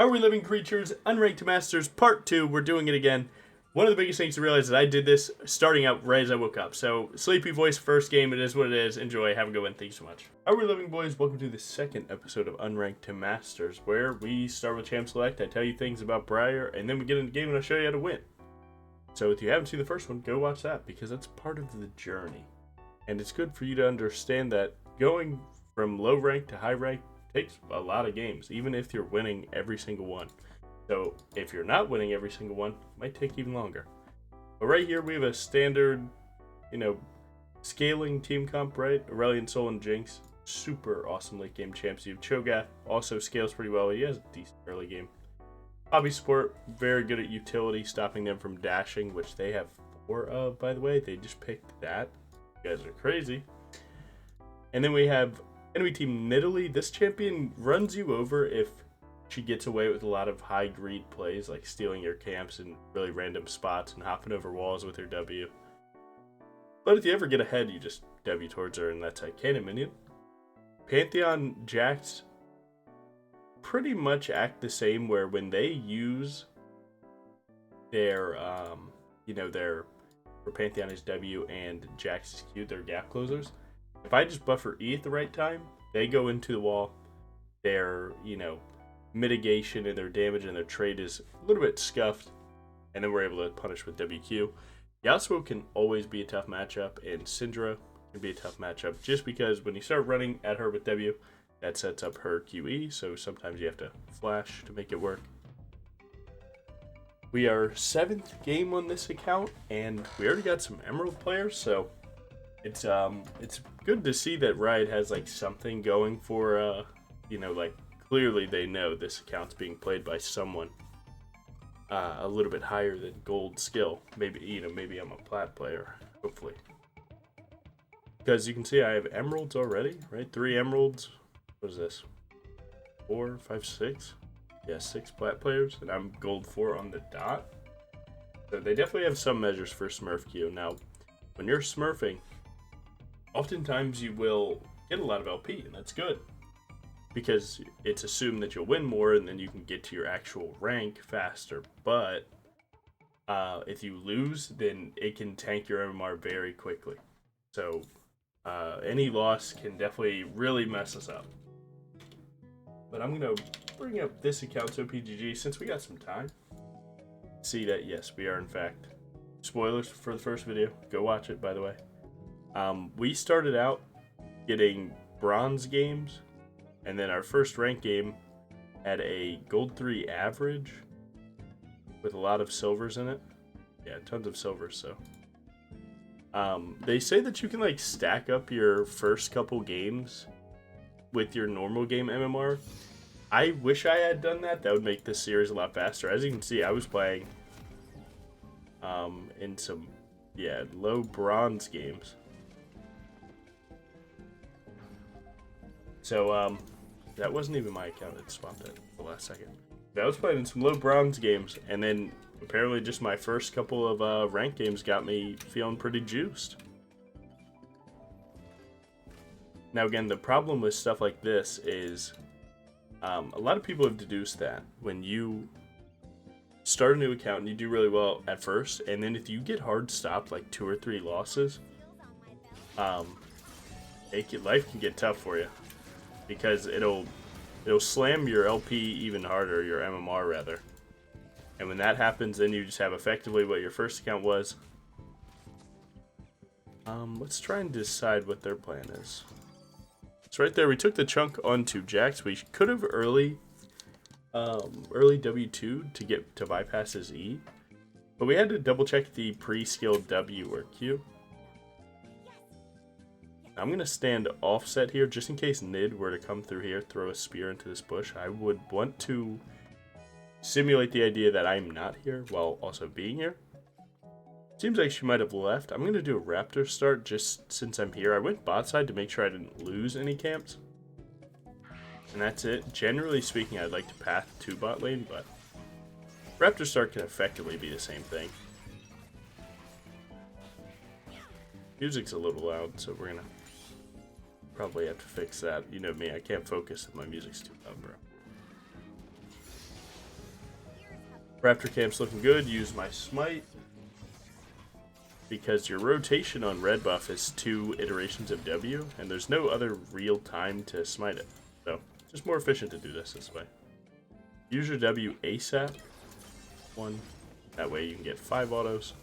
Are we living creatures? Unranked Masters Part 2. We're doing it again. One of the biggest things to realize is I did this starting out right as I woke up. So, sleepy voice, first game. It is what it is. Enjoy. Have a good one. Thank you so much. Are we living, boys? Welcome to the second episode of Unranked Masters, where we start with Champ Select. I tell you things about Briar, and then we get into the game and I show you how to win. So, if you haven't seen the first one, go watch that, because that's part of the journey. And it's good for you to understand that going from low rank to high rank takes a lot of games, even if you're winning every single one. So if you're not winning every single one, it might take even longer. But right here we have a standard, scaling team comp, right? Aurelion, Sol, and Jinx. Super awesome late game champs. You have Cho'Gath, also scales pretty well. He has a decent early game. Hobby support, very good at utility, stopping them from dashing, which they have 4 of, by the way. They just picked that. You guys are crazy. And then we have enemy team Nidalee. This champion runs you over if she gets away with a lot of high greed plays, like stealing your camps in really random spots and hopping over walls with her W. But if you ever get ahead, you just W towards her, and that's a cannon minion. Pantheon Jacks pretty much act the same, where when they use their, for Pantheon is W and Jax is Q, their gap closers. If I just buffer E at the right time, they go into the wall. Their, mitigation and their damage and their trade is a little bit scuffed, and then we're able to punish with WQ. Yasuo can always be a tough matchup, and Syndra can be a tough matchup, just because when you start running at her with W, that sets up her QE, so sometimes you have to flash to make it work. We are 7th game on this account, and we already got some Emerald players, so it's good to see that Riot has something going for clearly they know this account's being played by someone a little bit higher than gold skill. Maybe maybe I'm a plat player, hopefully. Because you can see I have emeralds already, right? 3 emeralds. What is this? 4, 5, 6? Yeah, 6 plat players, and I'm gold 4 on the dot. So they definitely have some measures for Smurf Q. Now, when you're smurfing, oftentimes you will get a lot of LP, and that's good, because it's assumed that you'll win more and then you can get to your actual rank faster. But if you lose, then it can tank your MMR very quickly. So any loss can definitely really mess us up. But I'm going to bring up this account, OPGG, since we got some time. See that, yes, we are in fact. Spoilers for the first video. Go watch it, by the way. We started out getting bronze games, and then our first rank game had a gold 3 average with a lot of silvers in it. Yeah, tons of silvers, so. They say that you can stack up your first couple games with your normal game MMR. I wish I had done that. That would make this series a lot faster. As you can see, I was playing in some, low bronze games. So, that wasn't even my account. It swapped it the last second. I was playing in some low bronze games, and then apparently just my first couple of ranked games got me feeling pretty juiced. Now again, the problem with stuff like this is a lot of people have deduced that when you start a new account and you do really well at first, and then if you get hard stopped 2 or 3 losses, life can get tough for you. Because it'll slam your LP even harder, your MMR rather. And when that happens, then you just have effectively what your first account was. Let's try and decide what their plan is. So right there, we took the chunk onto Jax. We could have early W2 to bypass his E, but we had to double check the pre-skilled W or Q. I'm going to stand offset here just in case Nid were to come through here, throw a spear into this bush. I would want to simulate the idea that I'm not here while also being here. Seems like she might have left. I'm going to do a raptor start just since I'm here. I went bot side to make sure I didn't lose any camps. And that's it. Generally speaking, I'd like to path to bot lane, but raptor start can effectively be the same thing. Music's a little loud, so we're going to probably have to fix that. You know me, I can't focus if my music's too loud, bro. Raptor camp's looking good. Use my smite. Because your rotation on red buff is 2 iterations of W, and there's no other real time to smite it. So, it's just more efficient to do this way. Use your W ASAP. 1. That way you can get 5 autos.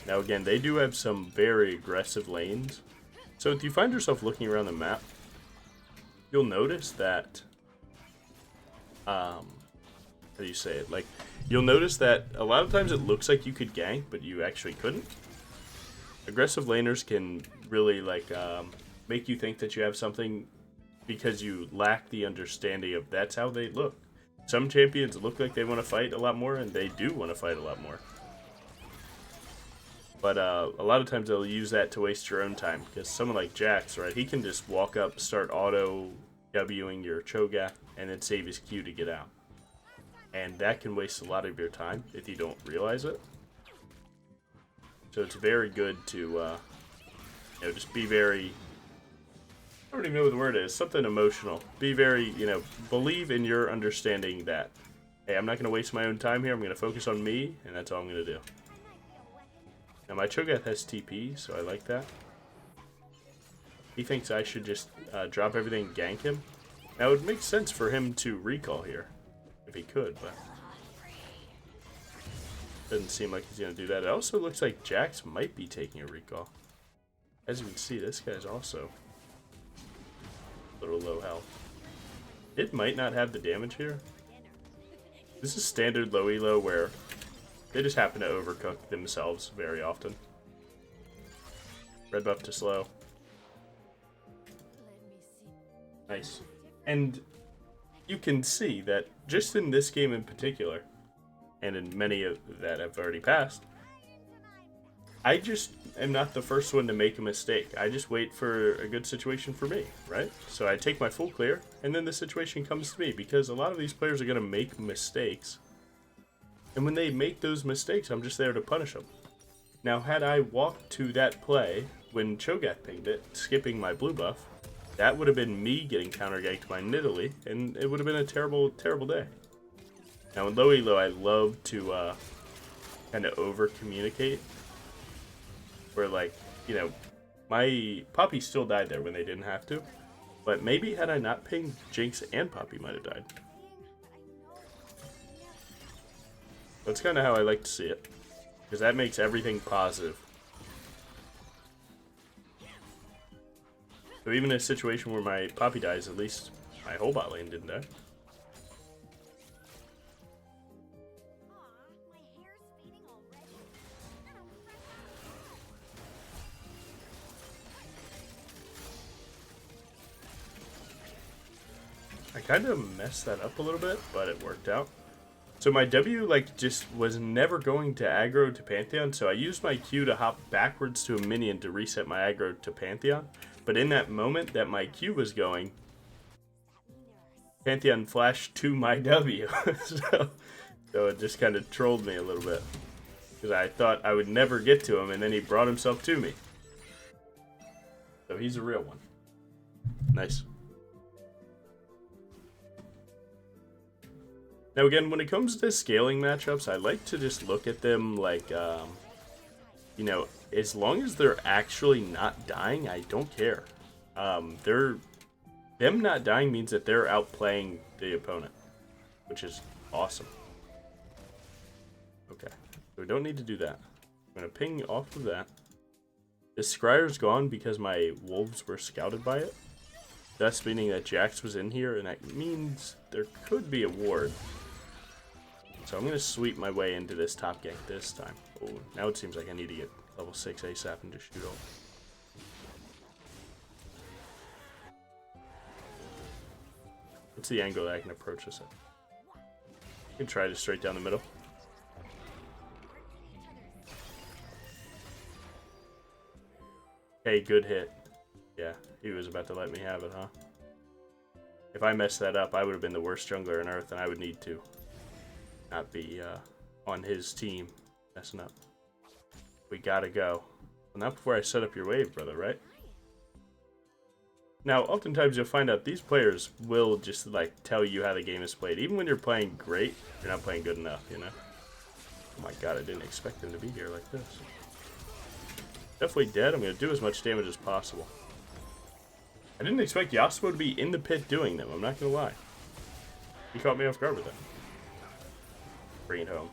Now again, they do have some very aggressive lanes. So if you find yourself looking around the map, you'll notice that, how do you say it? Like, you'll notice that a lot of times it looks like you could gank, but you actually couldn't. Aggressive laners can really, like, make you think that you have something because you lack the understanding of that's how they look. Some champions look like they want to fight a lot more, and they do want to fight a lot more. But a lot of times they'll use that to waste your own time, because someone like Jax, right, he can just walk up, start auto-Wing your Cho'Gath, and then save his Q to get out. And that can waste a lot of your time if you don't realize it. So it's very good to, you know, just be very, I don't even know what the word is, something emotional. Be very, you know, believe in your understanding that, hey, I'm not going to waste my own time here, I'm going to focus on me, and that's all I'm going to do. Now my Cho'Gath has TP, so I like that. He thinks I should just drop everything and gank him. Now it would make sense for him to recall here, if he could, but doesn't seem like he's going to do that. It also looks like Jax might be taking a recall. As you can see, this guy's also a little low health. It might not have the damage here. This is standard low elo where they just happen to overcook themselves very often. Red buff to slow. Nice. And you can see that just in this game in particular, and in many of that have already passed, I just am not the first one to make a mistake. I just wait for a good situation for me, right? So I take my full clear, and then the situation comes to me, because a lot of these players are going to make mistakes. And when they make those mistakes, I'm just there to punish them. Now, had I walked to that play when Cho'Gath pinged it, skipping my blue buff, that would have been me getting counter-ganked by Nidalee, and it would have been a terrible, terrible day. Now, in low elo, I love to kind of over-communicate. Where, like, you know, my Poppy still died there when they didn't have to. But maybe had I not pinged, Jinx and Poppy might have died. That's kind of how I like to see it, because that makes everything positive. So even in a situation where my Poppy dies, at least my whole bot lane didn't die. I kind of messed that up a little bit, but it worked out. So my W, like, just was never going to aggro to Pantheon, so I used my Q to hop backwards to a minion to reset my aggro to Pantheon. But in that moment that my Q was going, Pantheon flashed to my W. so it just kind of trolled me a little bit. Because I thought I would never get to him, and then he brought himself to me. So he's a real one. Nice. Now again, when it comes to scaling matchups, I like to just look at them like, you know, as long as they're actually not dying, I don't care. Them not dying means that they're outplaying the opponent, which is awesome. Okay, so we don't need to do that. I'm going to ping off of that. This Scryer's gone because my wolves were scouted by it. Thus meaning that Jax was in here, and that means there could be a ward. So I'm going to sweep my way into this top gank this time. Oh, now it seems like I need to get level 6 ASAP and just shoot ult. What's the angle that I can approach this at? I can try to straight down the middle. Hey, good hit. Yeah, he was about to let me have it, huh? If I messed that up, I would have been the worst jungler on Earth, and I would need to not be on his team messing up. We gotta go. Well, not before I set up your wave, brother, right? Now, oftentimes you'll find out these players will just like tell you how the game is played. Even when you're playing great, you're not playing good enough, you know? Oh my god, I didn't expect them to be here like this. Definitely dead. I'm going to do as much damage as possible. I didn't expect Yasuo to be in the pit doing them, I'm not going to lie. He caught me off guard with that. Bring it home.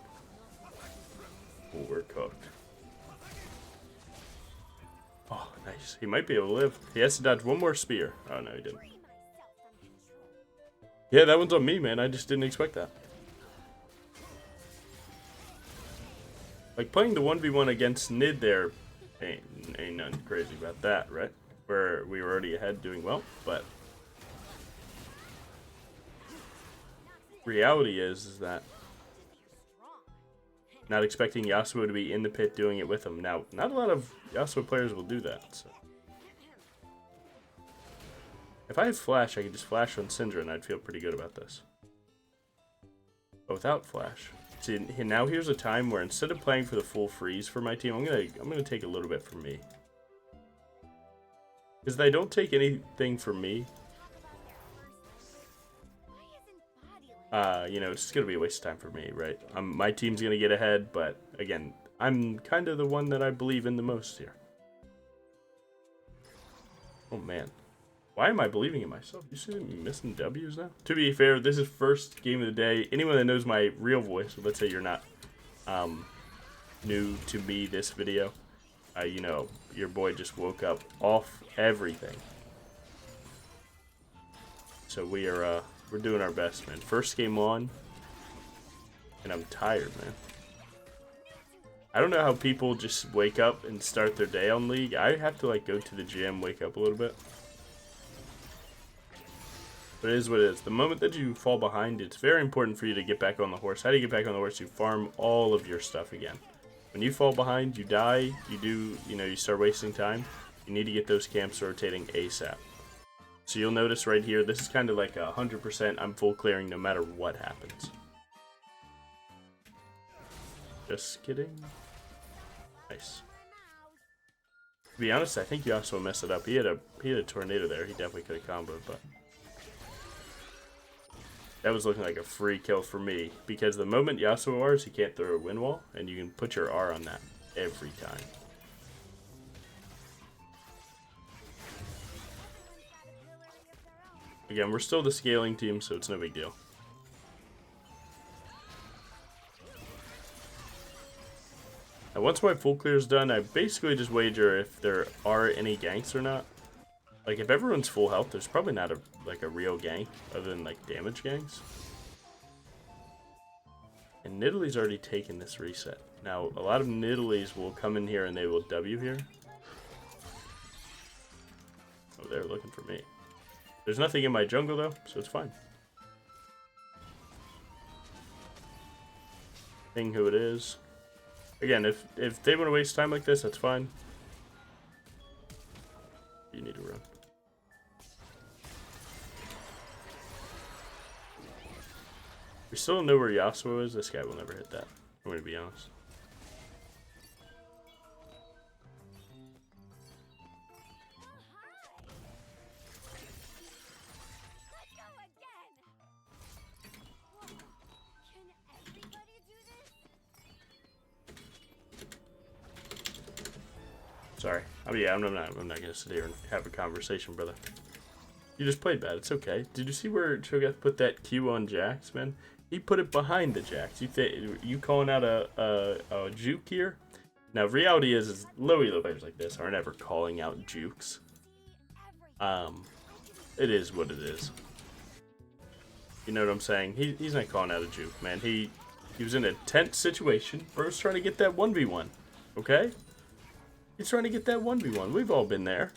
Oh, we're cooked. Oh, nice. He might be able to live. He has to dodge one more spear. Oh, no, he didn't. Yeah, that one's on me, man. I just didn't expect that. Like, playing the 1v1 against Nid there ain't nothing crazy about that, right? Where we were already ahead doing well, but reality is that not expecting Yasuo to be in the pit doing it with him. Now, not a lot of Yasuo players will do that. So. If I had Flash, I could just Flash on Syndra and I'd feel pretty good about this. But without Flash, see, now here's a time where instead of playing for the full freeze for my team, I'm gonna take a little bit from me. Because if I don't take anything from me, you know, it's just gonna be a waste of time for me, right? My team's gonna get ahead, but again, I'm kind of the one that I believe in the most here. Oh man, why am I believing in myself? You see me missing W's now? To be fair, this is first game of the day. Anyone that knows my real voice, so let's say you're not new to me this video, you know, your boy just woke up off everything. So we're doing our best, man. First game on, and I'm tired, man. I don't know how people just wake up and start their day on League. I have to, like, go to the gym, wake up a little bit. But it is what it is. The moment that you fall behind, it's very important for you to get back on the horse. How do you get back on the horse? You farm all of your stuff again. When you fall behind, you die, you start wasting time. You need to get those camps rotating ASAP. So you'll notice right here, this is kind of like 100% I'm full clearing no matter what happens. Just kidding. Nice. To be honest, I think Yasuo messed it up. He had a tornado there. He definitely could have comboed, but that was looking like a free kill for me. Because the moment Yasuo R's, he can't throw a wind wall, and you can put your R on that every time. Again, we're still the scaling team, so it's no big deal. Now, once my full clear is done, I basically just wager if there are any ganks or not. Like, if everyone's full health, there's probably not a real gank other than, like, damage ganks. And Nidalee's already taken this reset. Now, a lot of Nidalees will come in here and they will W here. Oh, they're looking for me. There's nothing in my jungle, though, so it's fine. Seeing who it is. Again, if they want to waste time like this, that's fine. You need to run. We still don't know where Yasuo is. This guy will never hit that. I'm going to be honest. Sorry. I'm not going to sit here and have a conversation, brother. You just played bad. It's okay. Did you see where Cho'Gath put that Q on Jax, man? He put it behind the Jax. You calling out a juke here? Now, reality is low elo players like this aren't ever calling out jukes. It is what it is. You know what I'm saying? He's not calling out a juke, man. He was in a tense situation. Bro's trying to get that 1v1. Okay? He's trying to get that 1v1. We've all been there.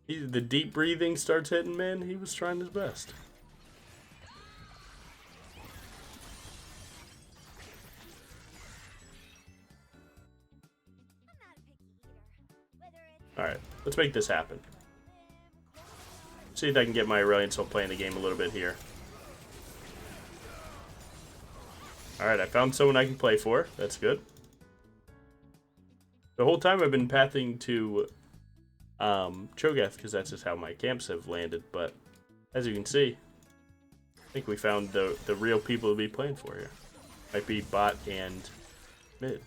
The deep breathing starts hitting, man. He was trying his best. Alright, let's make this happen. See if I can get my Aurelion Soul playing the game a little bit here. Alright, I found someone I can play for. That's good. The whole time I've been pathing to Cho'Gath, because that's just how my camps have landed. But as you can see, I think we found the real people to be playing for here. Might be bot and mid.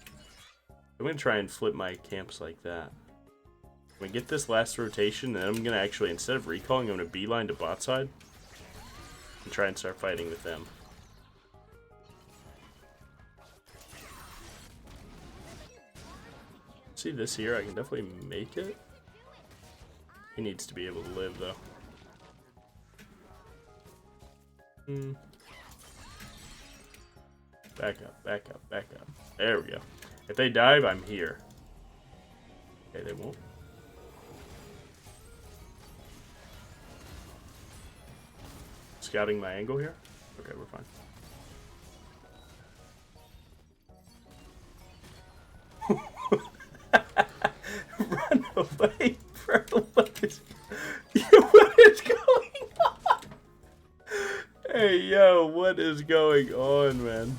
I'm going to try and flip my camps like that. When we get this last rotation, then I'm going to actually, instead of recalling, I'm going to beeline to bot side and try and start fighting with them. See this here, I can definitely make it. He needs to be able to live, though. Back up, back up, back up. There we go. If they dive, I'm here. Okay, they won't. Scouting my angle here? Okay, we're fine. Run away, bro. What is going on? Hey, yo, what is going on, man?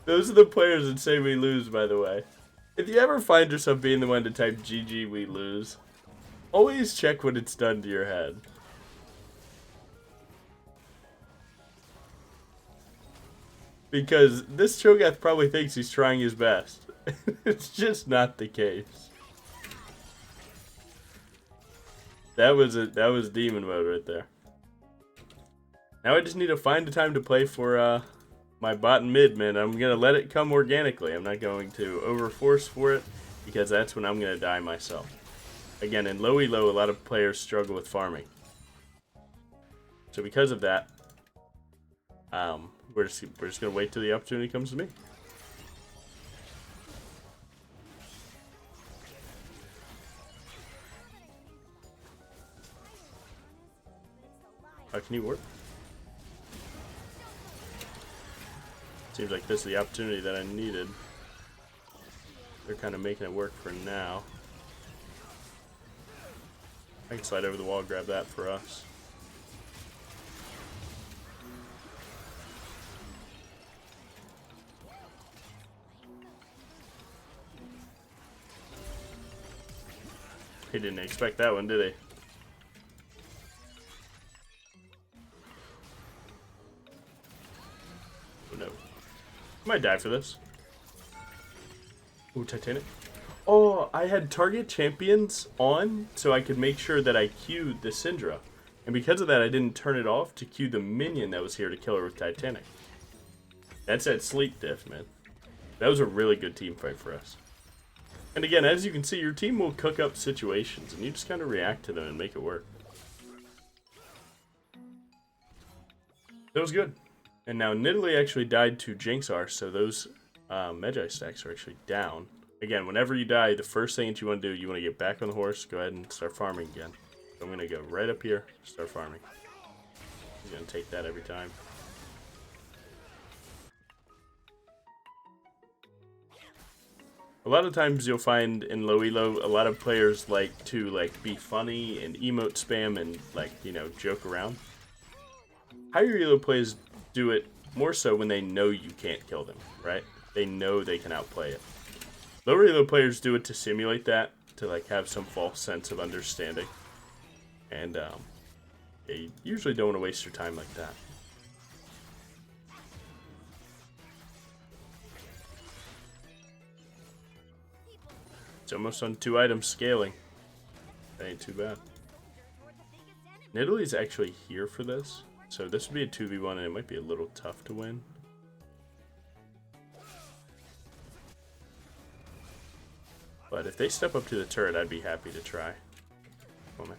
Those are the players that say we lose, by the way. If you ever find yourself being the one to type GG, we lose, always check what it's done to your head. Because this Cho'Gath probably thinks he's trying his best. It's just not the case. That was demon mode right there. Now I just need to find a time to play for my bot and mid, man. I'm gonna let it come organically. I'm not going to overforce for it, because that's when I'm gonna die myself. Again, in low elo, a lot of players struggle with farming. So because of that, we're just gonna wait till the opportunity comes to me. How can you work? Seems like this is the opportunity that I needed. They're kind of making it work for now. I can slide over the wall, grab that for us. He didn't expect that one, did he? Oh no. I might die for this. Ooh, Titanic. Oh, I had target champions on so I could make sure that I queued the Syndra. And because of that, I didn't turn it off to queue the minion that was here to kill her with Titanic. That's that sleep diff, man. That was a really good team fight for us. And again, as you can see, your team will cook up situations, and you just kind of react to them and make it work. That was good. And now Nidalee actually died to Jinxar, so those Magi stacks are actually down. Again, whenever you die, the first thing that you want to do, you want to get back on the horse, go ahead and start farming again. So I'm going to go right up here, start farming. I'm going to take that every time. A lot of times you'll find in low elo, a lot of players like to be funny and emote spam and joke around. Higher elo players do it more so when they know you can't kill them, right? They know they can outplay it. Lower elo players do it to simulate that, to have some false sense of understanding. And you usually don't want to waste your time like that. It's almost on 2 items scaling. That ain't too bad. Nidalee's actually here for this. So this would be a 2v1 and it might be a little tough to win. But if they step up to the turret, I'd be happy to try. Come on, man.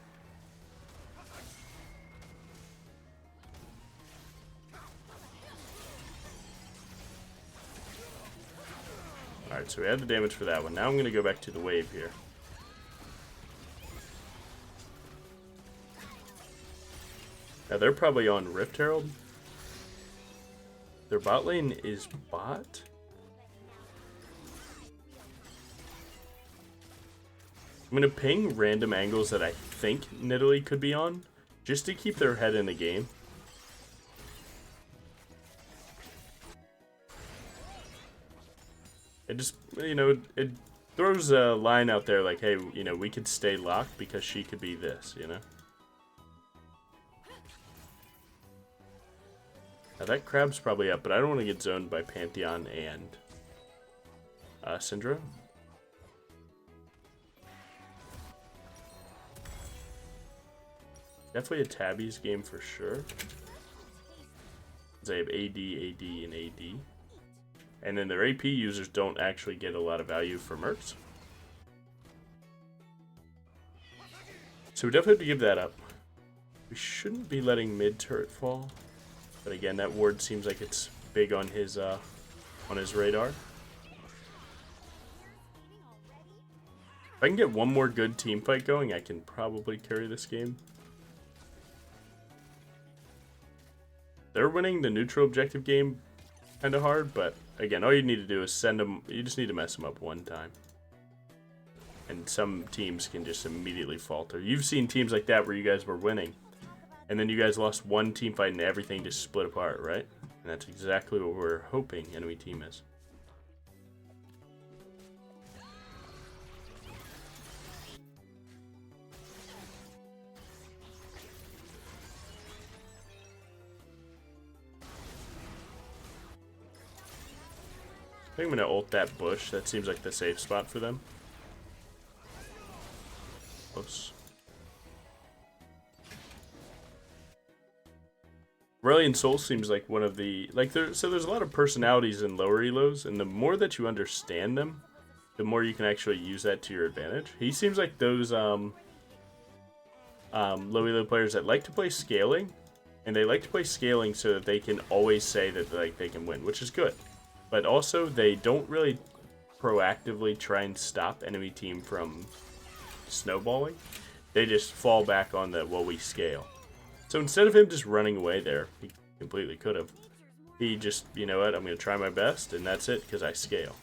Alright, so we had the damage for that one. Now I'm going to go back to the wave here. Now they're probably on Rift Herald. Their bot lane is bot. I'm going to ping random angles that I think Nidalee could be on, just to keep their head in the game. It just, throws a line out there like, hey, you know, we could stay locked because she could be this, you know? Now that crab's probably up, but I don't want to get zoned by Pantheon and Syndra. Definitely a Tabby's game for sure. They have AD, AD, and AD. And then their AP users don't actually get a lot of value for Mercs. So we definitely have to give that up. We shouldn't be letting mid turret fall. But again, that ward seems like it's big on his radar. If I can get one more good team fight going, I can probably carry this game. They're winning the neutral objective game kind of hard, but again, all you need to do is send them. You just need to mess them up one time. And some teams can just immediately falter. You've seen teams like that where you guys were winning, and then you guys lost one team fight and everything just split apart, right? And that's exactly what we're hoping enemy team is. I think I'm going to ult that bush. That seems like the safe spot for them. Close. Aurelion Soul seems like one of the... So there's a lot of personalities in lower elos, and the more that you understand them, the more you can actually use that to your advantage. He seems like those low elo players that like to play scaling, and they like to play scaling so that they can always say that they can win, which is good. But also, they don't really proactively try and stop enemy team from snowballing. They just fall back on the, well, we scale. So instead of him just running away there, he completely could have. He just, you know what, I'm going to try my best, and that's it, because I scale.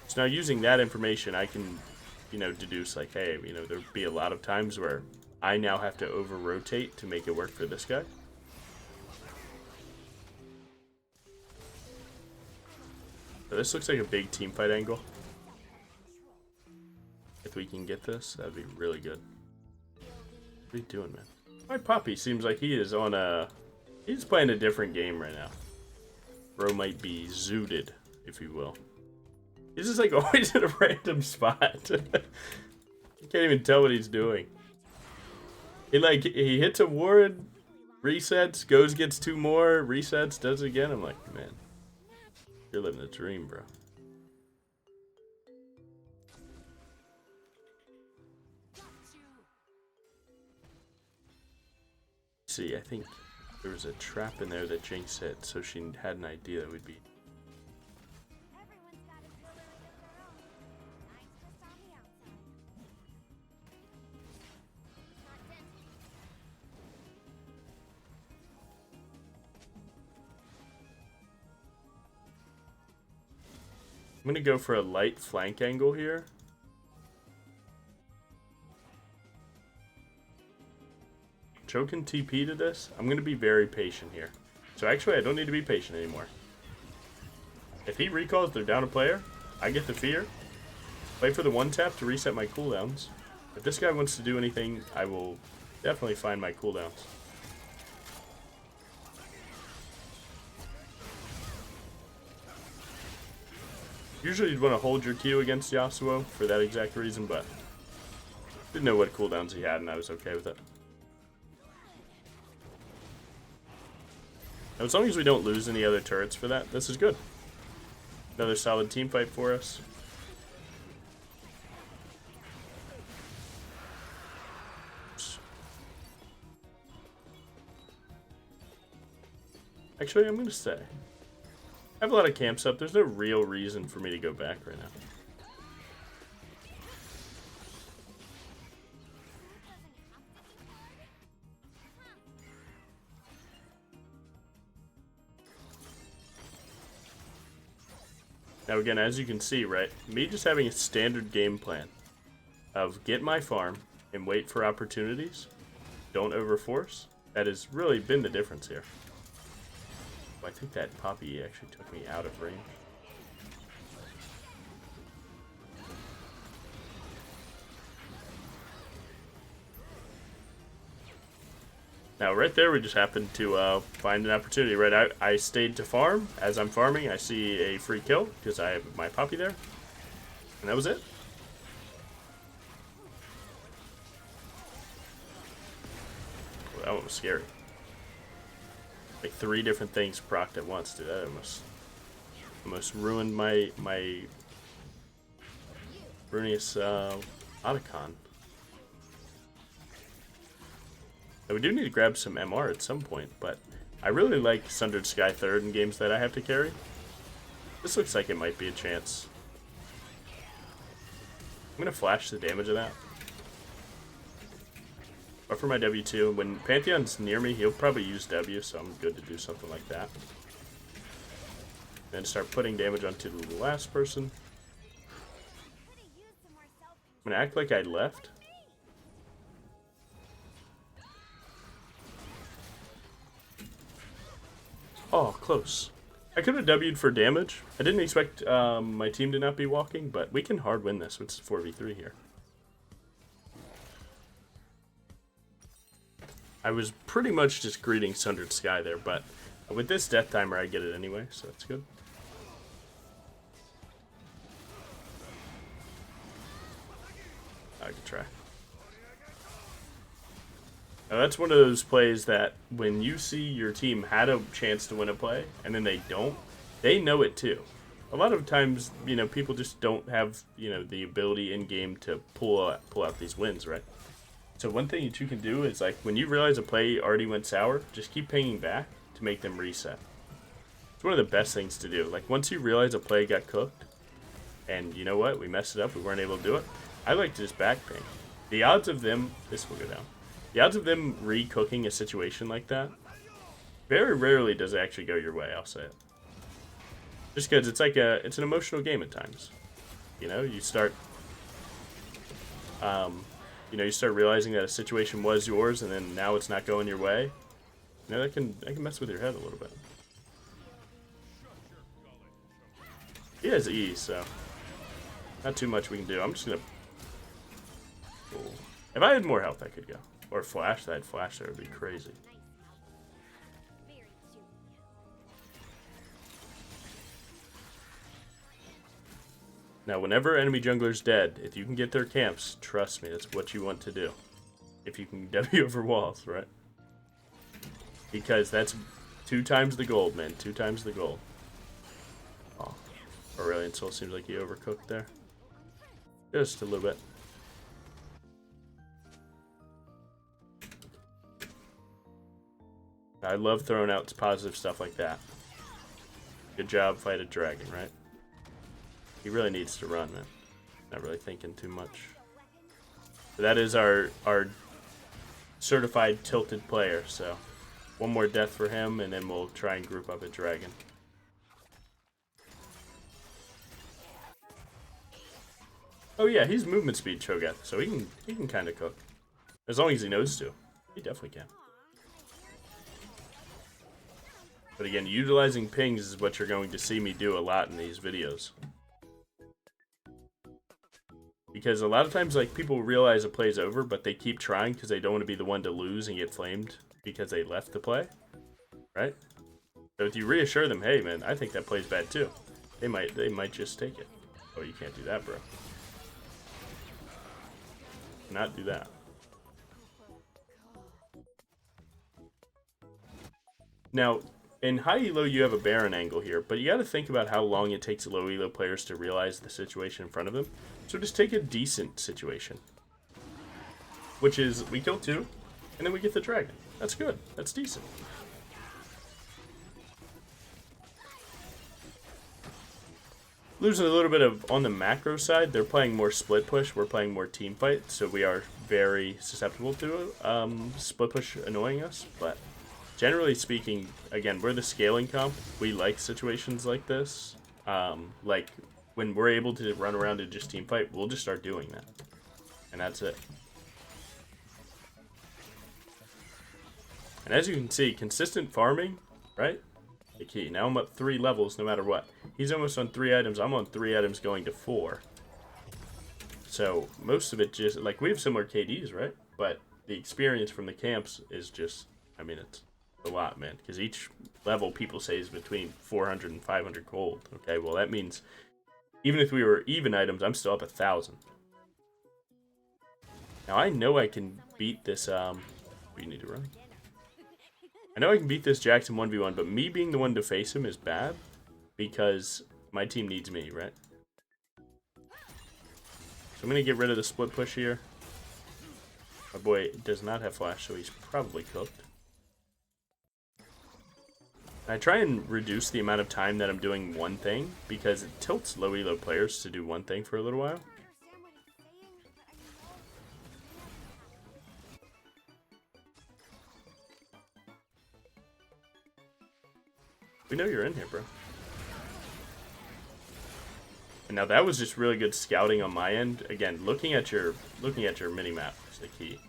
So now using that information, I can, you know, deduce, like, hey, you know, there'll be a lot of times where I now have to over-rotate to make it work for this guy. So this looks like a big team fight angle. If we can get this, that'd be really good. What are you doing, man? My Poppy seems like he is on a... He's playing a different game right now. Bro might be zooted, if you will. He's just like always in a random spot. You can't even tell what he's doing. He hits a ward, resets, goes, gets two more, resets, does it again. I'm like, man. You're living the dream, bro. See, I think there was a trap in there that Jinx hit, so she had an idea that we'd be. I'm gonna go for a light flank angle here. Joe can TP to this. I'm gonna be very patient here. So actually, I don't need to be patient anymore. If he recalls they're down a player, I get the fear. Play for the one tap to reset my cooldowns. If this guy wants to do anything, I will definitely find my cooldowns. Usually you'd want to hold your Q against Yasuo for that exact reason, but didn't know what cooldowns he had and I was okay with it. Now, as long as we don't lose any other turrets for that, this is good. Another solid team fight for us. Actually, I'm going to stay. I have a lot of camps up. There's no real reason for me to go back right now. Now again, as you can see, right, me just having a standard game plan of get my farm and wait for opportunities, don't overforce, that has really been the difference here. I think that Poppy actually took me out of range. Now, right there, we just happened to find an opportunity, right? I stayed to farm. As I'm farming, I see a free kill because I have my Poppy there. And that was it. Well, that one was scary. Like 3 different things procced at once, dude. That almost ruined my Brunius Otacon. Now, we do need to grab some MR at some point, but I really like Sundered Sky 3rd in games that I have to carry. This looks like it might be a chance. I'm going to flash the damage of that. But for my W2, when Pantheon's near me, he'll probably use W, so I'm good to do something like that. Then start putting damage onto the last person. I'm going to act like I left. Oh, close. I could have W'd for damage. I didn't expect my team to not be walking, but we can hard win this. It's 4v3 here. I was pretty much just greeting Sundered Sky there, but with this death timer, I get it anyway, so that's good. I can try. Now that's one of those plays that when you see your team had a chance to win a play and then they don't, they know it too. A lot of times, you know, people just don't have, you know, the ability in game to pull out these wins, right? So one thing that you can do is, like, when you realize a play already went sour, just keep pinging back to make them reset. It's one of the best things to do. Like, once you realize a play got cooked and you know what, we messed it up, we weren't able to do it, I like to just back ping. The odds of them, this will go down. The odds of them re-cooking a situation like that, very rarely does it actually go your way, I'll say it. Just because it's like it's an emotional game at times. You know, you start, you start realizing that a situation was yours and then now it's not going your way. You know, that can mess with your head a little bit. He has E, so not too much we can do. I'm just gonna, if I had more health, I could go. Or flash, that flash there would be crazy. Now, whenever enemy jungler's dead, if you can get their camps, trust me, that's what you want to do. If you can W over walls, right? Because that's 2 times the gold, man. 2 times the gold. Oh, Aurelion Soul seems like he overcooked there. Just a little bit. I love throwing out positive stuff like that. Good job, fight a dragon, right? He really needs to run, man. Not really thinking too much. But that is our certified tilted player, so one more death for him, and then we'll try and group up a dragon. Oh yeah, he's movement speed Cho'Gath, so he can kind of cook. As long as he knows to. He definitely can. But again, utilizing pings is what you're going to see me do a lot in these videos. Because a lot of times, like, people realize a play's over, but they keep trying because they don't want to be the one to lose and get flamed because they left the play, right? So if you reassure them, hey man, I think that play's bad too, they might just take it. Oh, you can't do that, bro. Not do that. Now, in high elo, you have a Baron angle here, but you got to think about how long it takes low elo players to realize the situation in front of them. So just take a decent situation, which is we kill 2, and then we get the dragon. That's good. That's decent. Losing a little bit of on the macro side, they're playing more split push. We're playing more team fight, so we are very susceptible to split push annoying us, but generally speaking, again, we're the scaling comp. We like situations like this. Like, when we're able to run around and just team fight, we'll just start doing that. And that's it. And as you can see, consistent farming, right? The key. Now I'm up 3 levels no matter what. He's almost on 3 items. I'm on 3 items going to 4. So, most of it just, like, we have similar KDs, right? But the experience from the camps is just I mean, it's a lot, man. Because each level, people say, is between 400 and 500 gold. Okay, well, that means even if we were even items, I'm still up 1,000. Now, I know I can beat this, we need to run. I know I can beat this Jackson 1v1, but me being the one to face him is bad because my team needs me, right? So I'm going to get rid of the split push here. My boy does not have flash, so he's probably cooked. I try and reduce the amount of time that I'm doing one thing because it tilts low elo players to do one thing for a little while. We know you're in here, bro. And now that was just really good scouting on my end. Again, looking at your mini map is the key.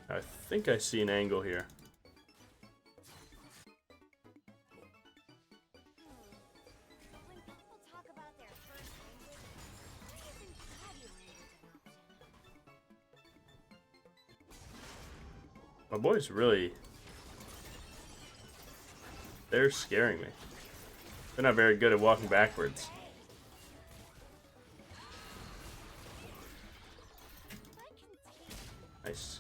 I think I see an angle here. My boys really... They're scaring me. They're not very good at walking backwards. Nice.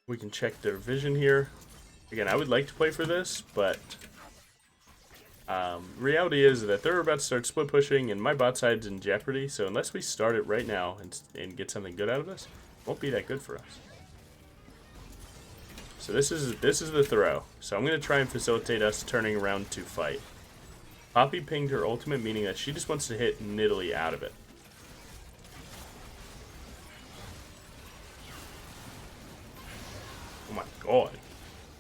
We can check their vision here. Again, I would like to play for this, but reality is that they're about to start split pushing, and my bot side's in jeopardy. So unless we start it right now and get something good out of this, it won't be that good for us. So this is the throw. So I'm gonna try and facilitate us turning around to fight. Poppy pinged her ultimate, meaning that she just wants to hit Nidalee out of it. Oh my god.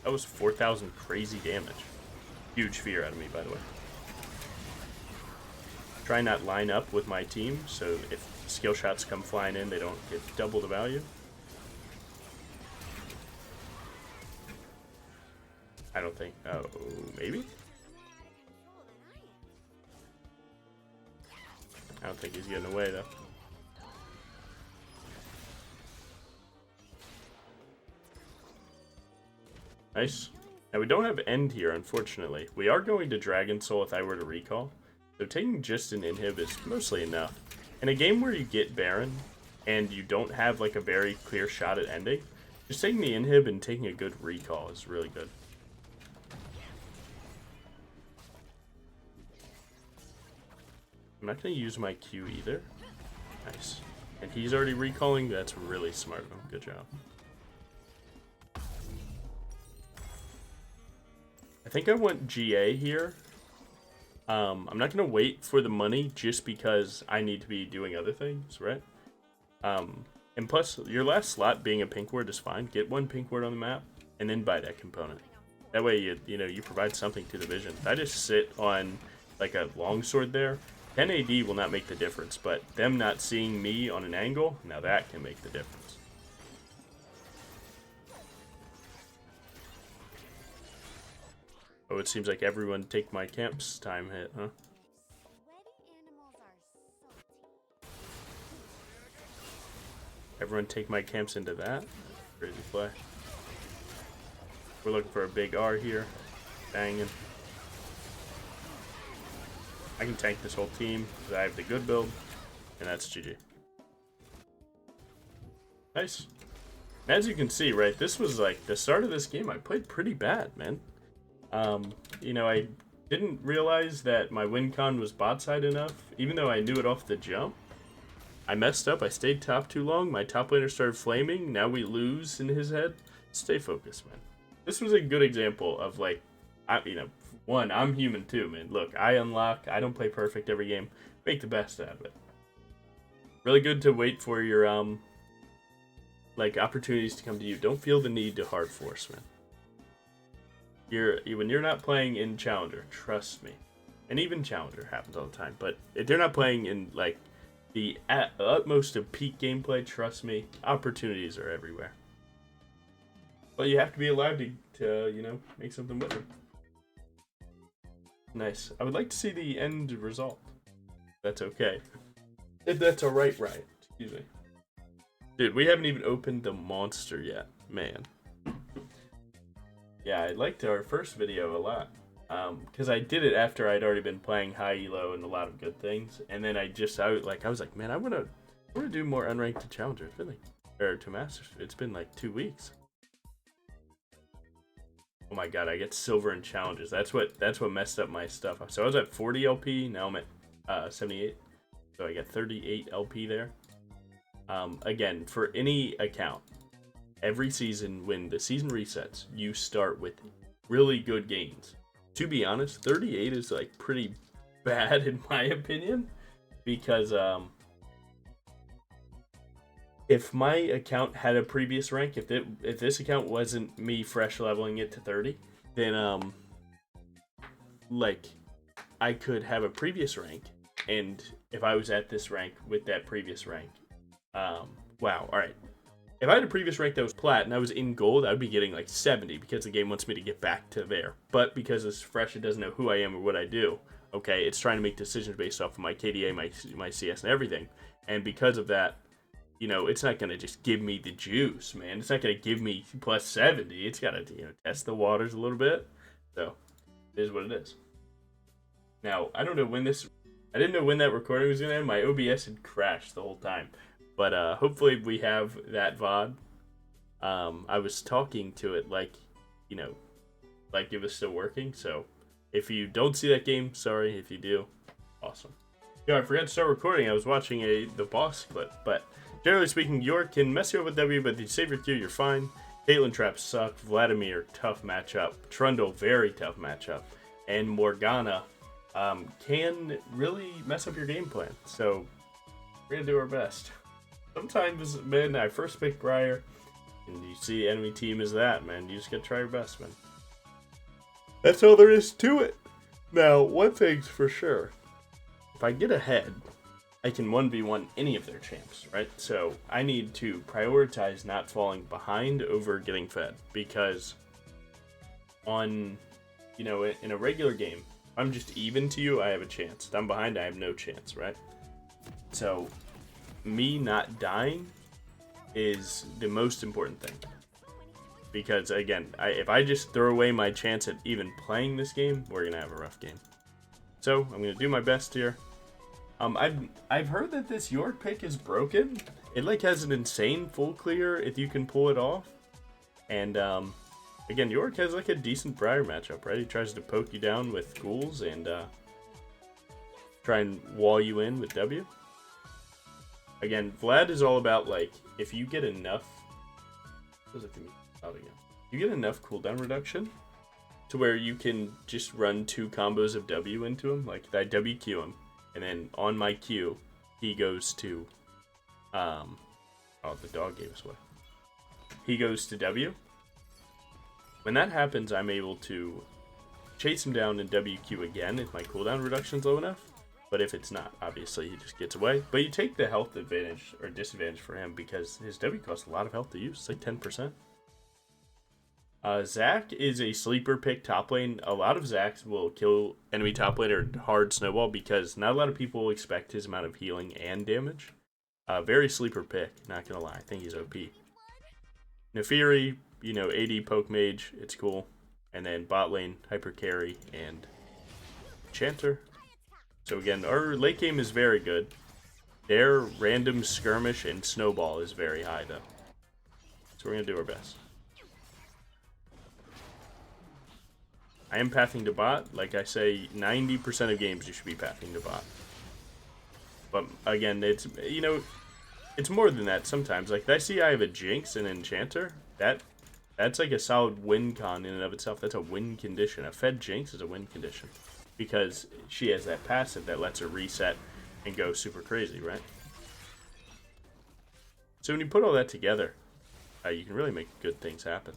That was 4,000 crazy damage. Huge fear out of me, by the way. Try not line up with my team, so if skill shots come flying in, they don't get double the value. I don't think. Oh, maybe? I don't think he's getting away, though. Nice. Now, we don't have end here, unfortunately. We are going to Dragon Soul if I were to recall. So taking just an inhib is mostly enough. In a game where you get Baron, and you don't have like a very clear shot at ending, just taking the inhib and taking a good recall is really good. I'm not going to use my Q either. Nice. And he's already recalling. That's really smart of him. Good job. I think I want GA here. I'm not going to wait for the money just because I need to be doing other things, right? And plus, your last slot being a pink ward is fine. Get one pink ward on the map, and then buy that component. That way, you provide something to the vision. If I just sit on like a longsword there, 10 AD will not make the difference, but them not seeing me on an angle, now that can make the difference. Oh, it seems like everyone take my camps time hit, huh? Everyone take my camps into that? Crazy play. We're looking for a big R here. Banging. I can tank this whole team because I have the good build, and that's GG. Nice. As you can see, right, this was like the start of this game. I played pretty bad, man. I didn't realize that my win con was bot side enough, even though I knew it off the jump. I messed up. I stayed top too long. My top laner started flaming. Now we lose in his head. Stay focused, man. This was a good example of like, one, I'm human too, man. Look, I unlock. I don't play perfect every game. Make the best out of it. Really good to wait for your opportunities to come to you. Don't feel the need to hard force, man. When you're not playing in Challenger, trust me, and even Challenger happens all the time. But if they're not playing in the utmost of peak gameplay. Trust me, opportunities are everywhere. But you have to be alive to you know, make something with them. Nice. I would like to see the end result. That's okay. If that's alright, right. Excuse me. Dude, we haven't even opened the monster yet. Man. Yeah, I liked our first video a lot. Because I did it after I'd already been playing high elo and a lot of good things. And then I was like, man, I wanna do more unranked to challenger. It's been like, or to masters. It's been like 2 weeks. Oh my god, I get silver in challenges. That's what messed up my stuff. So I was at 40 LP, now I'm at 78. So I got 38 LP there. Again, for any account, every season when the season resets, you start with really good gains. To be honest, 38 is like pretty bad in my opinion, because if my account had a previous rank, if this account wasn't me fresh leveling it to 30, then like I could have a previous rank, and if I was at this rank with that previous rank, wow, all right. If I had a previous rank that was plat and I was in gold, I'd be getting like 70 because the game wants me to get back to there. But because it's fresh, it doesn't know who I am or what I do. Okay, it's trying to make decisions based off of my KDA, my CS, and everything. And because of that, you know, it's not going to just give me the juice, man. It's not going to give me plus 70. It's got to, you know, test the waters a little bit. So, it is what it is. Now, I didn't know when that recording was going to end. My OBS had crashed the whole time. But hopefully we have that VOD. I was talking to it like, you know, like it was still working. So if you don't see that game, sorry. If you do, awesome. Yeah, I forgot to start recording. I was watching the boss clip. But generally speaking, York can mess you up with W, but if you save your Q, you're fine. Caitlyn traps suck. Vladimir, tough matchup. Trundle, very tough matchup. And Morgana can really mess up your game plan. So we're going to do our best. Sometimes, man, I first pick Briar, and you see enemy team is that, man. You just gotta try your best, man. That's all there is to it. Now, one thing's for sure. If I get ahead, I can 1v1 any of their champs, right? So, I need to prioritize not falling behind over getting fed. Because on, you know, in a regular game, if I'm just even to you, I have a chance. If I'm behind, I have no chance, right? So me not dying is the most important thing, because again, if I just throw away my chance at even playing this game, we're gonna have a rough game. So I'm gonna do my best here. I've heard that this York pick is broken. It like has an insane full clear if you can pull it off, and again, York has like a decent Briar matchup, right? He tries to poke you down with ghouls and try and wall you in with W. Again, Vlad is all about, like, if you get enough... You get enough cooldown reduction to where you can just run 2 combos of W into him. Like, I WQ him, and then on my Q, he goes to... oh, the dog gave us away. He goes to W. When that happens, I'm able to chase him down and WQ again if my cooldown reduction's low enough. But if it's not, obviously he just gets away. But you take the health advantage or disadvantage for him because his W costs a lot of health to use. It's like 10%. Zac is a sleeper pick top lane. A lot of Zacs will kill enemy top lane or hard snowball because not a lot of people expect his amount of healing and damage. Very sleeper pick, not gonna lie. I think he's OP. Nefiri, you know, AD poke mage, it's cool. And then bot lane, hyper carry, and Chanter. So again, our late game is very good. Their random skirmish and snowball is very high though. So we're going to do our best. I am pathing to bot. Like I say, 90% of games you should be pathing to bot. But again, it's, you know, it's more than that sometimes. Like I see I have a Jinx and Enchanter. That's like a solid win con in and of itself. That's a win condition. A fed Jinx is a win condition. Because she has that passive that lets her reset and go super crazy, right? So when you put all that together, you can really make good things happen.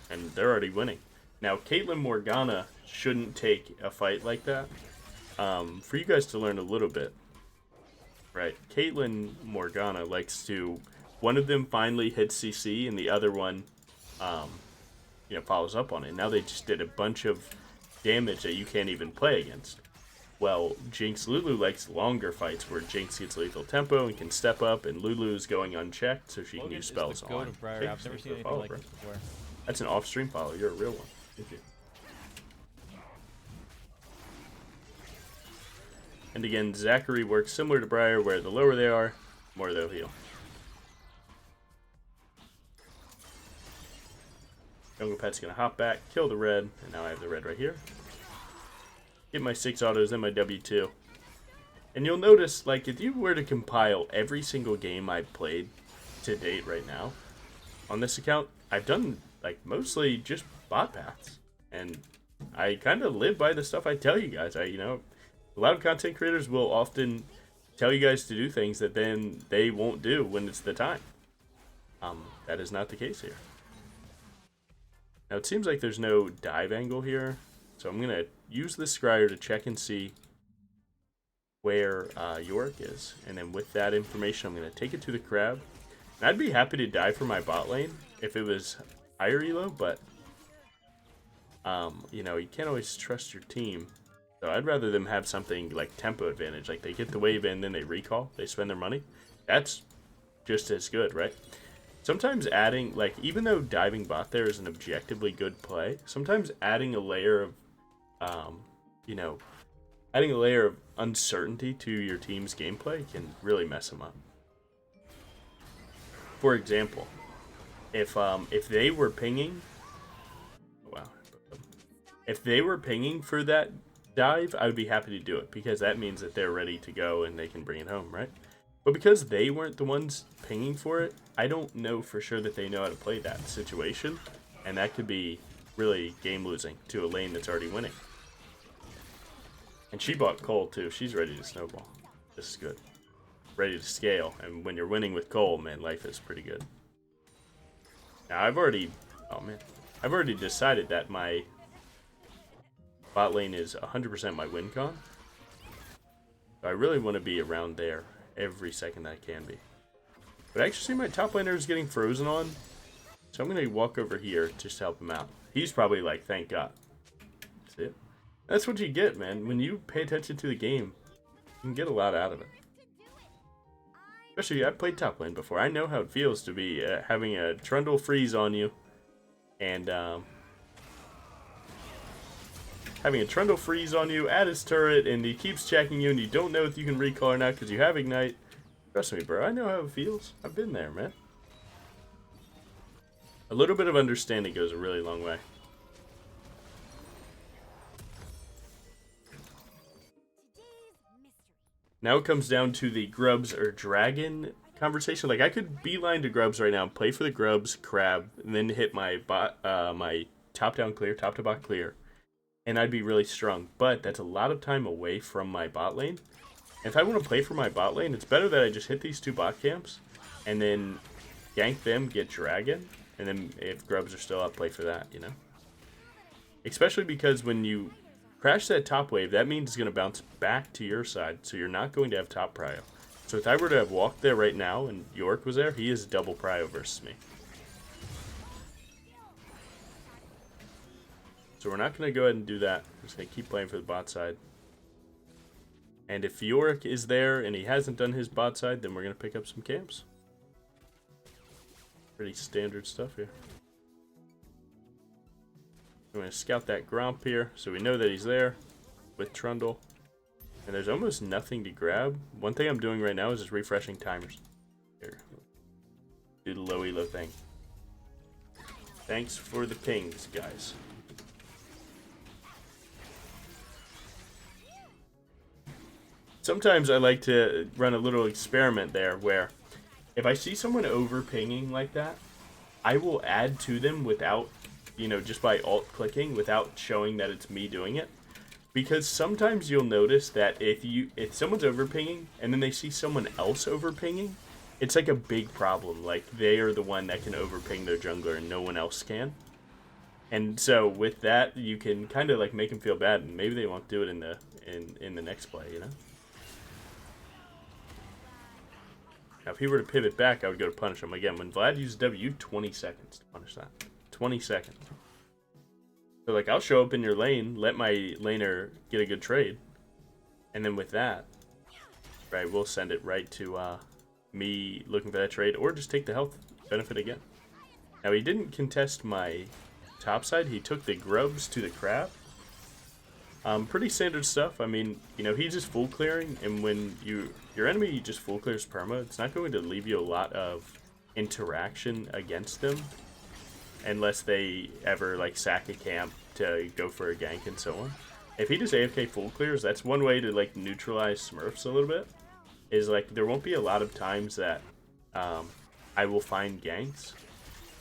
And they're already winning. Now, Caitlyn Morgana shouldn't take a fight like that. for you guys to learn a little bit, right? Caitlyn Morgana likes to, one of them finally hits CC and the other one, you know, follows up on it. Now they just did a bunch of damage that you can't even play against. Well, Jinx Lulu likes longer fights where Jinx gets lethal tempo and can step up, and Lulu's going unchecked so she can use spells on. Briar. I've never seen anything like this before. That's an off-stream follow. You're a real one. Thank you. And again, Zachary works similar to Briar, where the lower they are, the more they'll heal. Jungle Pet's gonna hop back, kill the red, and now I have the red right here. Get my 6 autos, then my W2. And you'll notice, like, if you were to compile every single game I've played to date right now on this account, I've done, like, mostly just bot paths. And I kind of live by the stuff I tell you guys. You know, a lot of content creators will often tell you guys to do things that then they won't do when it's the time. That is not the case here. Now, it seems like there's no dive angle here. So I'm going to use this scryer to check and see where Yorick is. And then with that information, I'm going to take it to the crab. And I'd be happy to dive for my bot lane if it was higher elo, but you know, you can't always trust your team. So I'd rather them have something like tempo advantage. Like they get the wave in, then they recall, they spend their money. That's just as good, right? Sometimes adding, like, even though diving bot there is an objectively good play, sometimes adding a layer of you know, adding a layer of uncertainty to your team's gameplay can really mess them up. For example, if they were pinging, wow, if they were pinging for that dive, I would be happy to do it because that means that they're ready to go and they can bring it home, right? But because they weren't the ones pinging for it, I don't know for sure that they know how to play that situation, and that could be really game losing to a lane that's already winning. And she bought Cole too. She's ready to snowball. This is good. Ready to scale. And when you're winning with Cole, man, life is pretty good. Now I've already decided that my bot lane is 100% my win con. So I really want to be around there every second that I can be. But I actually see my top laner is getting frozen on. So I'm going to walk over here just to help him out. He's probably like, thank God. See it? That's what you get, man. When you pay attention to the game, you can get a lot out of it. Especially, I've played top lane before. I know how it feels to be having a Trundle freeze on you. And having a Trundle freeze on you at his turret, and he keeps checking you, and you don't know if you can recall or not because you have Ignite. Trust me, bro. I know how it feels. I've been there, man. A little bit of understanding goes a really long way. Now it comes down to the grubs or dragon conversation. Like, I could beeline to grubs right now, play for the grubs, crab, and then hit my bot, my top down clear, top to bot clear, and I'd be really strong. But that's a lot of time away from my bot lane. And if I want to play for my bot lane, it's better that I just hit these two bot camps, and then gank them, get dragon, and then if grubs are still up, play for that, you know? Especially because when you crash that top wave, that means it's going to bounce back to your side, so you're not going to have top prio. So if I were to have walked there right now and York was there, he is double prio versus me. So we're not going to go ahead and do that. We're just going to keep playing for the bot side. And if Yorick is there and he hasn't done his bot side, then we're going to pick up some camps. Pretty standard stuff here. I'm going to scout that Gromp here so we know that he's there with Trundle. And there's almost nothing to grab. One thing I'm doing right now is just refreshing timers. Here. Do the low elo thing. Thanks for the pings, guys. Sometimes I like to run a little experiment there where if I see someone over pinging like that, I will add to them without, you know, just by alt clicking without showing that it's me doing it. Because sometimes you'll notice that if someone's over pinging and then they see someone else over pinging, it's like a big problem. Like they are the one that can over ping their jungler and no one else can. And so with that, you can kind of like make them feel bad, and maybe they won't do it in in the next play, you know? Now, if he were to pivot back, I would go to punish him. Again, when Vlad uses W, 20 seconds to punish that. 20 seconds. So, like, I'll show up in your lane, let my laner get a good trade. And then with that, right, we'll send it right to me looking for that trade, or just take the health benefit again. Now, he didn't contest my top side. He took the grubs to the crab. Pretty standard stuff. I mean, you know, he's just full clearing, and when your enemy just full clears perma, it's not going to leave you a lot of interaction against them, unless they ever like sack a camp to go for a gank and so on. If he just AFK full clears, that's one way to like neutralize Smurfs a little bit. Is like there won't be a lot of times that I will find ganks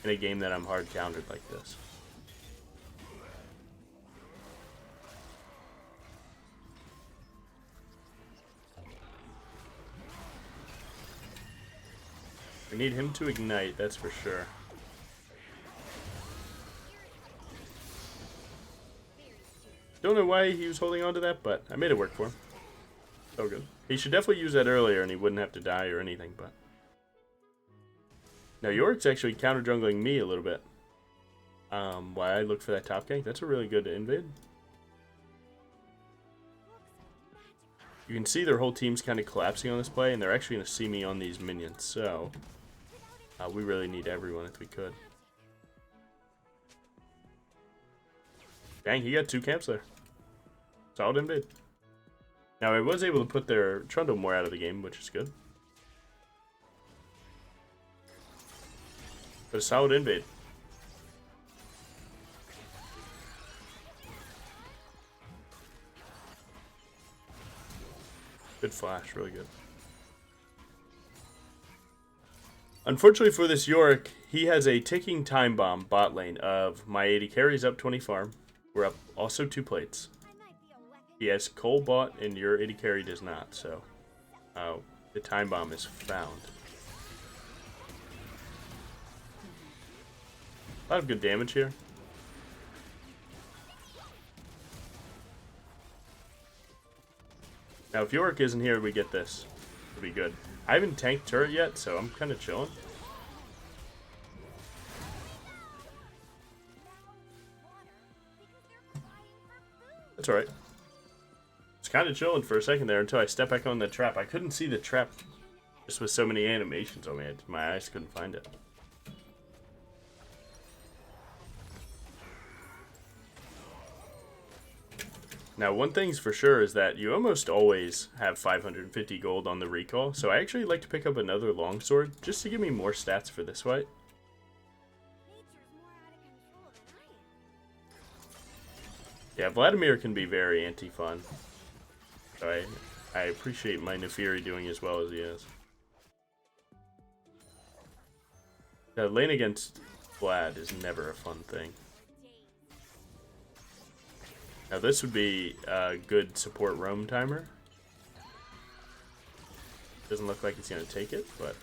in a game that I'm hard countered like this. We need him to ignite, that's for sure. Don't know why he was holding on to that, but I made it work for him. So good. He should definitely use that earlier and he wouldn't have to die or anything, but... Now Yorick's actually counter jungling me a little bit. Why I look for that top gank, that's a really good invade. You can see their whole team's kind of collapsing on this play, and they're actually going to see me on these minions, so... we really need everyone if we could. Dang, he got 2 camps there. Solid invade. Now, I was able to put their Trundle more out of the game, which is good. But a solid invade. Good flash, really good. Unfortunately for this Yorick, he has a ticking time bomb bot lane of my 80 carries up 20 farm. We're up also 2 plates. He has Cole bot and your 80 carry does not, so the time bomb is found. A lot of good damage here. Now if Yorick isn't here, we get this. It'll be good. I haven't tanked turret yet, so I'm kind of chilling. That's alright. It's kind of chilling for a second there until I step back on the trap. I couldn't see the trap just with so many animations on me. My eyes couldn't find it. Now, one thing's for sure is that you almost always have 550 gold on the recall, so I actually like to pick up another longsword just to give me more stats for this fight. Yeah, Vladimir can be very anti-fun. So I appreciate my Nefiri doing as well as he is. Lane against Vlad is never a fun thing. Now this would be a good support roam timer. Doesn't look like he's going to take it, but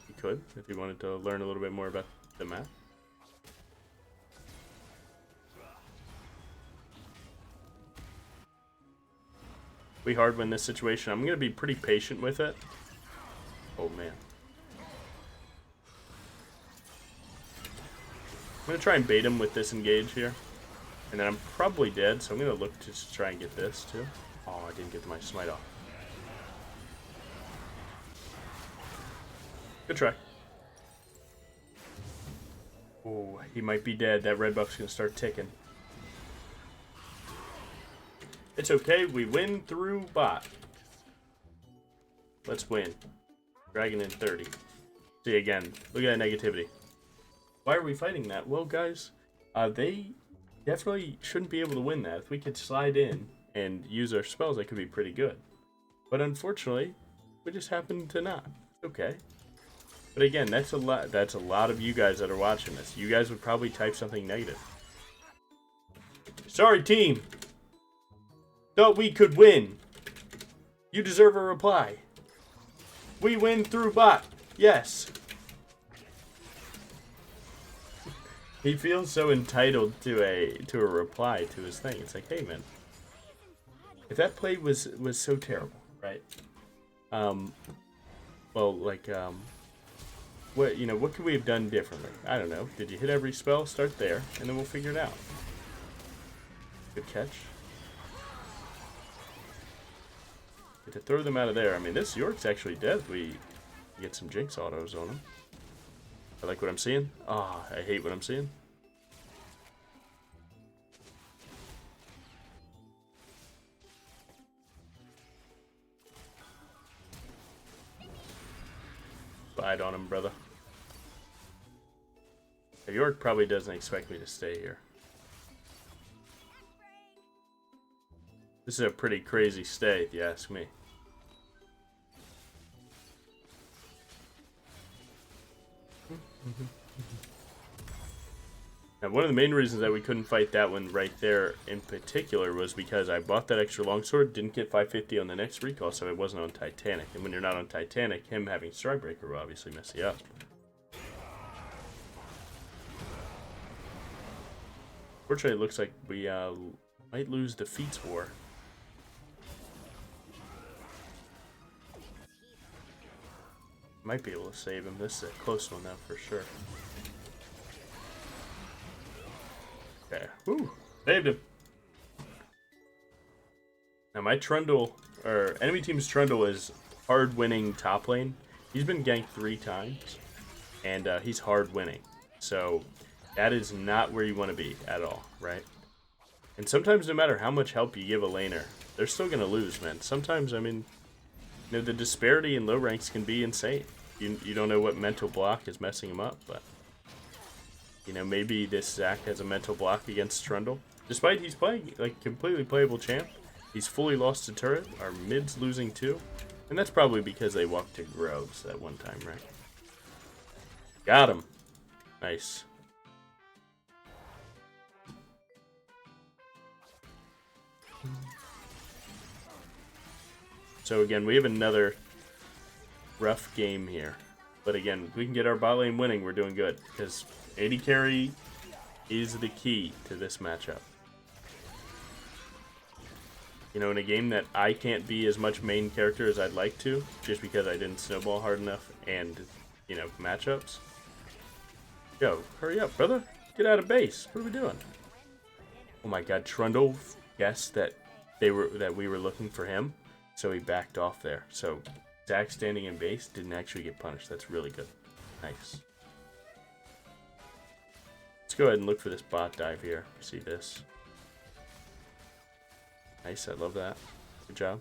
he could if he wanted to learn a little bit more about the map. We hard win this situation. I'm going to be pretty patient with it. Oh man. I'm going to try and bait him with this engage here. And then I'm probably dead, so I'm going to look to just try and get this too. Oh, I didn't get my smite off. Good try. Oh, he might be dead. That red buff's going to start ticking. It's okay. We win through bot. Let's win. Dragon in 30. See again. Look at that negativity. Why are we fighting that? Well, guys, they definitely shouldn't be able to win that. If we could slide in and use our spells, that could be pretty good. But unfortunately, we just happen to not. Okay. But again, that's a lot of you guys that are watching this. You guys would probably type something negative. Sorry, team. Thought we could win. You deserve a reply. We win through bot. Yes. He feels so entitled to a reply to his thing. It's like, hey man, if that play was so terrible, right? Well, like, what could we have done differently? I don't know. Did you hit every spell? Start there, and then we'll figure it out. Good catch. Get to throw them out of there. I mean, this York's actually dead. We get some Jinx autos on him. I like what I'm seeing. Ah, I hate what I'm seeing. Bide on him, brother. York probably doesn't expect me to stay here. This is a pretty crazy stay, if you ask me. Now, one of the main reasons that we couldn't fight that one right there in particular was because I bought that extra longsword, didn't get 550 on the next recall, so it wasn't on Titanic. And when you're not on Titanic, him having Strikebreaker will obviously mess you up. Fortunately, it looks like we might lose the Feats War. Might be able to save him. This is a close one, though, for sure. Okay. Woo! Saved him. Now, my Trundle, or enemy team's Trundle, is hard winning top lane. He's been ganked 3 times, and he's hard winning. So, that is not where you want to be at all, right? And sometimes, no matter how much help you give a laner, they're still going to lose, man. Sometimes, I mean, you know, the disparity in low ranks can be insane. You don't know what mental block is messing him up, but you know, maybe this Zac has a mental block against Trundle. Despite he's playing like completely playable champ, he's fully lost to turret. Our mid's losing too, and that's probably because they walked to Groves that one time, right? Got him. Nice. So again, we have another rough game here. But again, if we can get our bot lane winning, we're doing good. Because AD carry is the key to this matchup. You know, in a game that I can't be as much main character as I'd like to, just because I didn't snowball hard enough and, you know, matchups. Yo, hurry up, brother. Get out of base. What are we doing? Oh my god, Trundle guessed that we were looking for him, so he backed off there. So Zac standing in base didn't actually get punished. That's really good. Nice. Let's go ahead and look for this bot dive here. See this. Nice, I love that. Good job.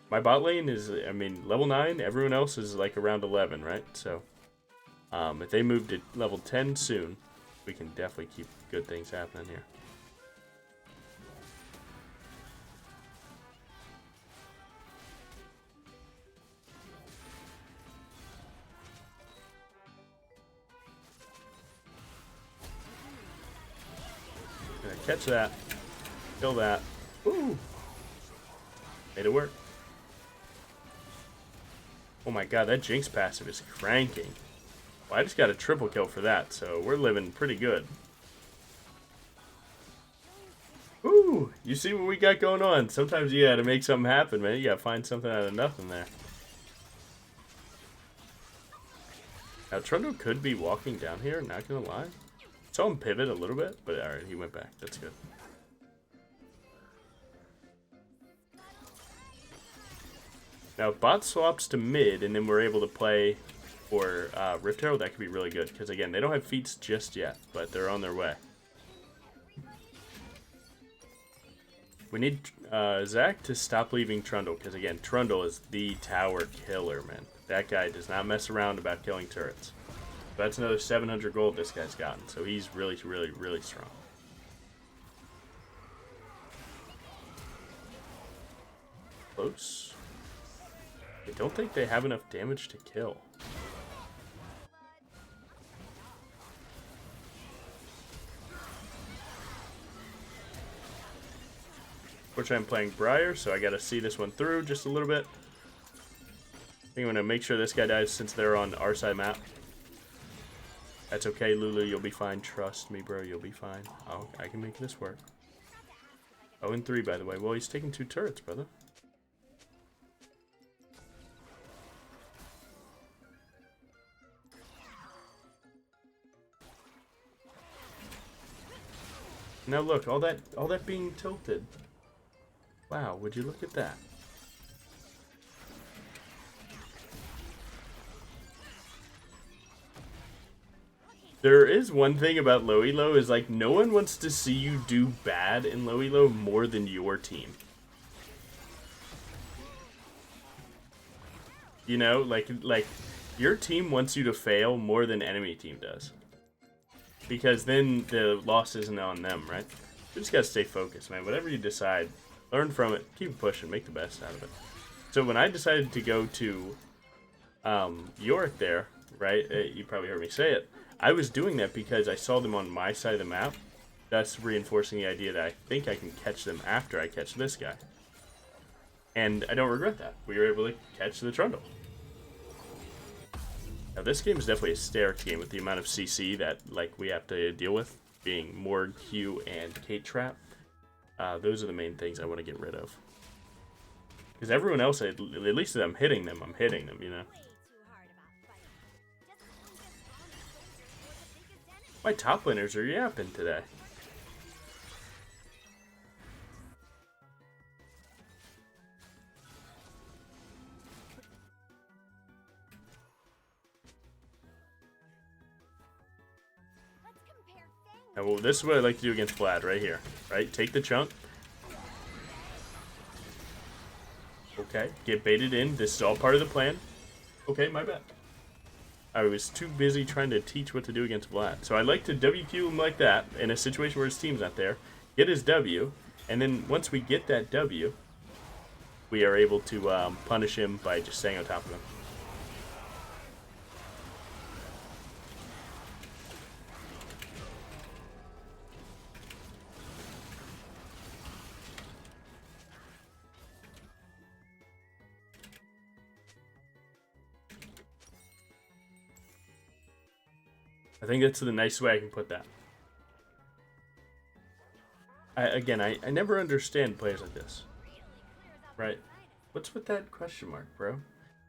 My bot lane is, I mean, level 9. Everyone else is like around 11, right? So, if they move to level 10 soon, we can definitely keep good things happening here. Catch that. Kill that. Ooh. Made it work. Oh my god, that Jinx passive is cranking. Well, I just got a triple kill for that, so we're living pretty good. Ooh, you see what we got going on. Sometimes you gotta make something happen, man. You gotta find something out of nothing there. Now, Trundle could be walking down here, not gonna lie. Saw him pivot a little bit, but alright, he went back. That's good. Now, if bot swaps to mid, and then we're able to play for Rift Herald, that could be really good. Because, again, they don't have feats just yet, but they're on their way. We need Zac to stop leaving Trundle, because, again, Trundle is the tower killer, man. That guy does not mess around about killing turrets. That's another 700 gold this guy's gotten, so he's really, really, really strong. Close. I don't think they have enough damage to kill. Fortunately, I'm playing Briar, so I gotta see this one through just a little bit. I think I'm gonna make sure this guy dies since they're on our side of the map. That's okay, Lulu, you'll be fine. Trust me, bro, you'll be fine. Oh, I can make this work. 0-3, by the way. Well, he's taking 2 turrets, brother. Now look, all that being tilted. Wow, would you look at that? There is one thing about low elo is like no one wants to see you do bad in low elo more than your team. You know, like your team wants you to fail more than enemy team does. Because then the loss isn't on them, right? You just gotta stay focused, man. Whatever you decide, learn from it, keep pushing, make the best out of it. So when I decided to go to York there, right? You probably heard me say it. I was doing that because I saw them on my side of the map, thus reinforcing the idea that I think I can catch them after I catch this guy. And I don't regret that. We were able to catch the Trundle. Now this game is definitely a stair game with the amount of CC that like we have to deal with, being Morg, Q, and Kate Trap. Those are the main things I want to get rid of. Because everyone else, at least I'm hitting them, you know? My top laners are yapping today. Now, well, this is what I like to do against Vlad right here. Right? Take the chunk. Okay, get baited in. This is all part of the plan. Okay, my bad. I was too busy trying to teach what to do against Vlad. So I like to WQ him like that in a situation where his team's not there. Get his W. And then once we get that W, we are able to punish him by just staying on top of him. I think that's the nicest way I can put that. I never understand players like this. Right? What's with that question mark, bro?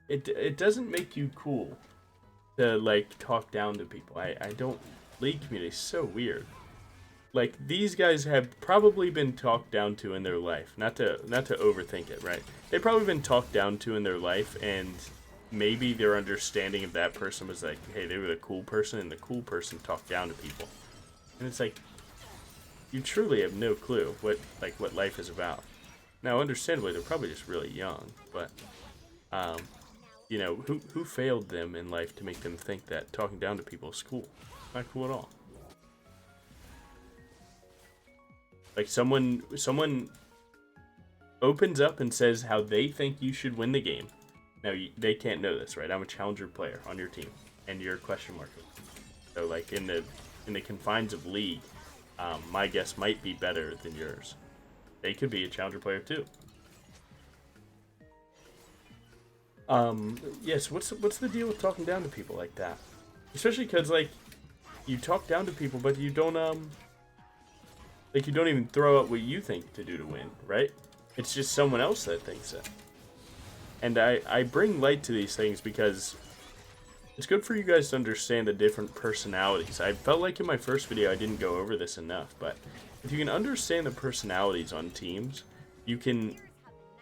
It doesn't make you cool to, like, talk down to people. I don't... League community is so weird. Like, these guys have probably been talked down to in their life. Not to overthink it, right? They've probably been talked down to in their life, and maybe their understanding of that person was like, hey, they were the cool person, and the cool person talked down to people. And it's like, you truly have no clue what life is about. Now, understandably, they're probably just really young, but, you know, who failed them in life to make them think that talking down to people is cool? Not cool at all. Like, someone opens up and says how they think you should win the game. Now, they can't know this, right? I'm a challenger player on your team, and you're a question mark. So, like, in the confines of League, my guess might be better than yours. They could be a challenger player, too. Yes, what's the deal with talking down to people like that? Especially because, like, you talk down to people, but you don't, like, you don't even throw out what you think to do to win, right? It's just someone else that thinks it. And I bring light to these things because it's good for you guys to understand the different personalities. I felt like in my first video I didn't go over this enough, but if you can understand the personalities on teams, you can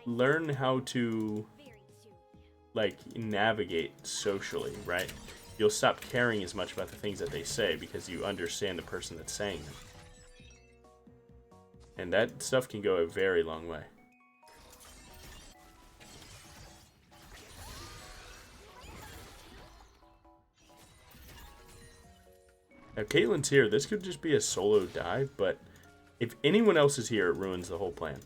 learn how to, like, navigate socially, right? You'll stop caring as much about the things that they say because you understand the person that's saying them. And that stuff can go a very long way. Now, Caitlyn's here. This could just be a solo dive, but if anyone else is here, it ruins the whole plan.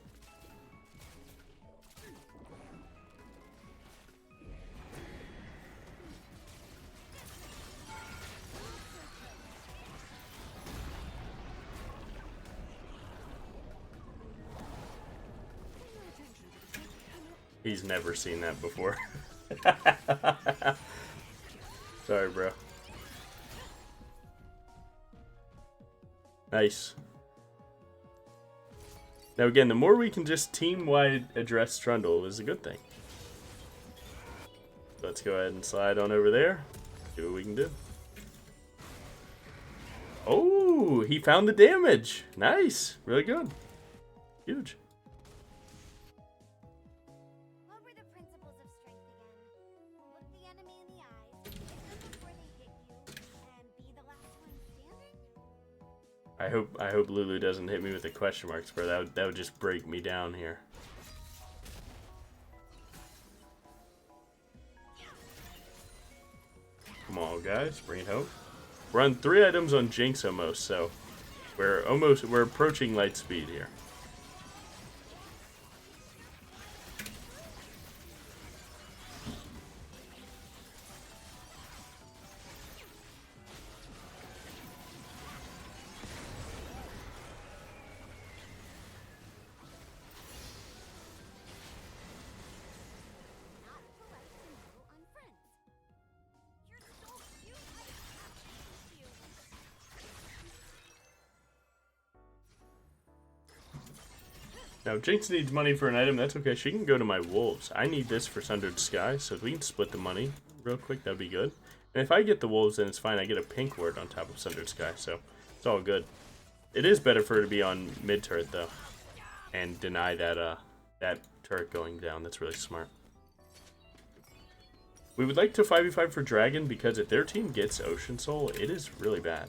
He's never seen that before. Sorry, bro. Nice. Now again, the more we can just team-wide address Trundle is a good thing. Let's go ahead and slide on over there. See what we can do. Oh, he found the damage. Nice. Really good. Huge. What were the principles of strength again? Look the enemy in the eyes, hit them before they hit you, and be the last one standing? I hope Lulu doesn't hit me with the question marks, bro. That would just break me down here. Come on, guys, bring it home. We're on 3 items on Jinx almost, so we're approaching light speed here. Now, if Jinx needs money for an item, that's okay. She can go to my wolves. I need this for Sundered Sky, so if we can split the money real quick, that'd be good. And if I get the wolves, then it's fine. I get a pink word on top of Sundered Sky, so it's all good. It is better for her to be on mid turret, though, and deny that that turret going down. That's really smart. We would like to 5v5 for Dragon, because if their team gets Ocean Soul, it is really bad.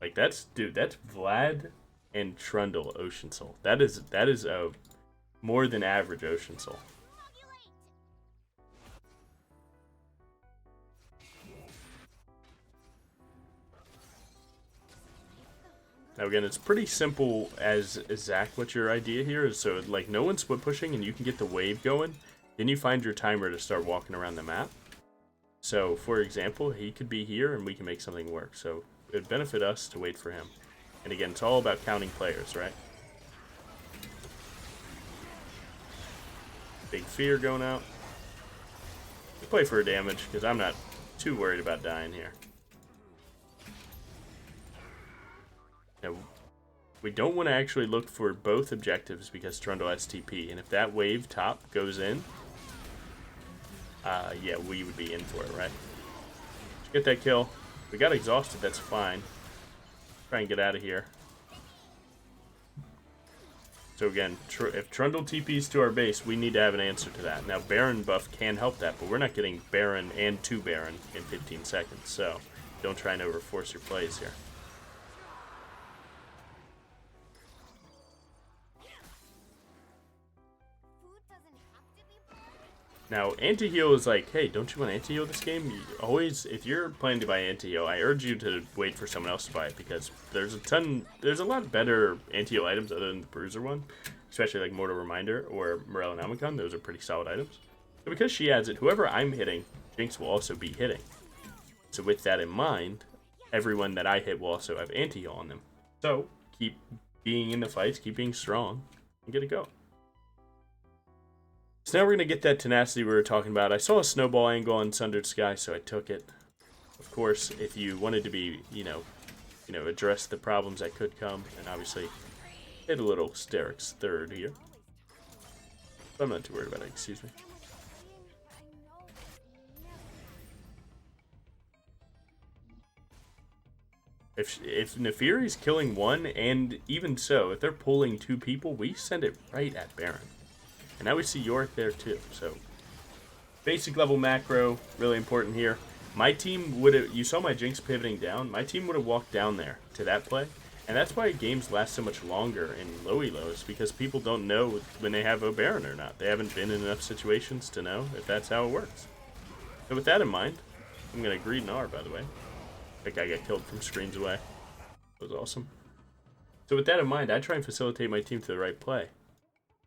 Like, that's Vlad and Trundle Ocean Soul. That is a more than average Ocean Soul. Now again, it's pretty simple as Zach, what your idea here is. So like no one's split pushing and you can get the wave going. Then you find your timer to start walking around the map. So for example, he could be here and we can make something work. So it would benefit us to wait for him. And again, it's all about counting players, right? Big fear going out. We play for damage because I'm not too worried about dying here. Now, we don't want to actually look for both objectives because Trundle has TP. And if that wave top goes in, yeah, we would be in for it, right? Let's get that kill. We got exhausted, that's fine. Try and get out of here. So again, if Trundle TPs to our base, we need to have an answer to that. Now, Baron buff can help that, but we're not getting Baron and 2 Baron in 15 seconds, so don't try and overforce your plays here. Now, anti-heal is like, hey, don't you want anti-heal this game? You always, if you're planning to buy anti-heal, I urge you to wait for someone else to buy it because there's a lot better anti-heal items other than the Bruiser one, especially like Mortal Reminder or Morel and Amicon. Those are pretty solid items. But because she adds it, whoever I'm hitting, Jinx will also be hitting. So with that in mind, everyone that I hit will also have anti-heal on them. So keep being in the fights, keep being strong, and get it go. So now we're going to get that tenacity we were talking about. I saw a snowball angle on Sundered Sky, so I took it. Of course, if you wanted to be, address the problems that could come, and obviously hit a little Sterix third here. But I'm not too worried about it, excuse me. If Neferi's killing one, and even so, if they're pulling 2 people, we send it right at Baron. And now we see Yorick there too, so basic level macro, really important here. My team would have, you saw my Jinx pivoting down, my team would have walked down there to that play. And that's why games last so much longer in low elos, because people don't know when they have a Baron or not. They haven't been in enough situations to know if that's how it works. So with that in mind, I'm going to greed an R, by the way. That guy got killed from screens away. That was awesome. So with that in mind, I try and facilitate my team to the right play.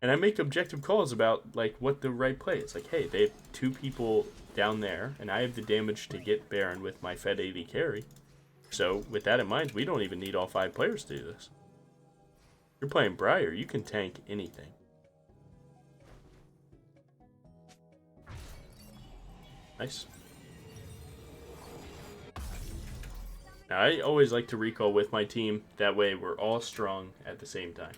And I make objective calls about, like, what the right play is. Like, hey, they have 2 people down there, and I have the damage to get Baron with my Fed 80 carry. So, with that in mind, we don't even need all 5 players to do this. If you're playing Briar, you can tank anything. Nice. Now, I always like to recall with my team. That way, we're all strong at the same time.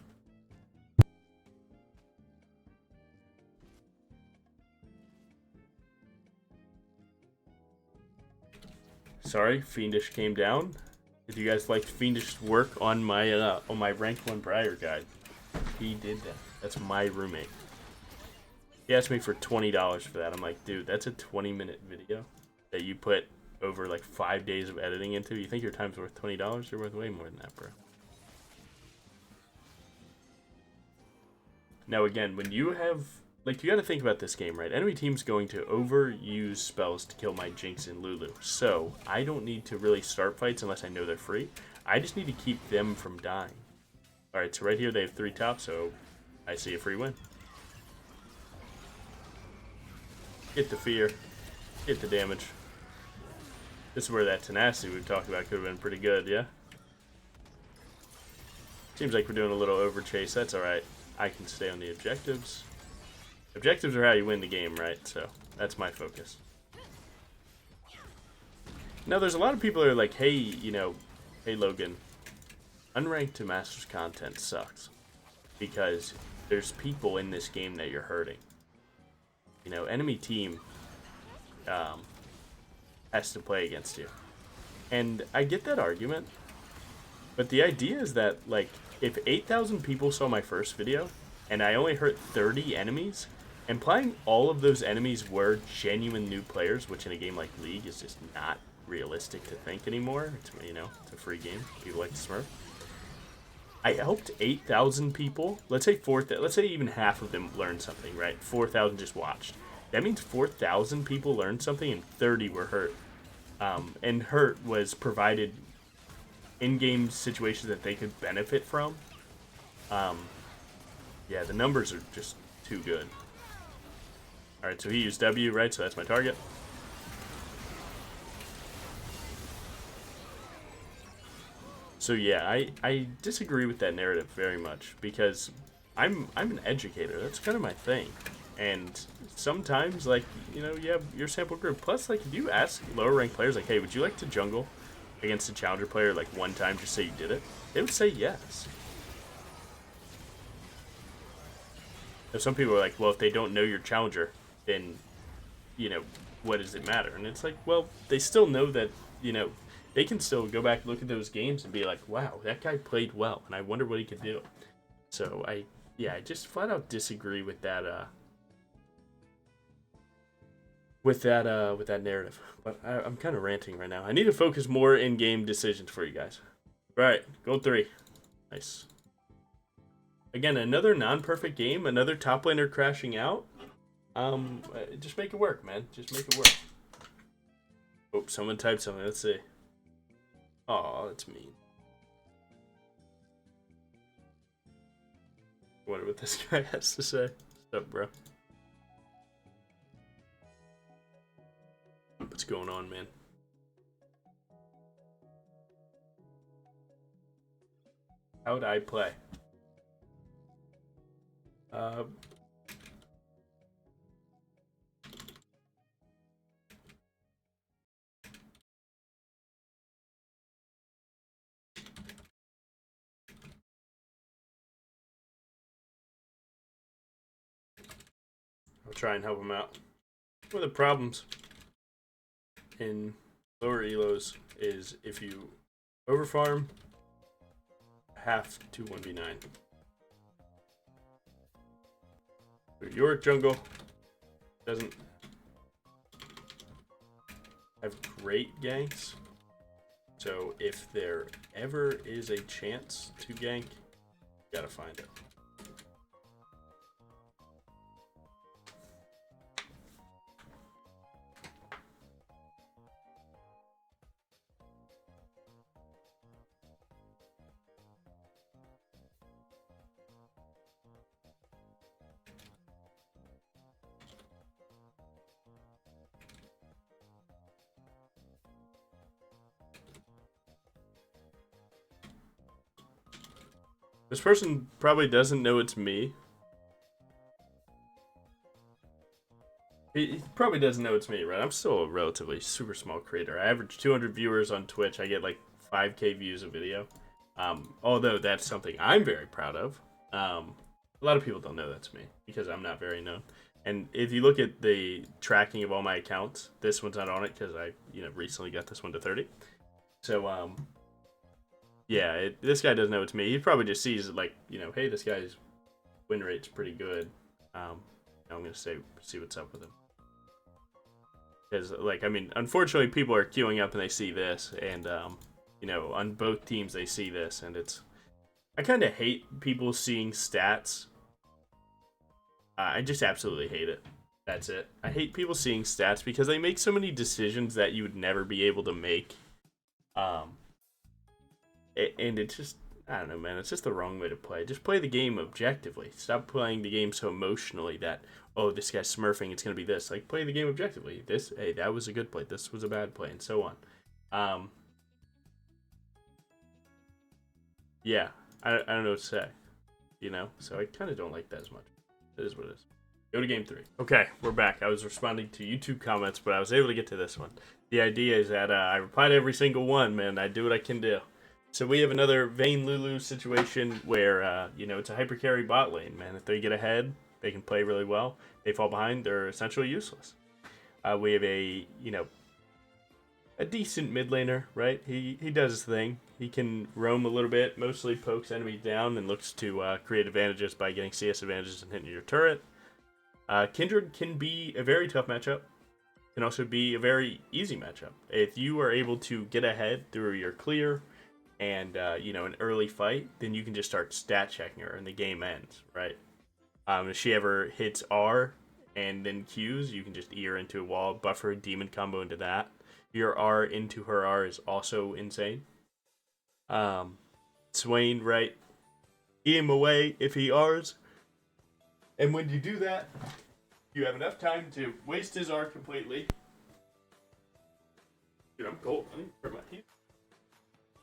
sorry, Fiendish came down. If you guys liked Fiendish's work on my rank 1 Briar guide, he did that. That's my roommate. He asked me for $20 for that. I'm like, dude, that's a 20-minute video that you put over like 5 days of editing into. You think your time's worth $20? You're worth way more than that, bro. Now again, when you have, like, you got to think about this game, right? Enemy team's going to overuse spells to kill my Jinx and Lulu. So I don't need to really start fights unless I know they're free. I just need to keep them from dying. Alright, so right here they have 3 tops, so I see a free win. Get the fear. Get the damage. This is where that tenacity we've talked about could have been pretty good, yeah? Seems like we're doing a little over chase. That's alright. I can stay on the objectives. Objectives are how you win the game, right? So that's my focus. Now, there's a lot of people that are like, hey, you know, hey, Logan, unranked to Masters content sucks because there's people in this game that you're hurting. You know, enemy team has to play against you. And I get that argument, but the idea is that, like, if 8,000 people saw my first video and I only hurt 30 enemies, implying all of those enemies were genuine new players, which in a game like League is just not realistic to think anymore. It's, you know, it's a free game. People like to smurf. I helped 8,000 people. Let's say even half of them learned something, right? 4,000 just watched. That means 4,000 people learned something and 30 were hurt. And hurt was provided in-game situations that they could benefit from. Yeah, the numbers are just too good. Alright, so he used W, right? So that's my target. So yeah, I disagree with that narrative very much because I'm an educator. That's kind of my thing. And sometimes, like, you know, you have your sample group. Plus, like, if you ask lower ranked players, like, hey, would you like to jungle against a challenger player, like, one time, just say you did it? They would say yes. Now, some people are like, well, if they don't know your challenger, then, you know, what does it matter? And it's like, well, they still know that, you know, they can still go back and look at those games and be like, wow, that guy played well, and I wonder what he could do. So, I just flat out disagree with that, with that narrative. But I'm kind of ranting right now. I need to focus more in-game decisions for you guys. Right, gold 3. Nice. Again, another non-perfect game, another top laner crashing out. Just make it work, man. Just make it work. Oh, someone typed something. Let's see. Aw, that's mean. I wonder what this guy has to say. What's up, bro? What's going on, man? How'd I play? I'll try and help him out. One of the problems in lower elos is if you overfarm, have to 1v9. York jungle doesn't have great ganks, so if there ever is a chance to gank, you gotta find it. This person probably doesn't know it's me. He probably doesn't know it's me, right? I'm still a relatively super small creator. I average 200 viewers on Twitch. I get like 5K views a video. Although that's something I'm very proud of. A lot of people don't know that's me because I'm not very known. And if you look at the tracking of all my accounts, this one's not on it because I, recently got this one to 30. So, yeah, this guy doesn't know it's me. He probably just sees, like, hey, this guy's win rate's pretty good. I'm going to see what's up with him. Because, like, I mean, unfortunately, people are queuing up and they see this. And, on both teams, they see this. And I kind of hate people seeing stats. I just absolutely hate it. That's it. I hate people seeing stats because they make so many decisions that you would never be able to make. And it's just, I don't know, man. It's just the wrong way to play. Just play the game objectively. Stop playing the game so emotionally that, oh, this guy's smurfing, it's going to be this. Like, play the game objectively. Hey, that was a good play. This was a bad play, and so on. Yeah, I don't know what to say. So I kind of don't like that as much. It is what it is. Go to game 3. Okay, we're back. I was responding to YouTube comments, but I was able to get to this one. The idea is that I reply to every single one, man. I do what I can do. So we have another Vayne Lulu situation where, it's a hyper carry bot lane, man. If they get ahead, they can play really well. They fall behind, they're essentially useless. We have a decent mid laner, right? He does his thing. He can roam a little bit, mostly pokes enemies down and looks to create advantages by getting CS advantages and hitting your turret. Kindred can be a very tough matchup. Can also be a very easy matchup. If you are able to get ahead through your clear and, an early fight, then you can just start stat checking her and the game ends, right? If she ever hits R and then Qs, you can just E her into a wall, buffer a demon combo into that. Your R into her R is also insane. Swain, right? E him away if he Rs. And when you do that, you have enough time to waste his R completely. Dude, I'm cold. I need to burn my teeth.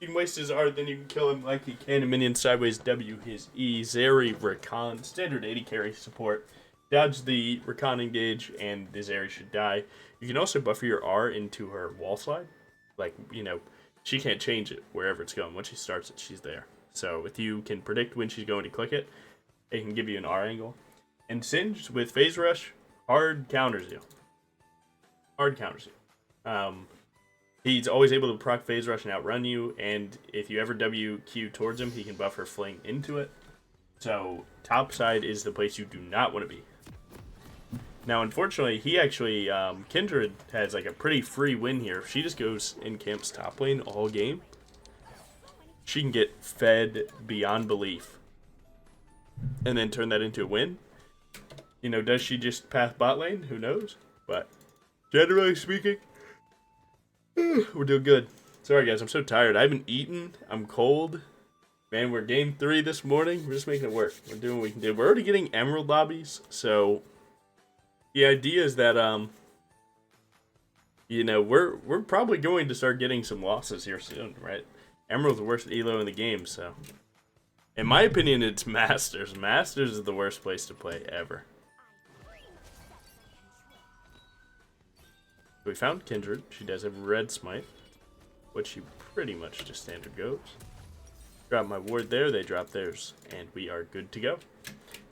You can waste his R, then you can kill him like he can. A minion sideways W his E. Zeri, Rakan, standard 80 carry support. Dodge the Rakan engage, and the Zeri should die. You can also buffer your R into her wall slide. Like, she can't change it wherever it's going. Once she starts it, she's there. So if you can predict when she's going to click it, it can give you an R angle. And Singed with Phase Rush, hard counters you. He's always able to proc Phase Rush and outrun you, and if you ever WQ towards him, he can buffer Fling into it. So, top side is the place you do not want to be. Now, unfortunately, he actually, Kindred has like a pretty free win here. If she just goes in Camp's top lane all game, she can get fed beyond belief. And then turn that into a win. Does she just path bot lane? Who knows? But, generally speaking, we're doing good. Sorry, guys, I'm so tired. I haven't eaten. I'm cold. Man, we're game 3 this morning. We're just making it work. We're doing what we can do. We're already getting emerald lobbies, so the idea is that, we're probably going to start getting some losses here soon, right? Emerald's the worst elo in the game, so in my opinion, it's Masters. Masters is the worst place to play ever. We found Kindred. She does have red smite, which she pretty much just standard goes. Drop my ward there, they drop theirs, and we are good to go.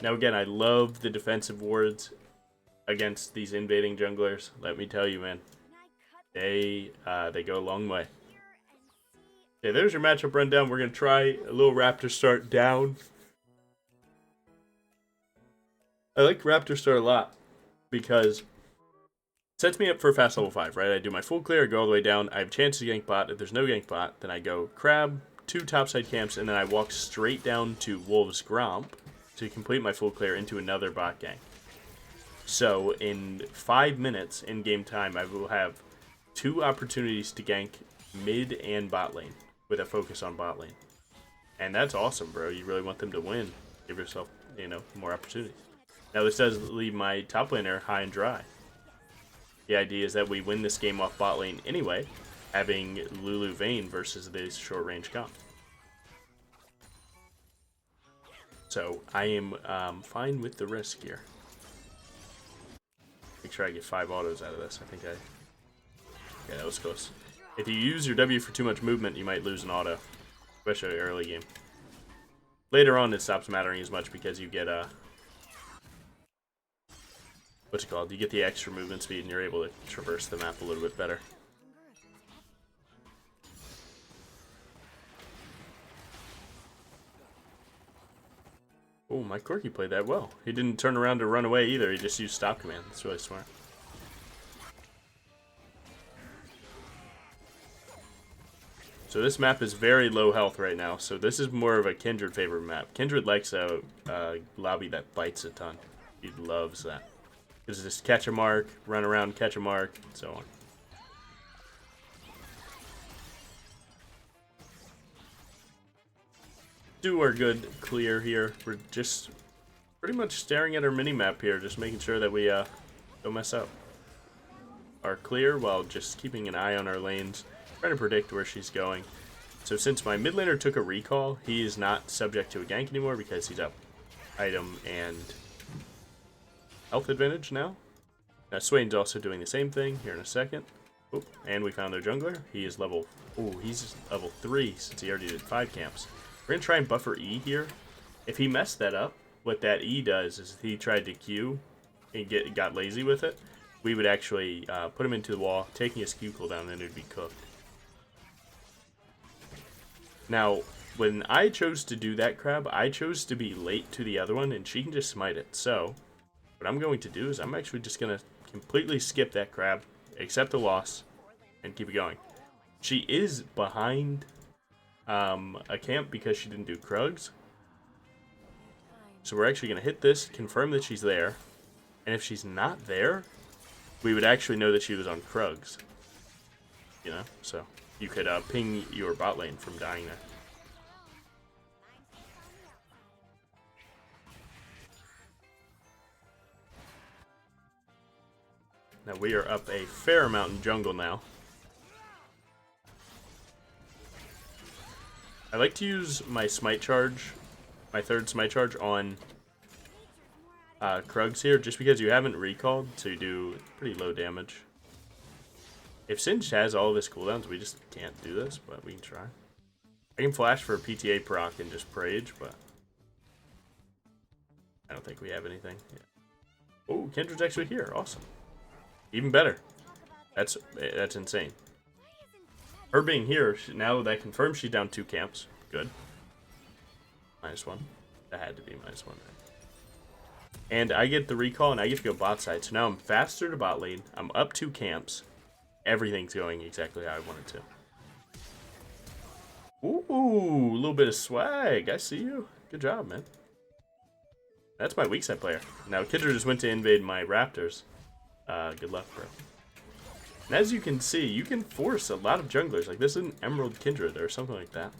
Now again, I love the defensive wards against these invading junglers. Let me tell you, man, they go a long way. Okay, there's your matchup rundown. We're going to try a little Raptor start down. I like Raptor start a lot because sets me up for fast level 5, right? I do my full clear, I go all the way down. I have a chance to gank bot. If there's no gank bot, then I go crab, 2 topside camps, and then I walk straight down to Wolves Gromp to complete my full clear into another bot gank. So in 5 minutes in game time, I will have 2 opportunities to gank mid and bot lane with a focus on bot lane. And that's awesome, bro. You really want them to win. Give yourself, more opportunities. Now this does leave my top laner high and dry. The idea is that we win this game off bot lane anyway, having Lulu Vayne versus this short range comp. So I am fine with the risk here. Make sure I get 5 autos out of this. Yeah, that was close. If you use your W for too much movement, you might lose an auto, especially early game. Later on, it stops mattering as much because you get what's it called? You get the extra movement speed and you're able to traverse the map a little bit better. Oh, my Corky played that well. He didn't turn around to run away either. He just used stop command. That's really smart. So this map is very low health right now. So this is more of a Kindred favorite map. Kindred likes a lobby that bites a ton. He loves that. Because just catch a mark, run around, catch a mark, and so on. Do our good clear here. We're just pretty much staring at our mini-map here, just making sure that we don't mess up. Our clear while just keeping an eye on our lanes, trying to predict where she's going. So since my mid laner took a recall, he is not subject to a gank anymore because he's up item and health advantage now. Now Swain's also doing the same thing here in a second. Oop, and we found their jungler. He is level, he's level 3 since he already did 5 camps. We're going to try and buffer E here. If he messed that up, what that E does is he tried to Q and got lazy with it. We would actually put him into the wall, taking his Q cooldown, and it would be cooked. Now, when I chose to do that crab, I chose to be late to the other one, and she can just smite it. So, what I'm going to do is I'm actually just going to completely skip that crab, accept the loss, and keep it going. She is behind a camp because she didn't do Krugs. So we're actually going to hit this, confirm that she's there. And if she's not there, we would actually know that she was on Krugs. You know, so you could ping your bot lane from dying there. Now we are up a fair amount in jungle now. I like to use my smite charge, my third smite charge on Krugs here, just because you haven't recalled, so you do pretty low damage. If Singed has all of his cooldowns, we just can't do this, but we can try. I can flash for a PTA proc and just Rage, but I don't think we have anything. Yeah. Oh, Kindred's actually here. Awesome. Even better. That's insane. Her being here, now that confirms she's down 2 camps. Good. -1. That had to be -1, right? And I get the recall, and I get to go bot side. So now I'm faster to bot lane. I'm up 2 camps. Everything's going exactly how I wanted to. Ooh, a little bit of swag. I see you. Good job, man. That's my weak side player. Now, Kindred just went to invade my Raptors. Good luck, bro. And as you can see, you can force a lot of junglers. Like, this is an Emerald Kindred or something like that.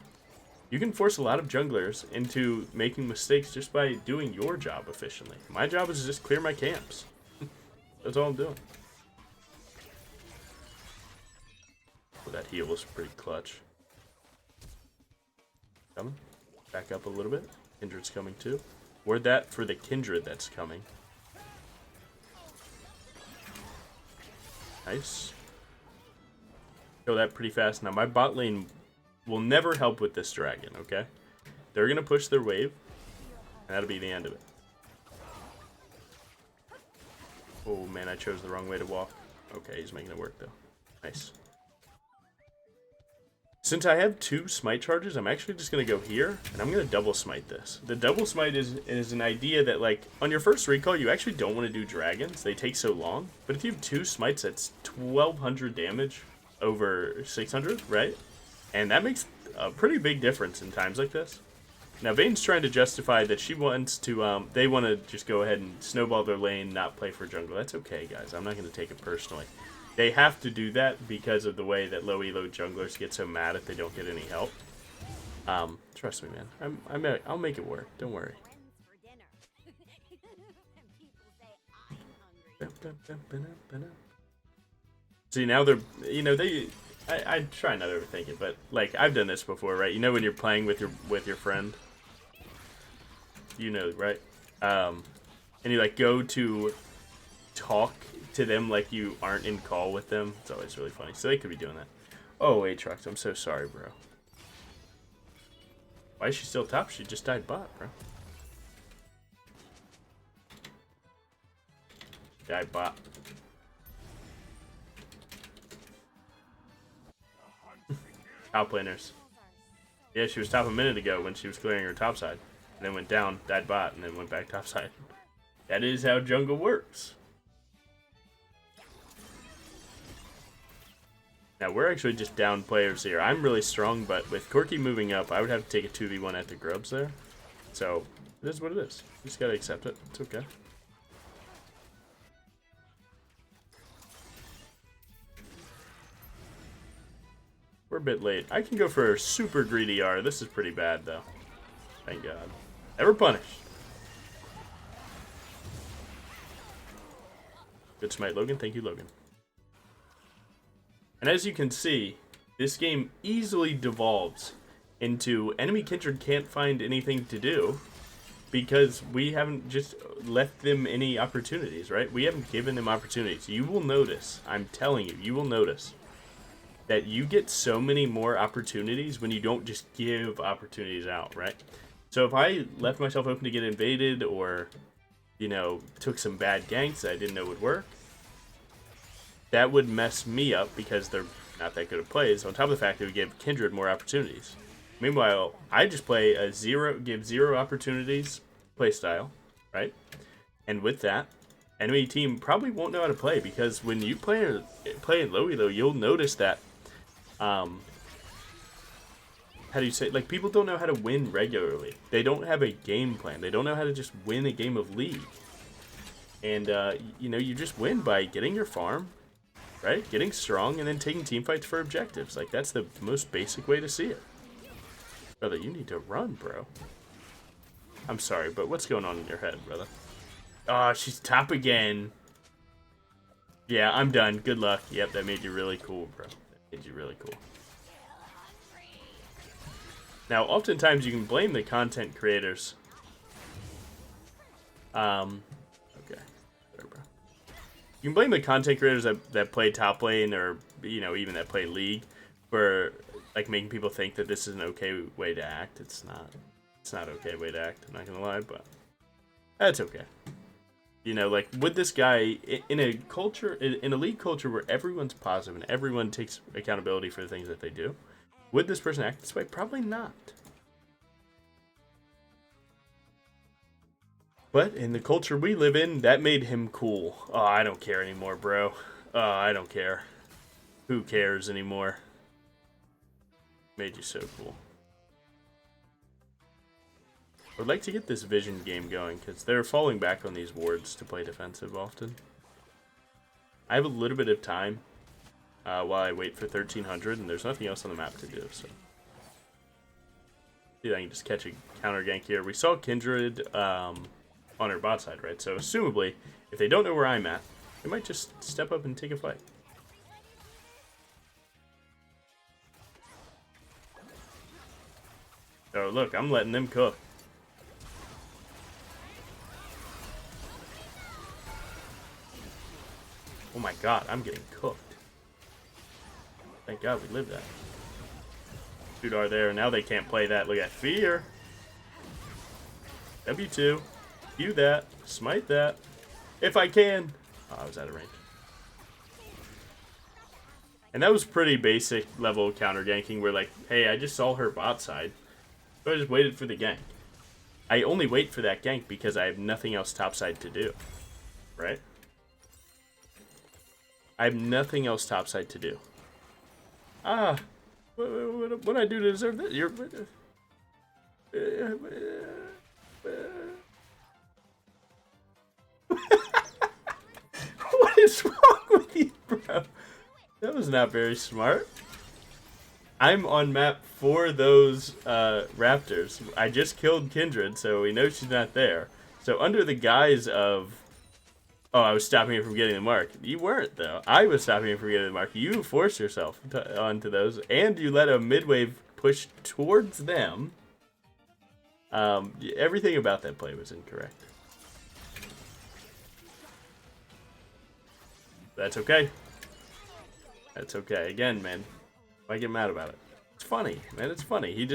You can force a lot of junglers into making mistakes just by doing your job efficiently. My job is to just clear my camps. That's all I'm doing. Oh, that heal was pretty clutch. Coming. Back up a little bit. Kindred's coming too. Word that for the Kindred that's coming. Nice. Kill that pretty fast. Now, my bot lane will never help with this dragon, okay? They're going to push their wave, and that'll be the end of it. Oh, man, I chose the wrong way to walk. Okay, he's making it work, though. Nice. Since I have 2 smite charges, I'm actually just going to go here, and I'm going to double smite this. The double smite is an idea that, like, on your first recall, you actually don't want to do dragons. They take so long. But if you have 2 smites, that's 1,200 damage over 600, right? And that makes a pretty big difference in times like this. Now, Vayne's trying to justify that she wants to, they want to just go ahead and snowball their lane, not play for jungle. That's okay, guys. I'm not going to take it personally. They have to do that because of the way that low elo junglers get so mad if they don't get any help. Trust me, man. I'll make it work. Don't worry. See, now they're, you know, I try not to overthink it, but like I've done this before, right? You know when you're playing with your friend, you know, right? And you like go to talk to them like you aren't in call with them. It's always really funny. So they could be doing that. Oh, Aatrox, I'm so sorry, bro. Why is she still top? She just died bot, bro. guy bot. Top laners. Yeah, she was top a minute ago when she was clearing her top side. And then went down, died bot, and then went back top side. That is how jungle works. Now, we're actually just down players here. I'm really strong, but with Corky moving up, I would have to take a 2v1 at the grubs there. So, it is what it is. You just gotta accept it. It's okay. We're a bit late. I can go for a super greedy R. This is pretty bad, though. Thank God. Never punished. Good smite, Logan. Thank you, Logan. And as you can see, this game easily devolves into enemy Kindred can't find anything to do because we haven't just left them any opportunities, right? We haven't given them opportunities. You will notice, I'm telling you, you will notice that you get so many more opportunities when you don't just give opportunities out, right? So if I left myself open to get invaded or, you know, took some bad ganks that I didn't know would work, that would mess me up because they're not that good at plays, on top of the fact that we give Kindred more opportunities. Meanwhile, I just play a give zero opportunities play style, right? And with that, enemy team probably won't know how to play because when you play in low elo, you'll notice that how do you say, like, people don't know how to win regularly. They don't have a game plan. They don't know how to just win a game of League. And, you know, you just win by getting your farm, right? Getting strong, and then taking team fights for objectives. Like, that's the most basic way to see it. Brother, you need to run, bro. I'm sorry, but what's going on in your head, brother? Oh, she's top again. Yeah, I'm done. Good luck. Yep, that made you really cool, bro. Made you really cool. Now, oftentimes you can blame the content creators. Okay. There, bro. You can blame the content creators that play top lane or, you know, even that play League for, like, making people think that this is an okay way to act. It's not. It's not an okay way to act, I'm not gonna lie, but that's okay. You know, like, would this guy, in a culture, in a League culture where everyone's positive and everyone takes accountability for the things that they do, would this person act this way? Probably not. But in the culture we live in, that made him cool. Oh, I don't care anymore, bro. Oh, I don't care. Who cares anymore? Made you so cool. I'd like to get this vision game going, because they're falling back on these wards to play defensive often. I have a little bit of time while I wait for 1300, and there's nothing else on the map to do, so. See if I can just catch a counter gank here. We saw Kindred on our bot side, right? So, assumably, if they don't know where I'm at, they might just step up and take a fight. Oh, look, I'm letting them cook. Oh my god, I'm getting cooked. Thank god we lived that. Dude are there, now they can't play that. Look at fear. W2. Q that. Smite that. If I can. Oh, I was out of range. And that was pretty basic level counter ganking where, like, hey, I just saw her bot side. So I just waited for the gank. I only wait for that gank because I have nothing else topside to do. Right? I have nothing else topside to do. Ah, what did I do to deserve this? You're. What is wrong with you, bro? That was not very smart. I'm on map for those raptors. I just killed Kindred, so we know she's not there. So under the guise of, oh, I was stopping you from getting the mark. You weren't, though. I was stopping you from getting the mark. You forced yourself onto those, and you let a mid-wave push towards them. Everything about that play was incorrect. That's okay. That's okay. Again, man, why get mad about it? It's funny, man. It's funny. He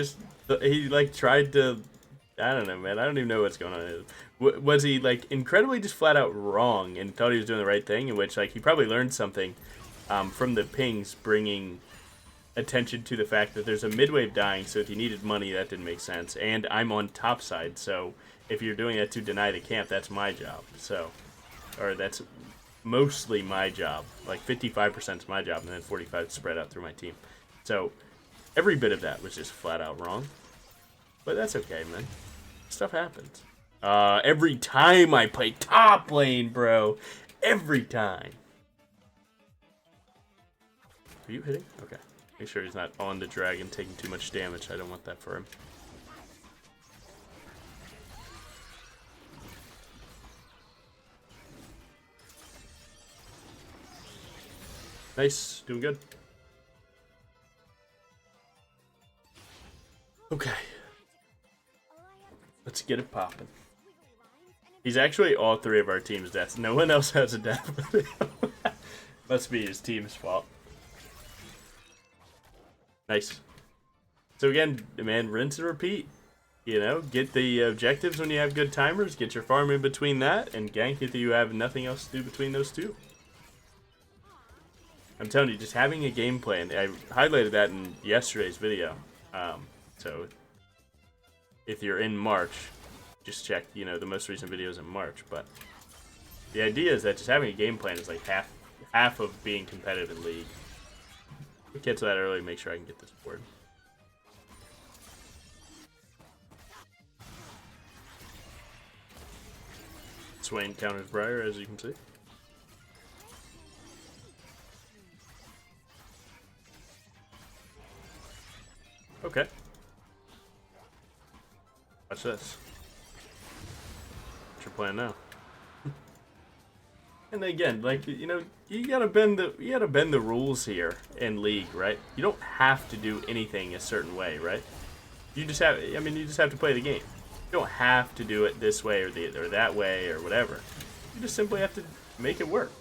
like tried to I don't know, man. I don't even know what's going on. Was he, like, incredibly just flat out wrong and thought he was doing the right thing? In which, like, he probably learned something from the pings, bringing attention to the fact that there's a mid-wave dying, so if you needed money, that didn't make sense. And I'm on top side, so if you're doing that to deny the camp, that's my job. So, or that's mostly my job. Like, 55% is my job, and then 45% spread out through my team. So, every bit of that was just flat out wrong. But that's okay, man. Stuff happens. Every time I play top lane, bro. Every time. Are you hitting? Okay. Make sure he's not on the dragon taking too much damage. I don't want that for him. Nice. Doing good. Okay. Let's get it popping. He's actually all three of our team's deaths. No one else has a death with him. Must be his team's fault. Nice. So again, man, rinse and repeat. You know, get the objectives when you have good timers, get your farm in between that, and gank if you have nothing else to do between those two. I'm telling you, just having a game plan. I highlighted that in yesterday's video. So if you're in March, just check, you know, the most recent videos in March. But the idea is that just having a game plan is like half of being competitive in League. We cancel that early, make sure I can get this board. Swain counters Briar, as you can see. Okay. Watch this. What's your plan now? And again, like, you know, you gotta bend the rules here in League, right? You don't have to do anything a certain way, right? You just have, I mean, you just have to play the game. You don't have to do it this way or that way or whatever. You just simply have to make it work.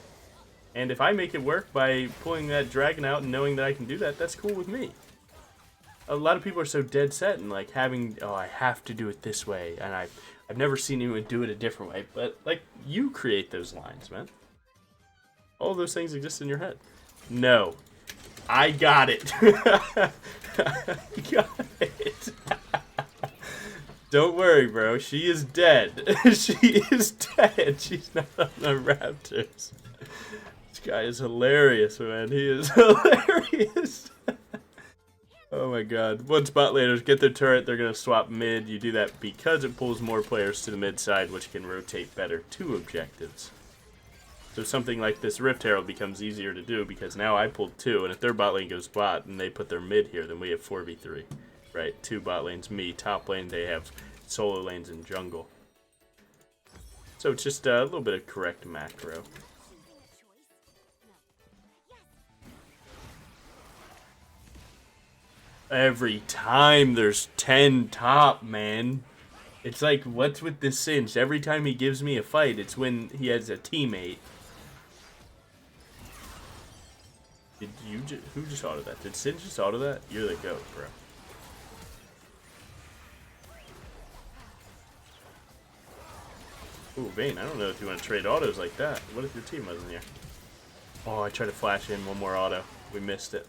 And if I make it work by pulling that dragon out and knowing that I can do that, that's cool with me. A lot of people are so dead set and like having, oh, I have to do it this way, and I've never seen anyone do it a different way. But like, you create those lines, man. All those things exist in your head. No, I got it. I got it. Don't worry, bro. She is dead. She is dead. She's not on the Raptors. This guy is hilarious, man. He is hilarious. Oh my god. Once bot laners get their turret, they're going to swap mid. You do that because it pulls more players to the mid side, which can rotate better to objectives. So something like this Rift Herald becomes easier to do because now I pulled 2, and if their bot lane goes bot and they put their mid here, then we have 4v3. Right? 2 bot lanes, me. Top lane, they have solo lanes and jungle. So it's just a little bit of correct macro. Every time there's 10 top, man. It's like, what's with this Singe? Every time he gives me a fight, it's when he has a teammate. Did you who just auto that? Did Singe just auto that? You're the GOAT, bro. Ooh, Vayne, I don't know if you want to trade autos like that. What if your team wasn't here? Oh, I tried to flash in one more auto. We missed it.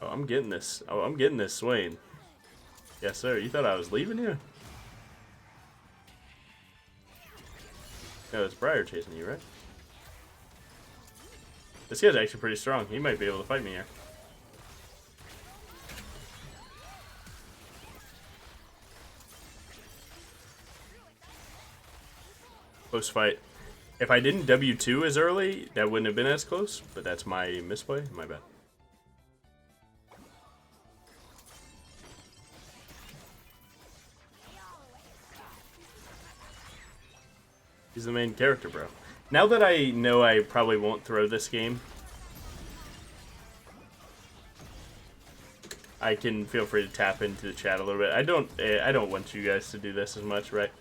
Oh, I'm getting this. Oh, I'm getting this Swain. Yes, sir. You thought I was leaving you? No, it's Briar chasing you, right? This guy's actually pretty strong. He might be able to fight me here. Close fight. If I didn't W2 as early, that wouldn't have been as close, but that's my misplay. My bad. He's the main character, bro. Now that I know I probably won't throw this game, I can feel free to tap into the chat a little bit. I don't want you guys to do this as much, right?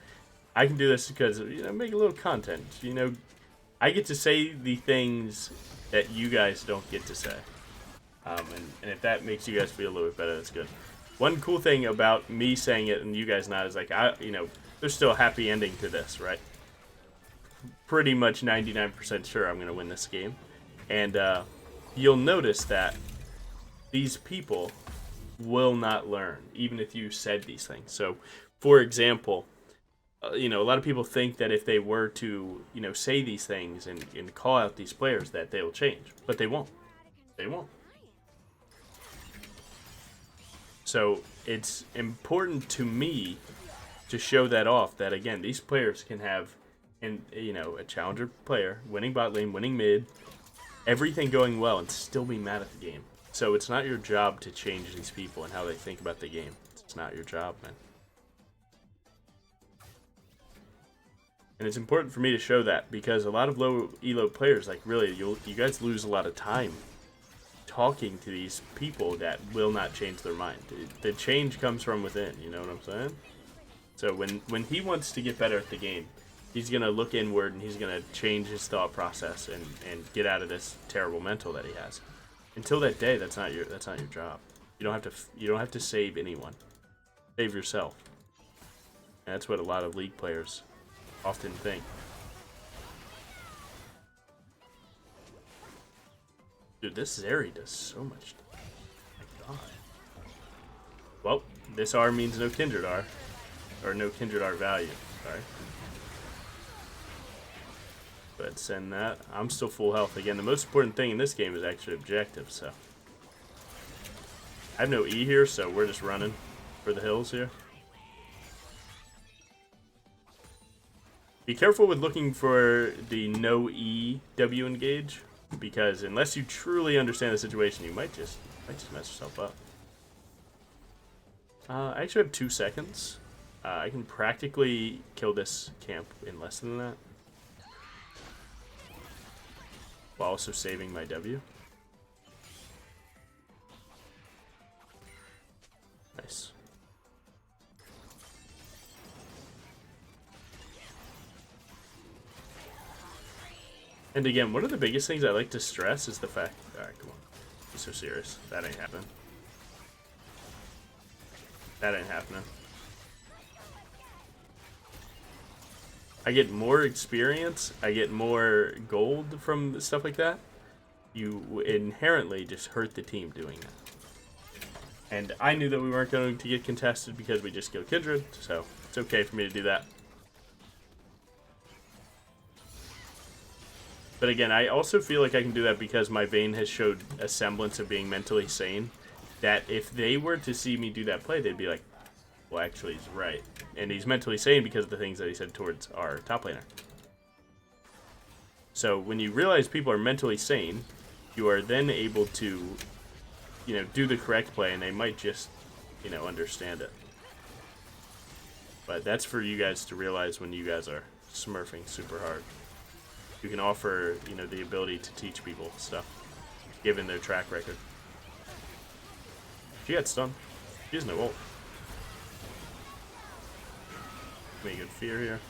I can do this because, you know, make a little content. You know, I get to say the things that you guys don't get to say. And if that makes you guys feel a little bit better, that's good. One cool thing about me saying it and you guys not is like, there's still a happy ending to this, right? Pretty much 99% sure I'm going to win this game. And you'll notice that these people will not learn, even if you said these things. So, for example, a lot of people think that if they were to, say these things and call out these players that they'll change. But they won't. They won't. So it's important to me to show that off, that again, these players can have, a challenger player, winning bot lane, winning mid, everything going well, and still be mad at the game. So it's not your job to change these people and how they think about the game. It's not your job, man. And it's important for me to show that, because a lot of low elo players, like, really, you guys lose a lot of time talking to these people that will not change their mind. The change comes from within, you know what I'm saying? So when he wants to get better at the game, he's going to look inward and he's going to change his thought process and get out of this terrible mental that he has. Until that day, that's not your job. You don't have to save anyone. Save yourself. And that's what a lot of League players often think. Dude, this Zeri does so much. My God. Well, this R means no Kindred R. Or no Kindred R value. Sorry. But send that. I'm still full health. Again, the most important thing in this game is actually objective, so. I have no E here, so we're just running for the hills here. Be careful with looking for the no E W engage, because unless you truly understand the situation, you might just mess yourself up. I actually have 2 seconds. I can practically kill this camp in less than that, while also saving my W. Nice. And again, one of the biggest things I like to stress is the fact... Alright, come on. Be so serious. That ain't happening. That ain't happening. I get more experience, I get more gold from stuff like that. You inherently just hurt the team doing that. And I knew that we weren't going to get contested because we just killed Kindred, so it's okay for me to do that. But again, I also feel like I can do that because my Vayne has showed a semblance of being mentally sane. That if they were to see me do that play, they'd be like, well, actually, he's right. And he's mentally sane because of the things that he said towards our top laner. So when you realize people are mentally sane, you are then able to, do the correct play, and they might just, understand it. But that's for you guys to realize when you guys are smurfing super hard. You can offer, the ability to teach people stuff, given their track record. She got stunned. She has no ult. Make good fear here.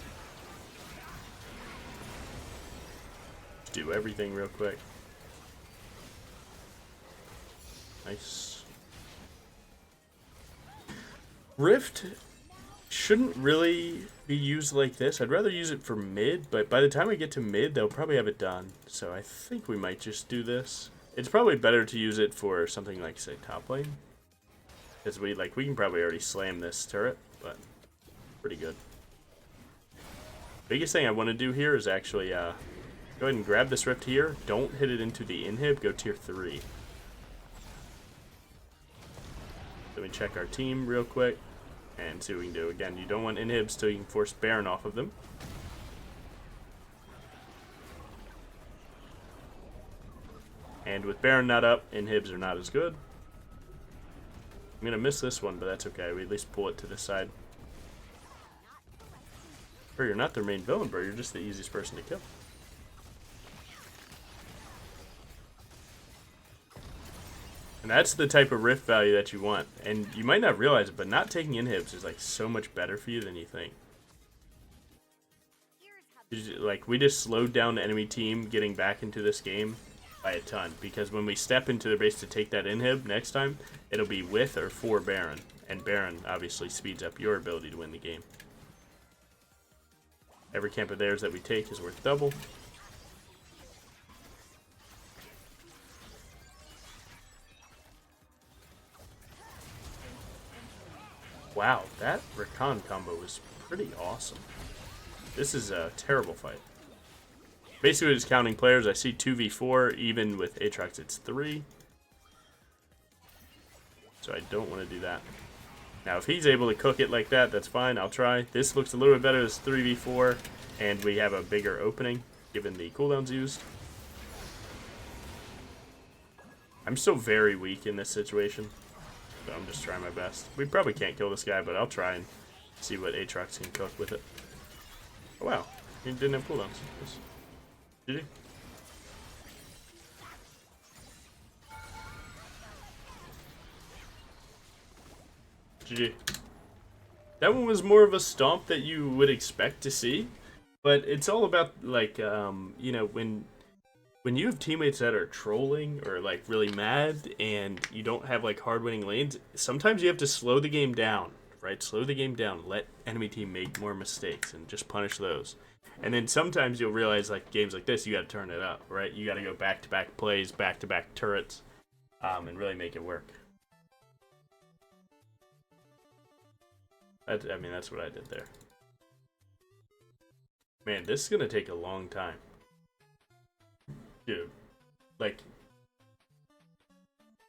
Just do everything real quick. Nice. Rift shouldn't really be used like this. I'd rather use it for mid, but by the time we get to mid, they'll probably have it done. So I think we might just do this. It's probably better to use it for something like, say, top lane. Because we can probably already slam this turret, but pretty good. Biggest thing I want to do here is actually go ahead and grab this Rift here. Don't hit it into the inhib. Go tier 3. Let me check our team real quick and see what we can do. Again, you don't want inhibs till you can force Baron off of them. And with Baron not up, inhibs are not as good. I'm going to miss this one, but that's okay. We at least pull it to this side. Bro, you're not their main villain, bro. You're just the easiest person to kill. And that's the type of rift value that you want. And you might not realize it, but not taking inhibs is so much better for you than you think. We just slowed down the enemy team getting back into this game by a ton, because when we step into their base to take that inhib next time, it'll be with or for Baron, and Baron obviously speeds up your ability to win the game. Every camp of theirs that we take is worth double. Wow, that Rakan combo was pretty awesome. This is a terrible fight. Basically just counting players. I see 2v4, even with Aatrox it's 3. So I don't want to do that. Now if he's able to cook it like that, that's fine, I'll try. This looks a little bit better as 3v4, and we have a bigger opening, given the cooldowns used. I'm still very weak in this situation, so I'm just trying my best. We probably can't kill this guy, but I'll try and see what Aatrox can cook with it. Oh wow, he didn't have cooldowns. Did he? GG. That one was more of a stomp that you would expect to see, but it's all about, like, you know, when you have teammates that are trolling or, like, really mad and you don't have, like, hard winning lanes, sometimes you have to slow the game down, right? Slow the game down, let enemy team make more mistakes and just punish those. And then sometimes you'll realize, like, games like this, you got to turn it up, right? You got to go back-to-back plays, back-to-back turrets, and really make it work. I mean, that's what I did there. Man, this is going to take a long time. Dude, like,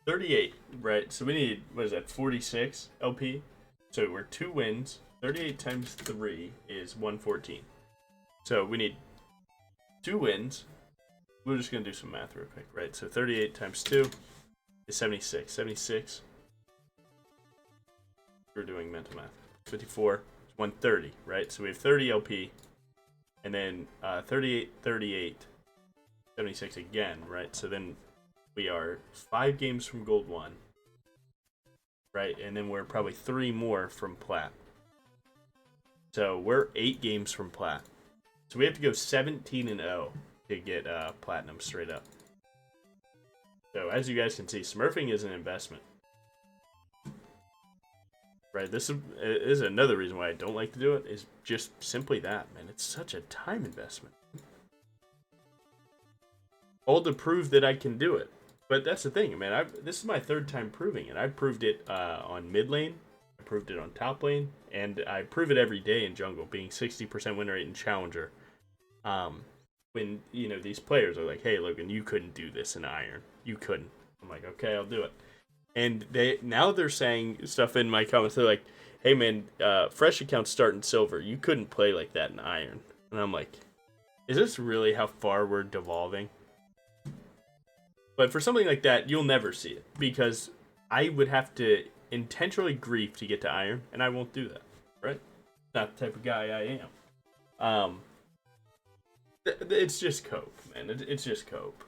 38, right? So we need, what is that, 46 LP? So we're 2 wins. 38 times 3 is 114. So we need 2 wins. We're just going to do some math real quick, right? So 38 times 2 is 76. 76. We're doing mental math. 54 is 130, right? So we have 30 LP. And then 38, 38, 76 again, right? So then we are 5 games from Gold 1. Right? And then we're probably 3 more from Plat. So we're 8 games from Plat. So we have to go 17-0 to get Platinum straight up. So as you guys can see, smurfing is an investment. Right, this is another reason why I don't like to do it, is just simply that, man. It's such a time investment. All to prove that I can do it. But that's the thing, man. This is my 3rd time proving it. I proved it on mid lane, I proved it on top lane, and I prove it every day in jungle, being 60% win rate in challenger. When, you know, these players are like, hey, Logan, you couldn't do this in Iron. You couldn't. I'm like, okay, I'll do it. And now they're saying stuff in my comments. They're like, hey, man, fresh accounts start in silver. You couldn't play like that in Iron. And I'm like, is this really how far we're devolving? But for something like that, you'll never see it. Because I would have to intentionally grief to get to Iron. And I won't do that. Right? Not the type of guy I am. It's just cope, man. It's just cope.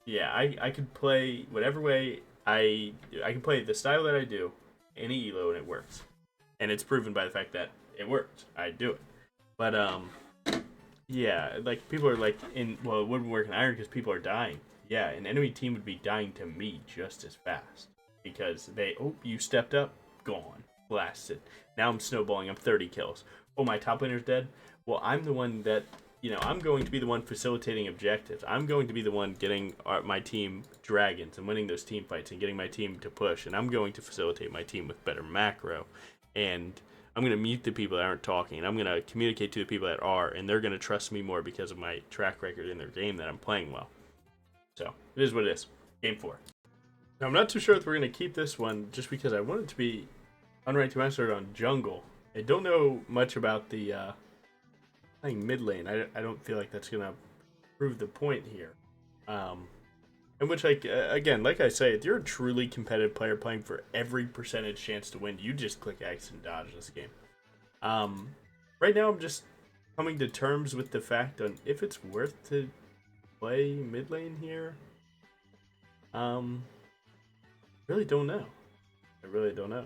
Yeah, I could play whatever way I can play the style that I do, any elo, and it works. And it's proven by the fact that it works. I do it. But yeah, like people are like, well, it wouldn't work in Iron because people are dying. Yeah, an enemy team would be dying to me just as fast because you stepped up, gone, blasted. Now I'm snowballing. I'm 30 kills. Oh, my top laner's dead. Well, I'm the one that, you know, I'm going to be the one facilitating objectives. I'm going to be the one getting my team dragons and winning those team fights and getting my team to push. And I'm going to facilitate my team with better macro. And I'm going to mute the people that aren't talking. And I'm going to communicate to the people that are. And they're going to trust me more because of my track record in their game that I'm playing well. So, it is what it is. Game 4. Now, I'm not too sure if we're going to keep this one just because I want it to be unranked mastered on jungle. I don't know much about the playing mid lane. I don't feel like that's gonna prove the point here. In which, like, again, like I say, if you're a truly competitive player playing for every percentage chance to win, you just click X and dodge this game. Right now, I'm just coming to terms with the fact on if it's worth to play mid lane here. Really don't know. I really don't know.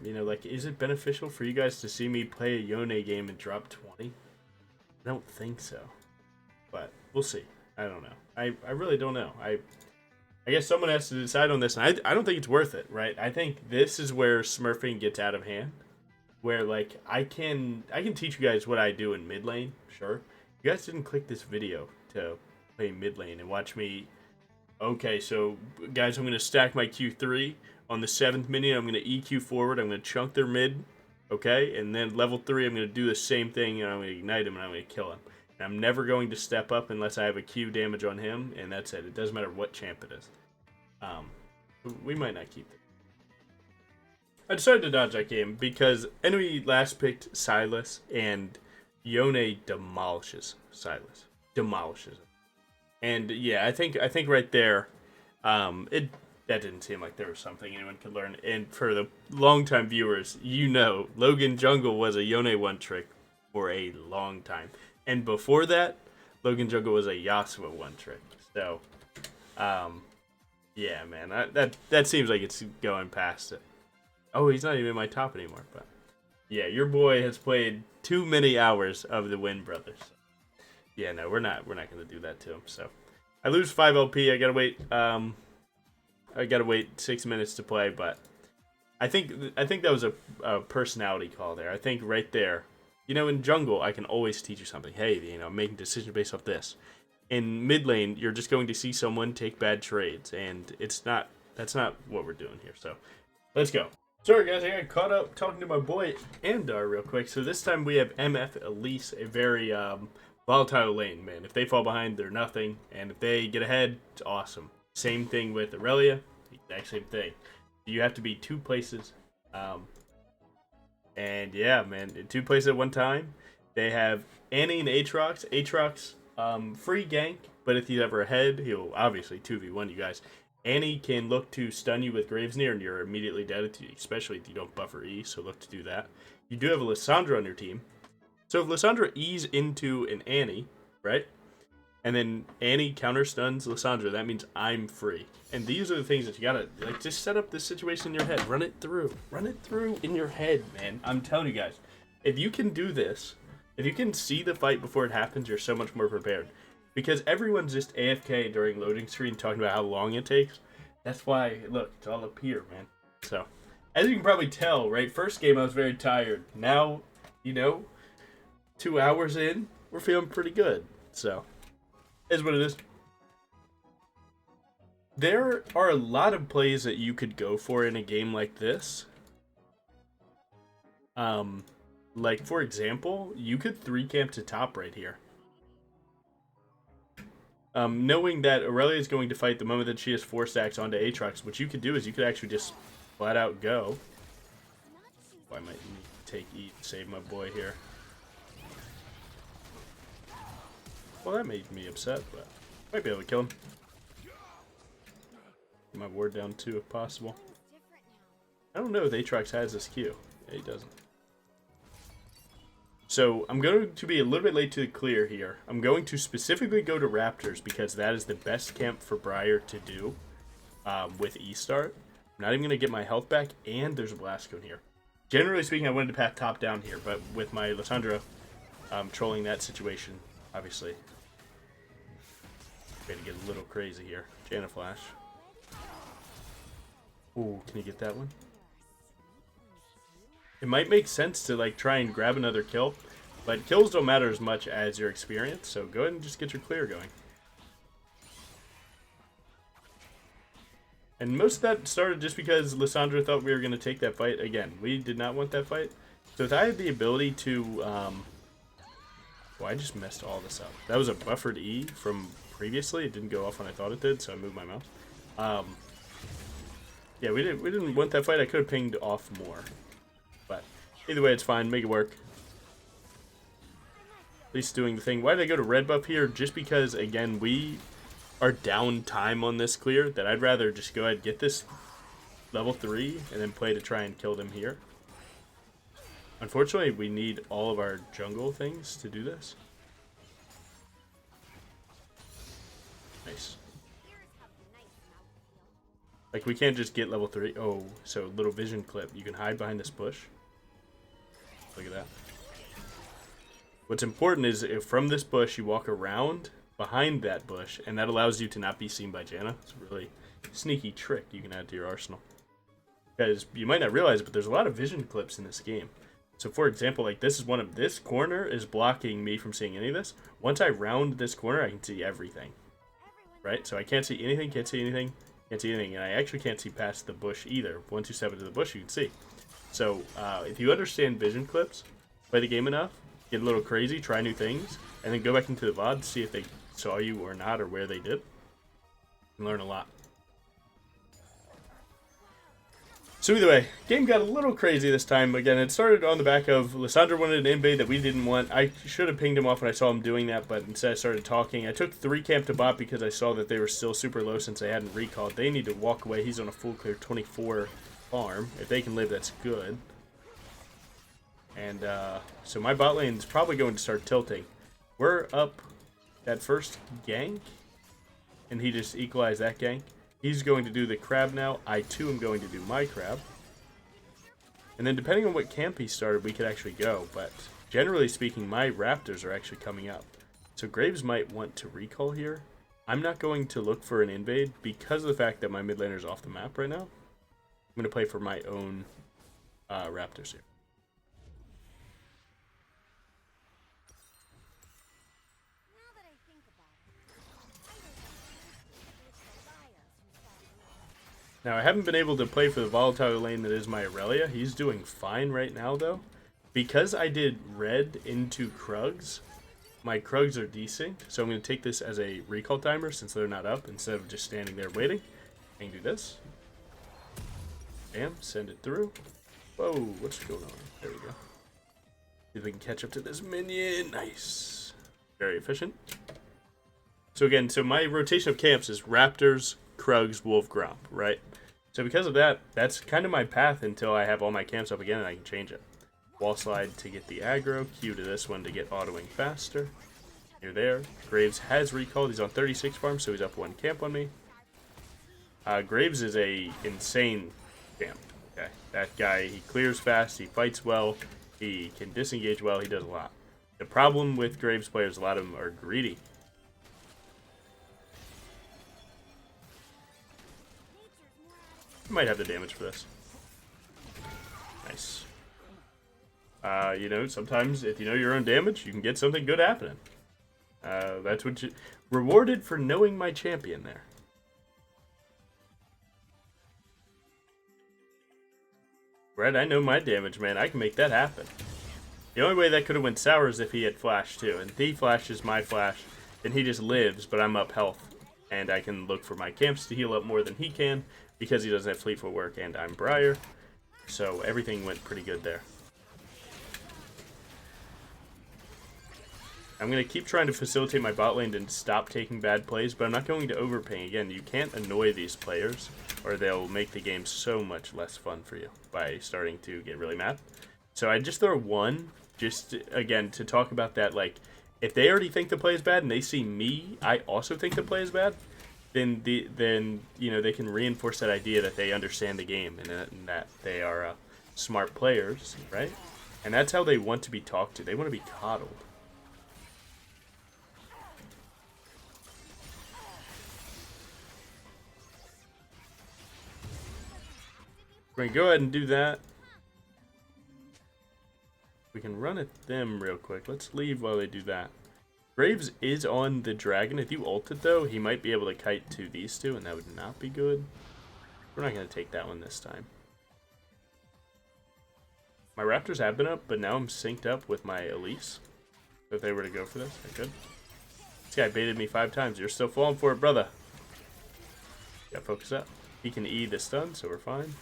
You know, like, is it beneficial for you guys to see me play a Yone game and drop 20? I don't think so. but we'll see. I don't know. I really don't know. I guess someone has to decide on this, and I don't think it's worth it, right? I think this is where smurfing gets out of hand, where like I can teach you guys what I do in mid lane, sure. You guys didn't click this video to play mid lane and watch me. Okay, so guys, I'm gonna stack my Q3 on the 7th minute. I'm gonna EQ forward. I'm gonna chunk their mid, okay, and then level 3. I'm gonna do the same thing, and I'm gonna ignite him, and I'm gonna kill him. And I'm never going to step up unless I have a Q damage on him, and that's it. It doesn't matter what champ it is. We might not keep it. I decided to dodge that game because enemy last picked Silas, and Yone demolishes Silas. Demolishes it. And yeah, I think right there, that didn't seem like there was something anyone could learn. And for the longtime viewers, you know, Logan Jungle was a Yone one trick for a long time. And before that, Logan Jungle was a Yasuo one trick. So, yeah, man, that seems like it's going past it. Oh, he's not even in my top anymore. But yeah, your boy has played too many hours of the Win Brothers. Yeah, no, we're not gonna do that to him. So I lose 5 LP. I gotta wait 6 minutes to play. But I think that was a personality call there. I think right there, you know, in jungle I can always teach you something. Hey, you know, making decisions based off this. In mid lane, you're just going to see someone take bad trades, and that's not what we're doing here. So let's go. Sorry guys, I got caught up talking to my boy Andar real quick. So this time we have MF Elise, a very volatile lane, man. If they fall behind, they're nothing, and if they get ahead, it's awesome. Same thing with Aurelia, exact same thing. You have to be 2 places, and yeah, man, in 2 places at one time. They have Annie and Aatrox. Aatrox, free gank, but if he's ever ahead, he'll obviously 2v1 you guys. Annie can look to stun you with Gravesnear, and you're immediately dead, especially if you don't buffer E, so look to do that. You do have a Lissandra on your team. So if Lissandra E's into an Annie, right? And then Annie counter stuns Lissandra, that means I'm free. And these are the things that you gotta, like, just set up this situation in your head. Run it through. Run it through in your head, man. I'm telling you guys. If you can do this, if you can see the fight before it happens, you're so much more prepared. Because everyone's just AFK during loading screen talking about how long it takes. That's why, look, it's all up here, man. So, as you can probably tell, right, first game I was very tired. Now, you know, 2 hours in, we're feeling pretty good. So, is what it is. There are a lot of plays that you could go for in a game like this. Like, for example, you could 3-camp to top right here. Knowing that Aurelia is going to fight the moment that she has 4 stacks onto Aatrox, what you could do is you could actually just flat out go. Oh, I might need to take E to save my boy here. Well, that made me upset, but might be able to kill him. Get my ward down too, if possible. I don't know if Aatrox has this Q. Yeah, he doesn't. So, I'm going to be a little bit late to the clear here. I'm going to specifically go to Raptors because that is the best camp for Briar to do with E-Start. I'm not even going to get my health back, and there's a Blast Cone here. Generally speaking, I wanted to path top down here, but with my Lissandra trolling that situation, obviously, I'm going to get a little crazy here. Janna Flash. Ooh, can you get that one? It might make sense to like try and grab another kill, but kills don't matter as much as your experience, so go ahead and just get your clear going. And most of that started just because Lissandra thought we were going to take that fight. Again, we did not want that fight. So if I had the ability to... well, I just messed all this up. That was a buffered E from previously. It didn't go off when I thought it did, so I moved my mouse. Yeah, we didn't want that fight. I could have pinged off more. But either way, it's fine. Make it work. At least doing the thing. Why did I go to red buff here? Just because, again, we are down time on this clear. That I'd rather just go ahead and get this level 3 and then play to try and kill them here. Unfortunately, we need all of our jungle things to do this. Nice. Like, we can't just get level 3. Oh, so little vision clip. You can hide behind this bush. Look at that. What's important is if from this bush you walk around behind that bush, and that allows you to not be seen by Janna. It's a really sneaky trick you can add to your arsenal. Because you might not realize it, but there's a lot of vision clips in this game. So for example, like this corner is blocking me from seeing any of this. Once I round this corner, I can see everything. Right? So I can't see anything, can't see anything, can't see anything, and I actually can't see past the bush either. Once you step into the bush, you can see. So if you understand vision clips, play the game enough, get a little crazy, try new things, and then go back into the VOD to see if they saw you or not, or where they did, and learn a lot. So either way, game got a little crazy this time. Again, it started on the back of Lysandra wanted an invade that we didn't want. I should have pinged him off when I saw him doing that, but instead I started talking. I took 3 camp to bot because I saw that they were still super low since they hadn't recalled. They need to walk away. He's on a full clear 24 farm. If they can live, that's good. And so my bot lane is probably going to start tilting. We're up that first gank, and he just equalized that gank. He's going to do the crab now. I too am going to do my crab. And then depending on what camp he started, we could actually go. But generally speaking, my raptors are actually coming up. So Graves might want to recall here. I'm not going to look for an invade because of the fact that my mid laner is off the map right now. I'm going to play for my own raptors here. Now, I haven't been able to play for the volatile lane that is my Aurelia. He's doing fine right now, though. Because I did red into Krugs, my Krugs are desynced. So I'm going to take this as a recall timer since they're not up, instead of just standing there waiting. I can do this. Bam, send it through. Whoa, what's going on? There we go. See if we can catch up to this minion. Nice. Very efficient. So again, so my rotation of camps is Raptors, Krugs, Wolf, Gromp, right? So because of that, that's kind of my path until I have all my camps up again and I can change it. Wall slide to get the aggro, Q to this one to get autoing faster. You're there. Graves has recalled. He's on 36 farms, so he's up 1 camp on me. Graves is a insane camp. Okay, that guy, he clears fast, he fights well, he can disengage well, he does a lot. The problem with Graves players, a lot of them are greedy. Might have the damage for this. Nice. You know, sometimes if you know your own damage, you can get something good happening. That's what you... Rewarded for knowing my champion there. Right, I know my damage, man. I can make that happen. The only way that could have went sour is if he had flash, too. And he flashes my flash, then he just lives, but I'm up health. And I can look for my camps to heal up more than he can, because he doesn't have fleet footwork and I'm Briar. So everything went pretty good there. I'm going to keep trying to facilitate my bot lane and stop taking bad plays, but I'm not going to overping. Again, you can't annoy these players, or they'll make the game so much less fun for you by starting to get really mad. So I just throw 1, just, again, to talk about that, like, if they already think the play is bad and they see me, I also think the play is bad, then you know, they can reinforce that idea that they understand the game and that they are smart players, right? And that's how they want to be talked to. They want to be coddled. We're going to go ahead and do that. We can run at them real quick. Let's leave while they do that. Graves is on the dragon. If you ult it, though, he might be able to kite to these two, and that would not be good. We're not going to take that one this time. My raptors have been up, but now I'm synced up with my Elise. So if they were to go for this, I could. This guy baited me 5 times. You're still falling for it, brother. Gotta focus up. He can E the stun, so we're fine.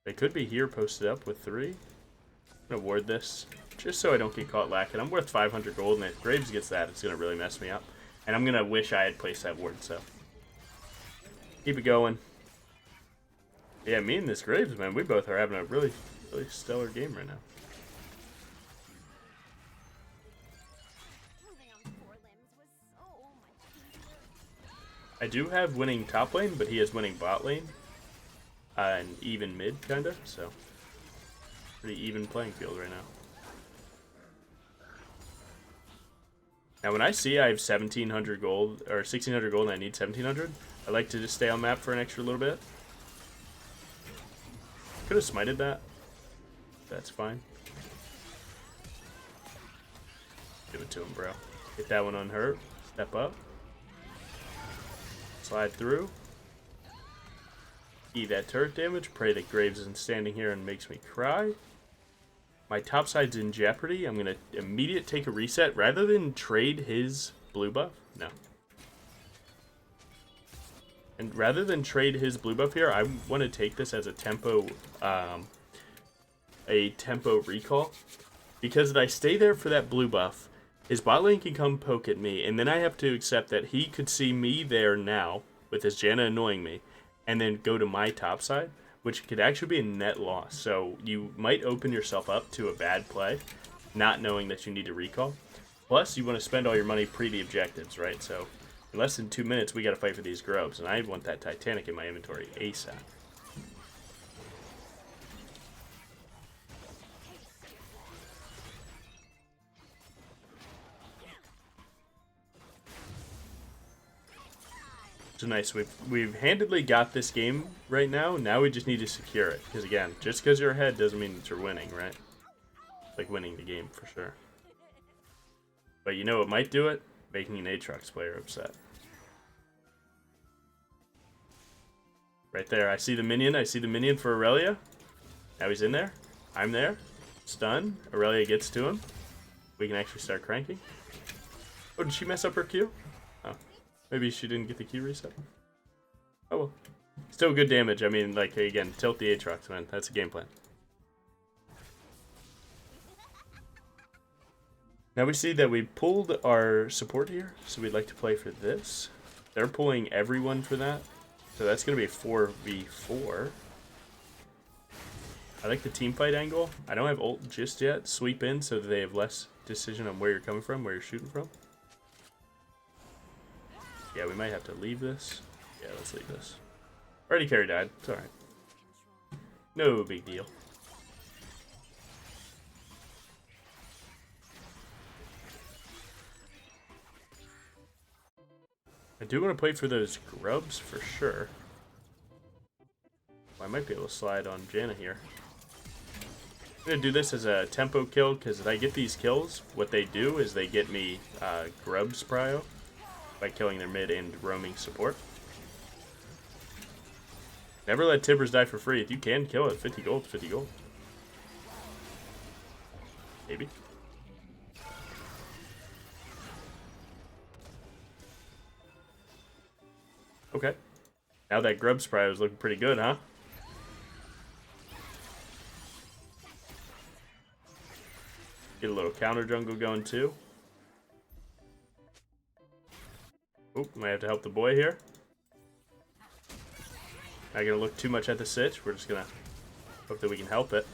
They could be here posted up with 3. I'm going to ward this, just so I don't get caught lacking. I'm worth 500 gold, and if Graves gets that, it's going to really mess me up. And I'm going to wish I had placed that ward, so. Keep it going. Yeah, me and this Graves, man, we both are having a really, really stellar game right now. I do have winning top lane, but he has winning bot lane. And even mid, kinda, so. Pretty even playing field right now. Now, when I see I have 1,700 gold, or 1,600 gold and I need 1,700, I like to just stay on map for an extra little bit. Could have smited that. That's fine. Give it to him, bro. Get that one unhurt. Step up. Slide through. Eat that turret damage. Pray that Graves isn't standing here and makes me cry. My top side's in jeopardy. I'm going to immediate take a reset rather than trade his blue buff. No. And rather than trade his blue buff here, I want to take this as a tempo recall. Because if I stay there for that blue buff, his bot lane can come poke at me, and then I have to accept that he could see me there now with his Janna annoying me, and then go to my top side, which could actually be a net loss. So you might open yourself up to a bad play, not knowing that you need to recall. Plus, you want to spend all your money pre the objectives, right? So in less than 2 minutes, we got to fight for these grubs, and I want that Titanic in my inventory ASAP. So nice. We've handedly got this game right now. Now we just need to secure it. Because again, just because you're ahead doesn't mean that you're winning, right? It's like winning the game for sure. But you know what might do it? Making an Aatrox player upset. Right there. I see the minion. I see the minion for Aurelia. Now he's in there. I'm there. Stun. Aurelia gets to him. We can actually start cranking. Oh, did she mess up her Q? Oh. Maybe she didn't get the key reset. Oh well. Still good damage. I mean, like, again, tilt the Aatrox, man. That's a game plan. Now we see that we pulled our support here, so we'd like to play for this. They're pulling everyone for that, so that's going to be a 4v4. I like the team fight angle. I don't have ult just yet. Sweep in so that they have less decision on where you're coming from, where you're shooting from. Yeah, we might have to leave this. Yeah, let's leave this. Already carry died. It's alright. No big deal. I do want to play for those grubs for sure. I might be able to slide on Janna here. I'm going to do this as a tempo kill because if I get these kills, what they do is they get me grubs prio by killing their mid and roaming support. Never let Tibbers die for free. If you can kill it, 50 gold, 50 gold. Maybe. Okay. Now that grub spray was looking pretty good, huh? Get a little counter jungle going too. Oop, might have to help the boy here. Not gonna look too much at the sitch. We're just gonna hope that we can help it.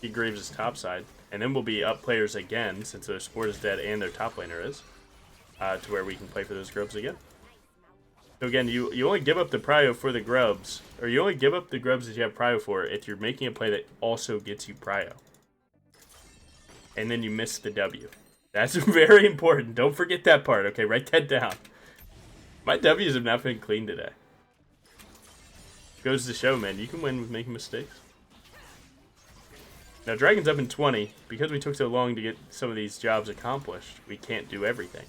Get Graves' top side. And then we'll be up players again, since their support is dead and their top laner is. To where we can play for those grubs again. So again, you only give up the prio for the grubs, or you only give up the grubs that you have prio for if you're making a play that also gets you prio. And then you miss the W. That's very important. Don't forget that part, okay? Write that down. My W's have not been clean today. Goes to show, man, you can win with making mistakes. Now, Dragon's up in 20. Because we took so long to get some of these jobs accomplished, we can't do everything.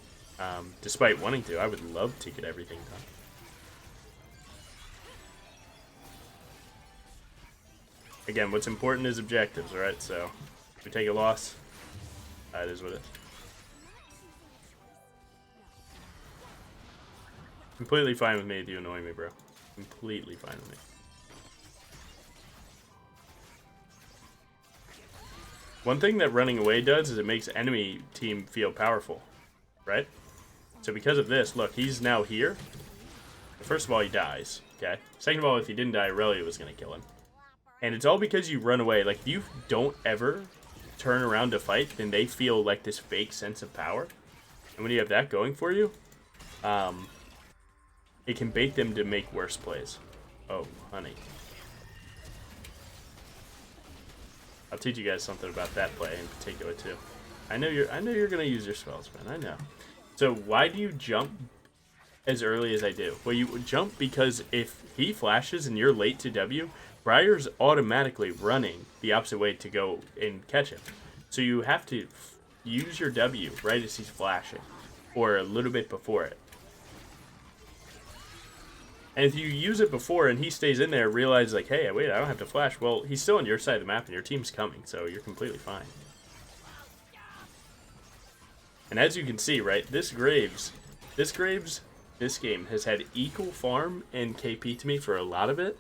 Despite wanting to, I would love to get everything done. Again, what's important is objectives, alright? So, if we take a loss, that is what it is. Completely fine with me if you annoy me, bro. Completely fine with me. One thing that running away does is it makes enemy team feel powerful, right? So because of this, look, he's now here. First of all, he dies, okay? Second of all, if he didn't die, Aurelia was going to kill him. And it's all because you run away. Like, if you don't ever turn around to fight, then they feel like this fake sense of power. And when you have that going for you, it can bait them to make worse plays. Oh, honey. I'll teach you guys something about that play in particular too. I know you're gonna use your spells, man. I know. So why do you jump as early as I do? Well, you jump because if he flashes and you're late to W, Briar's automatically running the opposite way to go and catch him. So you have to use your W right as he's flashing, or a little bit before it. And if you use it before and he stays in there, realize like, hey, wait, I don't have to flash. Well, he's still on your side of the map and your team's coming, so you're completely fine. And as you can see, right, this game has had equal farm and KP to me for a lot of it.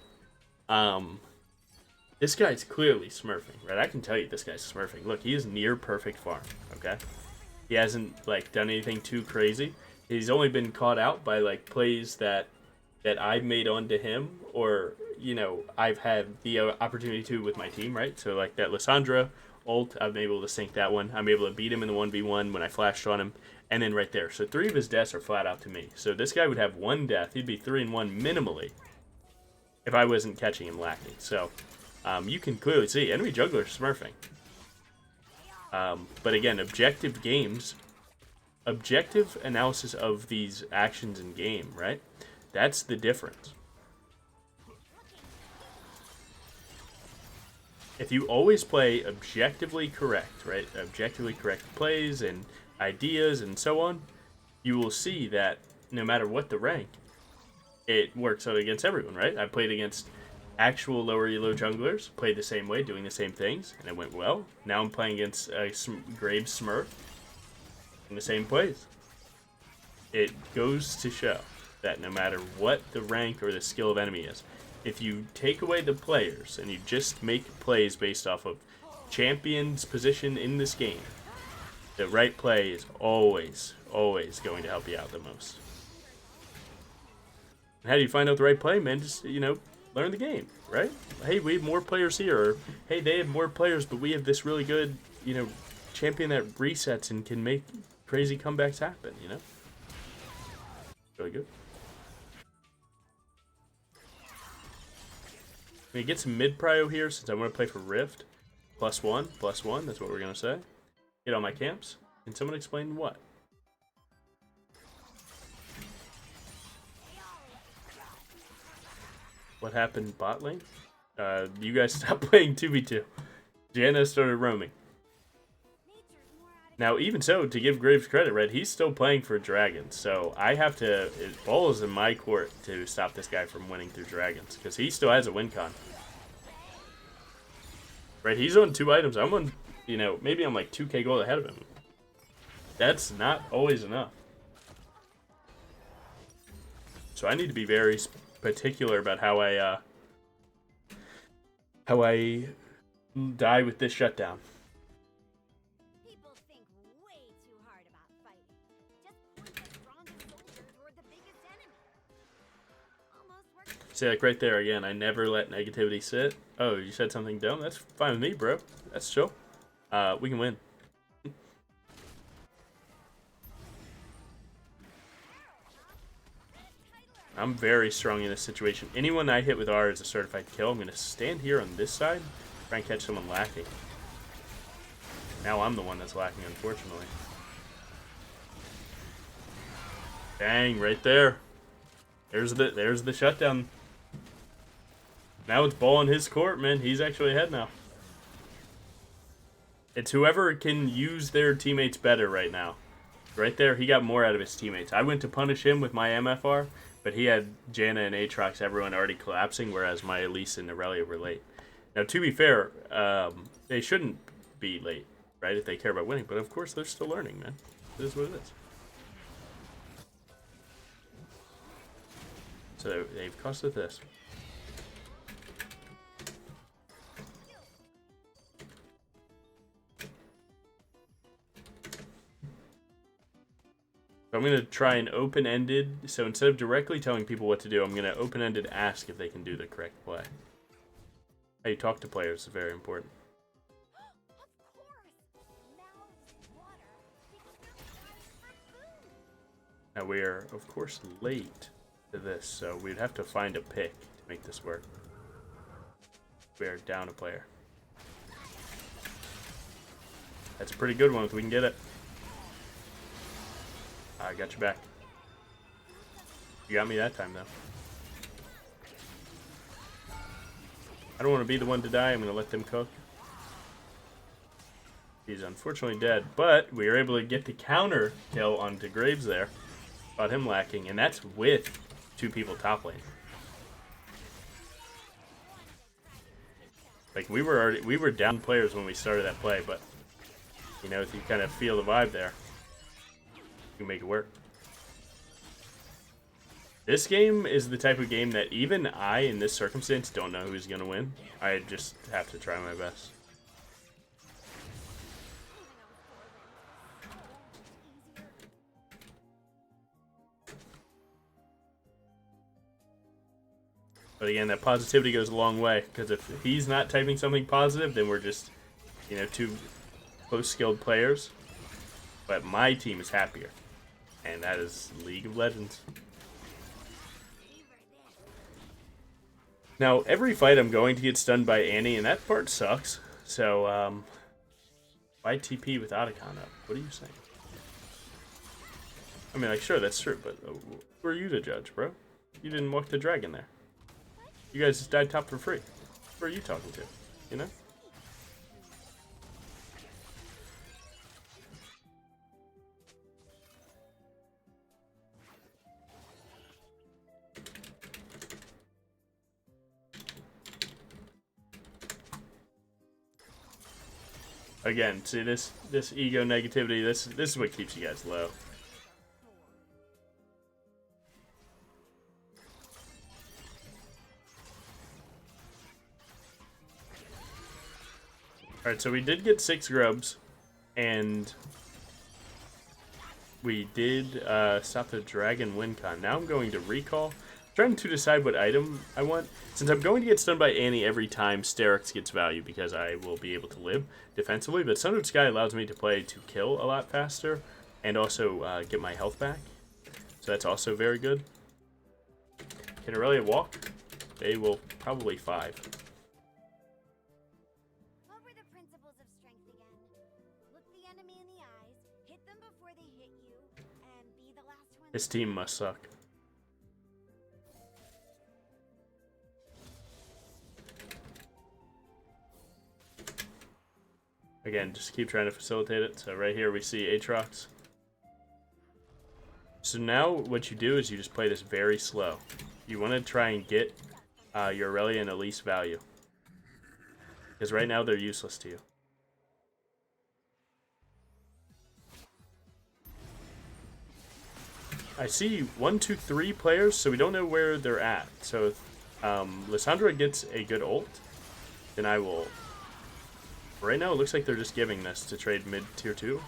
This guy's clearly smurfing, right? I can tell you this guy's smurfing. Look, he is near perfect farm, okay? He hasn't, like, done anything too crazy. He's only been caught out by, like, plays that I've made onto him, or, you know, I've had the opportunity to with my team, right? So, like, that Lissandra ult, I've been able to sink that one. I'm able to beat him in the 1v1 when I flashed on him, and then right there. So 3 of his deaths are flat out to me. So this guy would have 1 death. He'd be 3-1 minimally if I wasn't catching him lacking. So you can clearly see enemy jungler smurfing. But again, objective analysis of these actions in game, right? That's the difference. If you always play objectively correct, right? Objectively correct plays and ideas and so on, you will see that no matter what the rank, it works out against everyone, right? I played against actual lower elo junglers, played the same way, doing the same things, and it went well. Now I'm playing against a Grave Smurf in the same plays. It goes to show that no matter what the rank or the skill of enemy is, if you take away the players and you just make plays based off of champion's position in this game, the right play is always going to help you out the most. And how do you find out the right play, man? Just, you know, learn the game, right? Hey, we have more players here, or hey, they have more players, but we have this really good, you know, champion that resets and can make crazy comebacks happen, you know? Really good. I'm going to get some mid-prio here since I want to play for Rift. +1, +1, that's what we're going to say. Get on my camps. Can someone explain what? What happened bot lane? You guys stopped playing 2v2. Jana started roaming. Now, even so, to give Graves credit, right, he's still playing for dragons. So I have to, ball is in my court to stop this guy from winning through dragons, because he still has a win con. Right, he's on 2 items. I'm on, you know, maybe I'm like 2k gold ahead of him. That's not always enough. So I need to be very particular about how I die with this shutdown. People think way too hard about fighting. Just point the strongest soldier toward the biggest enemy. Almost worked. See, like right there again, I never let negativity sit. Oh, you said something dumb? That's fine with me, bro. That's chill. We can win. I'm very strong in this situation. Anyone I hit with R is a certified kill. I'm going to stand here on this side, try and catch someone lacking. Now I'm the one that's lacking, unfortunately. Dang, right there. There's the shutdown. Now it's ball in his court, man. He's actually ahead now. It's whoever can use their teammates better right now. Right there, he got more out of his teammates. I went to punish him with my MFR, but he had Jana and Aatrox, everyone already collapsing, whereas my Elise and Aurelia were late. Now, to be fair, they shouldn't be late, right, if they care about winning. But, of course, they're still learning, man. It is what it is. So they've costed this. So I'm going to try an open-ended, so instead of directly telling people what to do, I'm going to open-ended ask if they can do the correct play. How you talk to players is very important. Of course. Mouths water because they're starving for food. Now we are, of course, late to this, so we'd have to find a pick to make this work. We are down a player. That's a pretty good one if we can get it. I got your back. You got me that time, though. I don't want to be the one to die. I'm going to let them cook. He's unfortunately dead, but we were able to get the counter kill onto Graves there. About him lacking, and that's with 2 people top lane. Like, we were down players when we started that play, but you know, if you kind of feel the vibe there, you can make it work. This game is the type of game that even I, in this circumstance, don't know who's gonna win. I just have to try my best. But again, that positivity goes a long way, because if he's not typing something positive, then we're just, you know, 2 close-skilled players. But my team is happier, and that is League of Legends. Now, every fight I'm going to get stunned by Annie, and that part sucks. So, why TP with Otacon up? What are you saying? I mean, like, sure, that's true, but who are you to judge, bro? You didn't walk the dragon there. You guys just died top for free. Who are you talking to? You know? Again, see this ego negativity, this is what keeps you guys low. Alright, so we did get 6 grubs, and we did stop the dragon win con. Now I'm going to recall. I'm trying to decide what item I want. Since I'm going to get stunned by Annie every time, Sterix gets value because I will be able to live defensively. But Sundered Sky allows me to play to kill a lot faster and also get my health back. So that's also very good. Can Aurelia walk? They will probably 5. This team must suck. Again, just keep trying to facilitate it. So right here we see Aatrox. So now what you do is you just play this very slow. You want to try and get your Aurelia and Elise value. Because right now they're useless to you. I see 1, 2, 3 players, so we don't know where they're at. So if Lissandra gets a good ult, then I will... Right now it looks like they're just giving this to trade mid tier 2.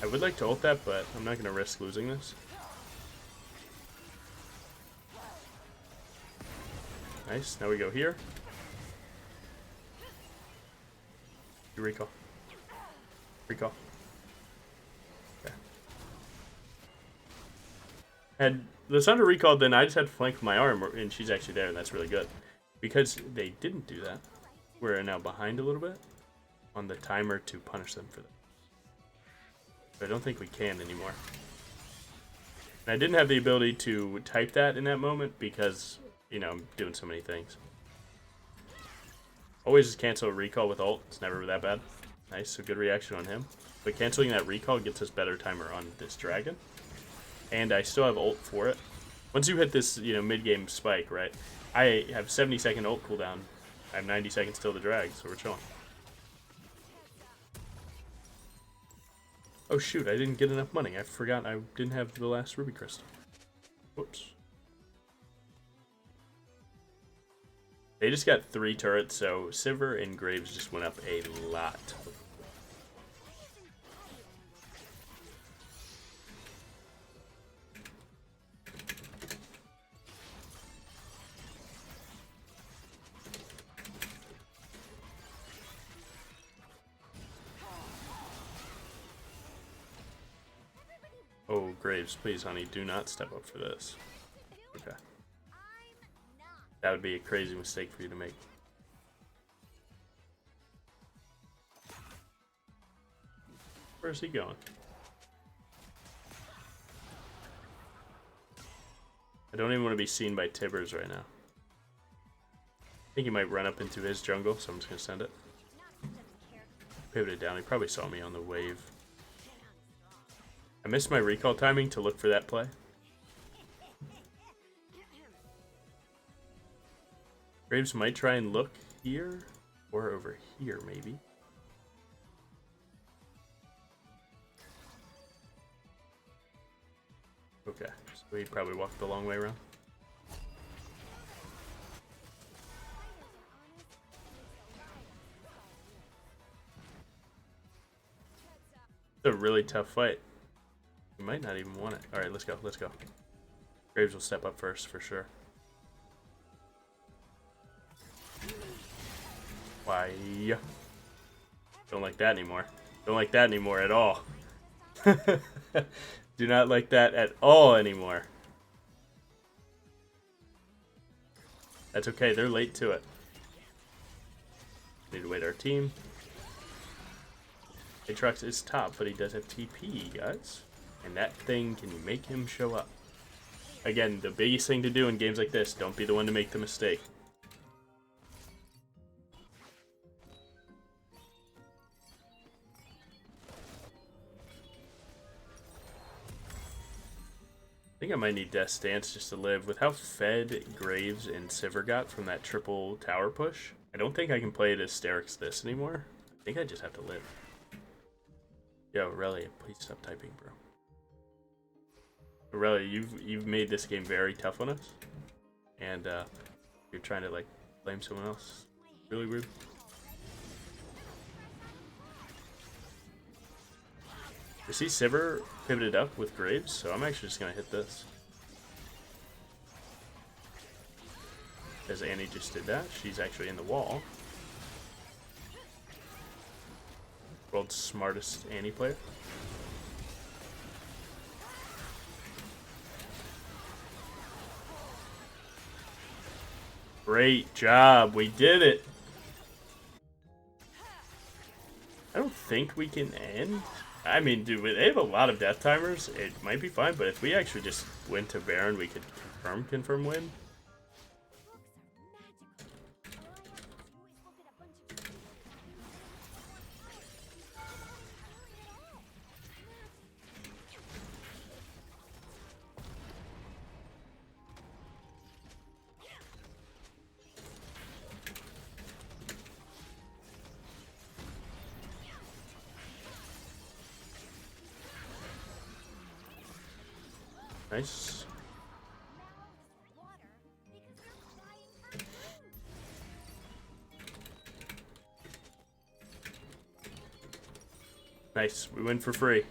I would like to ult that, but I'm not going to risk losing this. Nice, now we go here. You recall. Recall. Okay. Had Lissandra recalled, then I just had to flank with my arm, and she's actually there, and that's really good. Because they didn't do that, we're now behind a little bit on the timer to punish them for that. But I don't think we can anymore. And I didn't have the ability to type that in that moment because, you know, I'm doing so many things. Always just cancel a recall with ult. It's never that bad. Nice, so good reaction on him. But canceling that recall gets us better timer on this dragon. And I still have ult for it. Once you hit this, you know, mid-game spike, right? I have 70-second ult cooldown. I have 90 seconds till the drag, so we're chilling. Oh shoot, I didn't get enough money. I forgot I didn't have the last ruby crystal. Whoops. They just got 3 turrets, so Sivir and Graves just went up a lot. Oh, Graves, please, honey, do not step up for this. Okay. That would be a crazy mistake for you to make. Where's he going? I don't even want to be seen by Tibbers right now. I think he might run up into his jungle, so I'm just going to send it. Pivoted down. He probably saw me on the wave. I missed my recall timing to look for that play. Graves might try and look here or over here, maybe. Okay, so he probably walked the long way around. It's a really tough fight. We might not even want it. Alright, let's go, let's go. Graves will step up first for sure. Why? Don't like that anymore. Don't like that anymore at all. Do not like that at all anymore. That's okay, they're late to it. Need to wait our team. Aatrox is top, but he does have TP, guys. And that thing can make him show up. Again, the biggest thing to do in games like this, don't be the one to make the mistake. I think I might need Death Stance just to live. With how fed Graves and Sivir got from that triple tower push, I don't think I can play it as Sterix this anymore. I think I just have to live. Yo, Aurelia, please stop typing, bro. Aurelia, you've made this game very tough on us. And you're trying to like blame someone else. Really rude. You see Sivir pivoted up with Graves, so I'm actually just gonna hit this. As Annie just did that, she's actually in the wall. World's smartest Annie player. Great job, we did it. I don't think we can end. I mean, dude, they have a lot of death timers. It might be fine, but if we actually just went to Baron, we could confirm win. Nice. Nice, we win for free.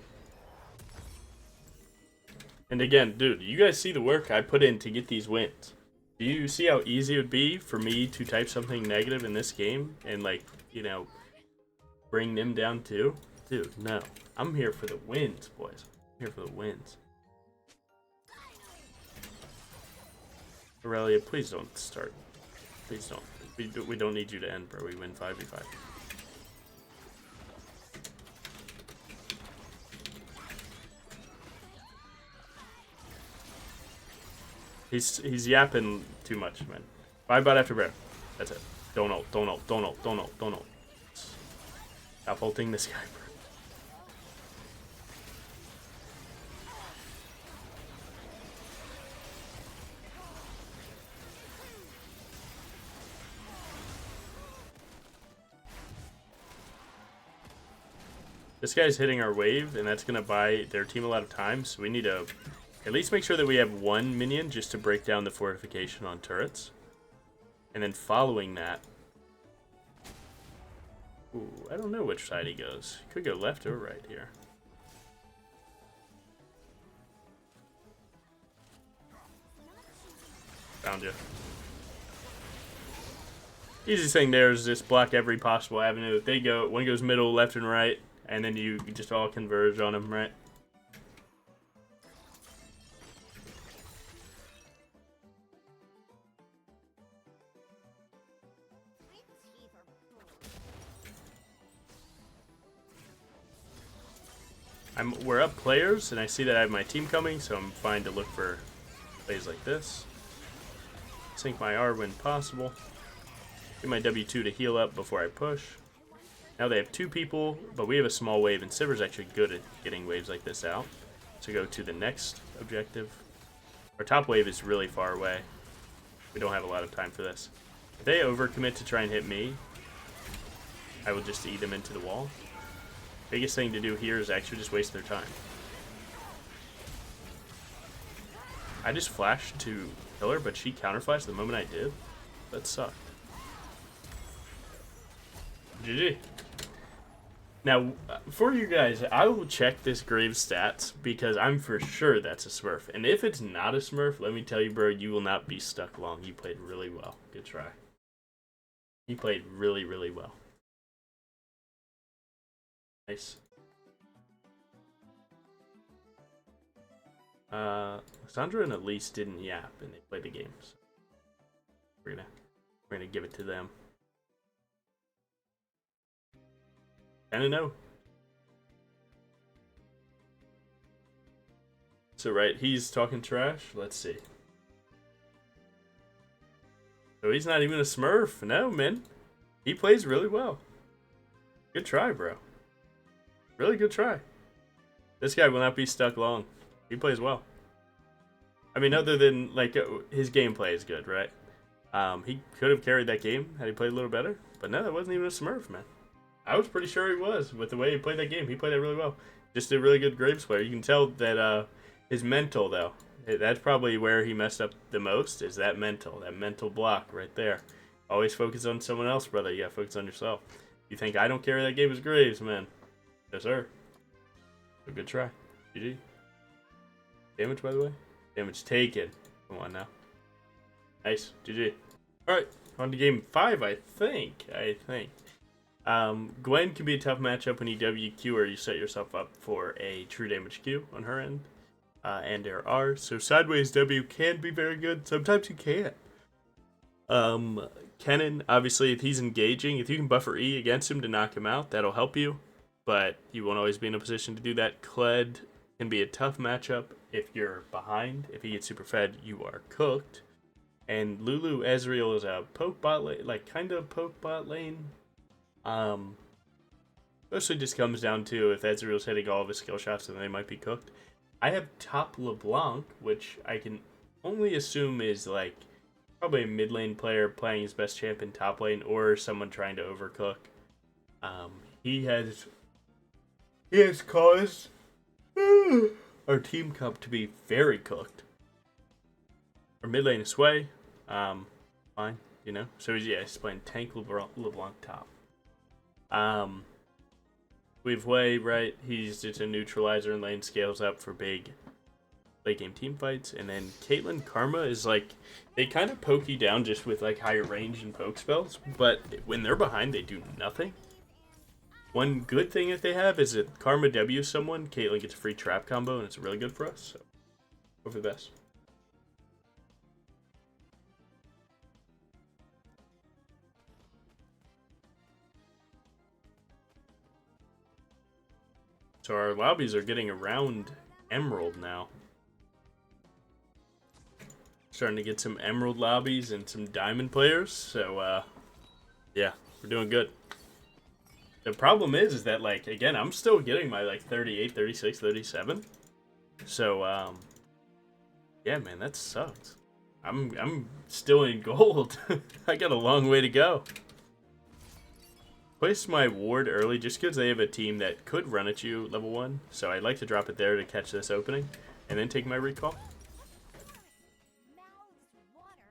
And again, dude, you guys see the work I put in to get these wins. Do you see how easy it would be for me to type something negative in this game and, like, you know, bring them down too? Dude, no. I'm here for the wins, boys. I'm here for the wins. Aurelia, please don't start. Please don't. We don't need you to end, bro. We win 5v5. He's yapping too much, man. 5 bot after Briar. That's it. Don't ult, don't ult, don't ult, don't ult, don't ult. Stop ulting this guy, bro. This guy's hitting our wave, and that's going to buy their team a lot of time, so we need to at least make sure that we have one minion just to break down the fortification on turrets. And then following that... Ooh, I don't know which side he goes. He could go left or right here. Found you. Easiest thing there is just block every possible avenue. They go, one goes middle, left, and right. And then you just all converge on him, right? we're up players, and I see that I have my team coming, so I'm fine to look for plays like this. Sink my R when possible. Get my W2 to heal up before I push. Now they have 2 people, but we have a small wave, and Siver's actually good at getting waves like this out. So go to the next objective. Our top wave is really far away. We don't have a lot of time for this. If they overcommit to try and hit me, I will just eat them into the wall. Biggest thing to do here is actually just waste their time. I just flashed to kill her, but she counterflashed the moment I did. That sucked. GG. Now, for you guys, I will check this Graves stats because I'm for sure that's a Smurf. And if it's not a Smurf, let me tell you, bro, you will not be stuck long. You played really well. Good try. You played really, really well. Nice. Sandra and Elise didn't yap, and they played the game. So we're gonna give it to them. 10-0. So right, he's talking trash. Let's see. So he's not even a Smurf. No, man. He plays really well. Good try, bro. Really good try. This guy will not be stuck long. He plays well. I mean, other than, like, his gameplay is good, right? He could have carried that game had he played a little better. But no, that wasn't even a Smurf, man. I was pretty sure he was with the way he played that game. He played that really well. Just a really good Graves player. You can tell that his mental, though, that's probably where he messed up the most, is that mental block right there. Always focus on someone else, brother. You gotta focus on yourself. You think I don't carry that game as Graves, man? Yes, sir. A good try. GG. Damage, by the way? Damage taken. Come on now. Nice. GG. Alright. On to game 5, I think. Gwen can be a tough matchup when you WQ or you set yourself up for a true damage Q on her end. And there are. So sideways W can be very good. Sometimes you can't. Kennen, obviously, if he's engaging, if you can buffer E against him to knock him out, that'll help you. But you won't always be in a position to do that. Kled can be a tough matchup if you're behind. If he gets super fed, you are cooked. And Lulu Ezreal is a poke bot lane, like kind of poke bot lane. Mostly just comes down to if Ezreal's hitting all of his skill shots, then they might be cooked. I have top LeBlanc, which I can only assume is like probably a mid lane player playing his best champ in top lane, or someone trying to overcook. He has caused our team comp to be very cooked. Our mid lane is Sway, fine, you know. So he's playing tank LeBlanc top. We have Way, right? He's just a neutralizer and lane scales up for big late game team fights. And then Caitlyn Karma is like, they kind of poke you down just with like higher range and poke spells, but when they're behind, they do nothing. One good thing that they have is that Karma W someone, Caitlyn gets a free trap combo, and it's really good for us. So, hope for the best. So our lobbies are getting around Emerald now. Starting to get some Emerald lobbies and some Diamond players. So, yeah, we're doing good. The problem is that, like, again, I'm still getting my, like, 38, 36, 37. So, yeah, man, that sucks. I'm still in gold. I got a long way to go. Place my ward early just because they have a team that could run at you level 1. So I'd like to drop it there to catch this opening. And then take my recall.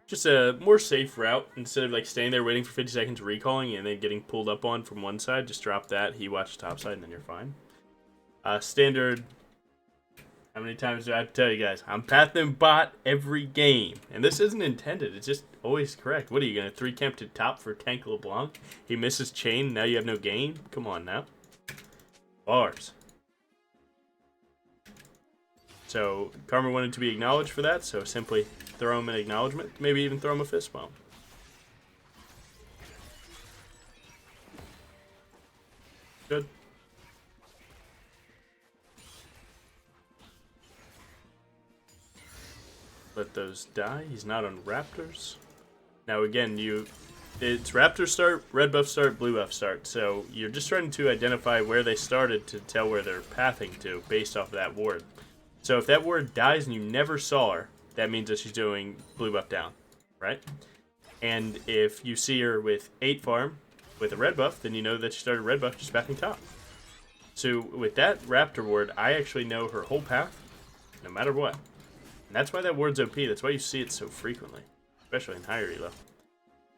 Just a more safe route. Instead of like staying there waiting for 50 seconds recalling and then getting pulled up on from one side. Just drop that. He watches top side and then you're fine. Standard. How many times do I have to tell you guys? I'm pathing bot every game. And this isn't intended. It's just always correct. What are you going to 3-camp to top for Tank LeBlanc? He misses chain. Now you have no gain? Come on now. Bars. So Karma wanted to be acknowledged for that. So simply throw him an acknowledgement. Maybe even throw him a fist bump. Good. let those die. He's not on Raptors. Now again, it's Raptor start, red buff start, blue buff start. So you're just trying to identify where they started to tell where they're pathing to based off of that ward. So if that ward dies and you never saw her, that means that she's doing blue buff down, right? And if you see her with 8 farm with a red buff, then you know that she started red buff just pathing top. So with that Raptor ward, I actually know her whole path, no matter what. And that's why that ward's OP. That's why you see it so frequently, especially in higher elo.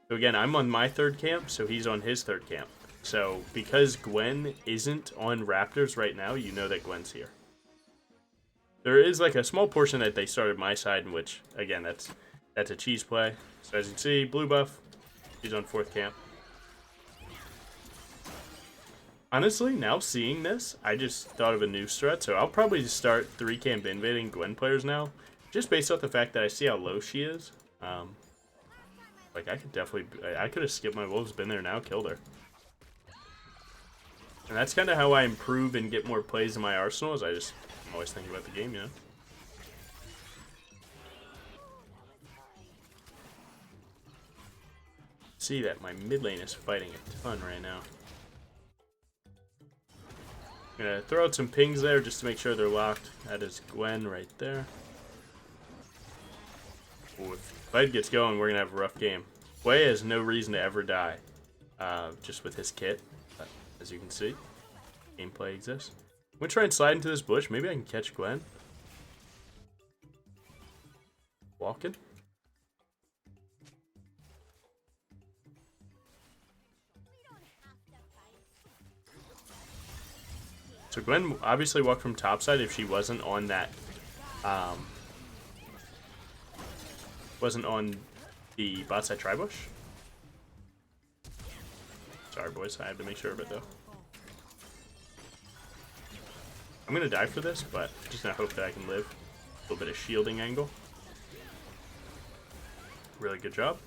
So again, I'm on my 3rd camp, so he's on his 3rd camp. So because Gwen isn't on Raptors right now, you know that Gwen's here. There is like a small portion that they started my side, in which, again, that's a cheese play. So as you can see, blue buff, he's on 4th camp. Honestly, now seeing this, I just thought of a new strat, so I'll probably just start 3 camp invading Gwen players now, just based off the fact that I see how low she is. Like, I could have skipped my wolves, been there now, killed her. And that's kind of how I improve and get more plays in my arsenal, is I'm always thinking about the game, you know? See that my mid lane is fighting a ton right now. I'm gonna throw out some pings there just to make sure they're locked. That is Gwen right there. Ooh, if the fight gets going, we're gonna have a rough game. Wei has no reason to ever die, just with his kit. But as you can see, gameplay exists. I'm gonna try and slide into this bush. Maybe I can catch Gwen. Walking. So Gwen obviously walked from topside if she wasn't on that, wasn't on the bot side tri-bush. Sorry boys, I have to make sure of it though. I'm gonna die for this, but I'm just gonna hope that I can live. A little bit of shielding angle. Really good job.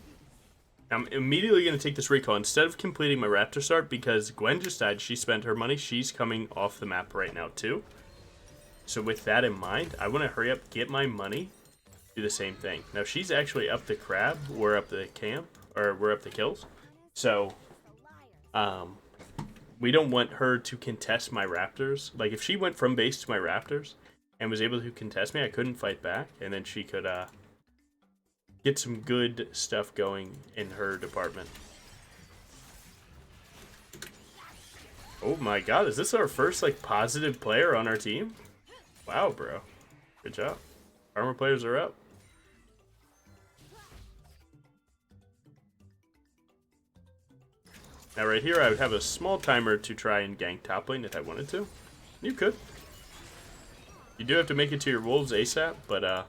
I'm immediately going to take this recall instead of completing my Raptor start because Gwen just died. She spent her money. She's coming off the map right now too. So with that in mind, I want to hurry up, get my money, do the same thing. Now she's actually up the crab. We're up the camp, or we're up the kills. So we don't want her to contest my Raptors. Like if she went from base to my Raptors and was able to contest me, I couldn't fight back. And then she could get some good stuff going in her department. Oh my god, is this our first like positive player on our team? Wow, bro. Good job. Armor players are up. Now right here I would have a small timer to try and gank top lane if I wanted to. You could. You do have to make it to your wolves ASAP, but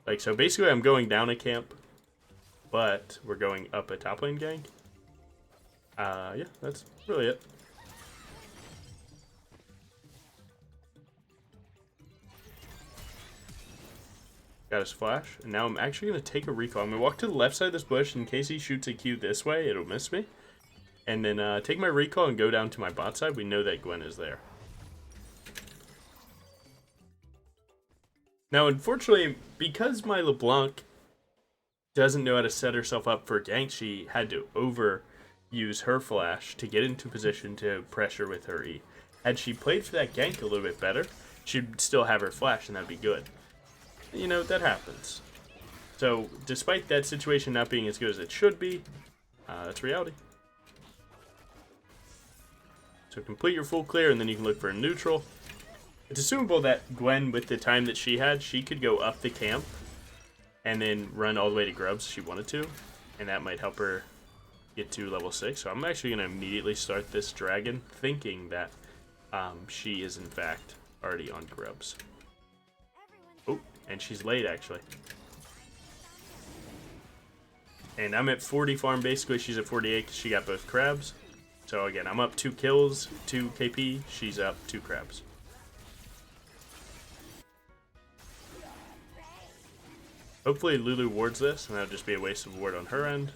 like, so basically I'm going down a camp, but we're going up a top lane gank. Yeah, that's really it. Got his flash, and now I'm actually going to take a recall. I'm going to walk to the left side of this bush in case he shoots a Q this way, it'll miss me. And then take my recall and go down to my bot side. We know that Gwen is there. Now, unfortunately, because my LeBlanc doesn't know how to set herself up for gank, she had to overuse her flash to get into position to pressure with her E. Had she played for that gank a little bit better, she'd still have her flash, and that'd be good. You know, that happens. So, despite that situation not being as good as it should be, that's reality. So complete your full clear, and then you can look for a neutral. It's assumable that Gwen, with the time that she had, she could go up the camp and then run all the way to Grubs if she wanted to, and that might help her get to level 6. So I'm actually going to immediately start this dragon, thinking that she is in fact already on Grubs. Oh, and she's late actually. And I'm at 40 farm basically, she's at 48 because she got both crabs. So again, I'm up 2 kills, 2 KP, she's up 2 crabs. Hopefully Lulu wards this, and that'll just be a waste of ward on her end.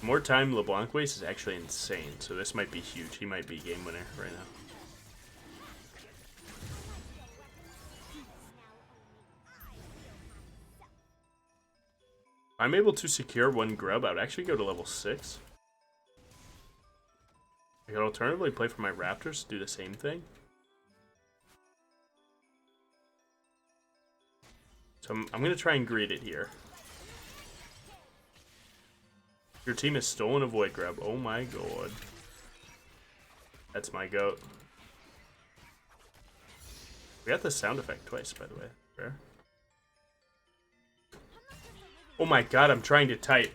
The more time LeBlanc wastes is actually insane, so this might be huge. He might be game winner right now. I'm able to secure one grub, I would actually go to level 6. I could alternatively play for my raptors to do the same thing. So I'm going to try and greet it here. Your team has stolen a void grub. Oh my god. That's my goat. We got the sound effect twice, by the way. Rare. Oh my god, I'm trying to type.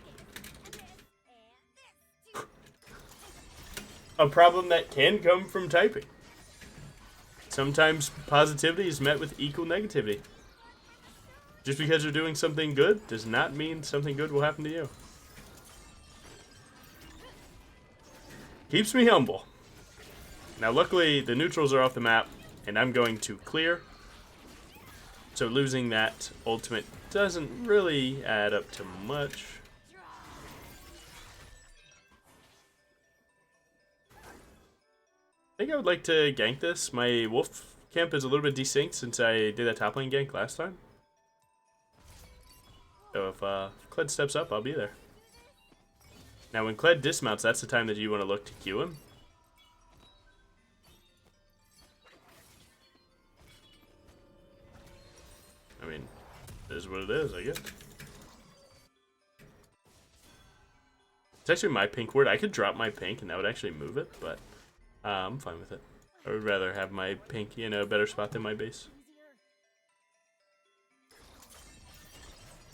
A problem that can come from typing. Sometimes positivity is met with equal negativity. Just because you're doing something good does not mean something good will happen to you. Keeps me humble. Now luckily the neutrals are off the map and I'm going to clear. So losing that ultimate doesn't really add up to much. I think I would like to gank this. My wolf camp is a little bit desynced since I did that top lane gank last time. So if Kled steps up, I'll be there. Now when Kled dismounts, that's the time that you want to look to Q him. I mean, it is what it is, I guess. It's actually my pink ward. I could drop my pink and that would actually move it, but I'm fine with it. I would rather have my pink in a better spot than my base.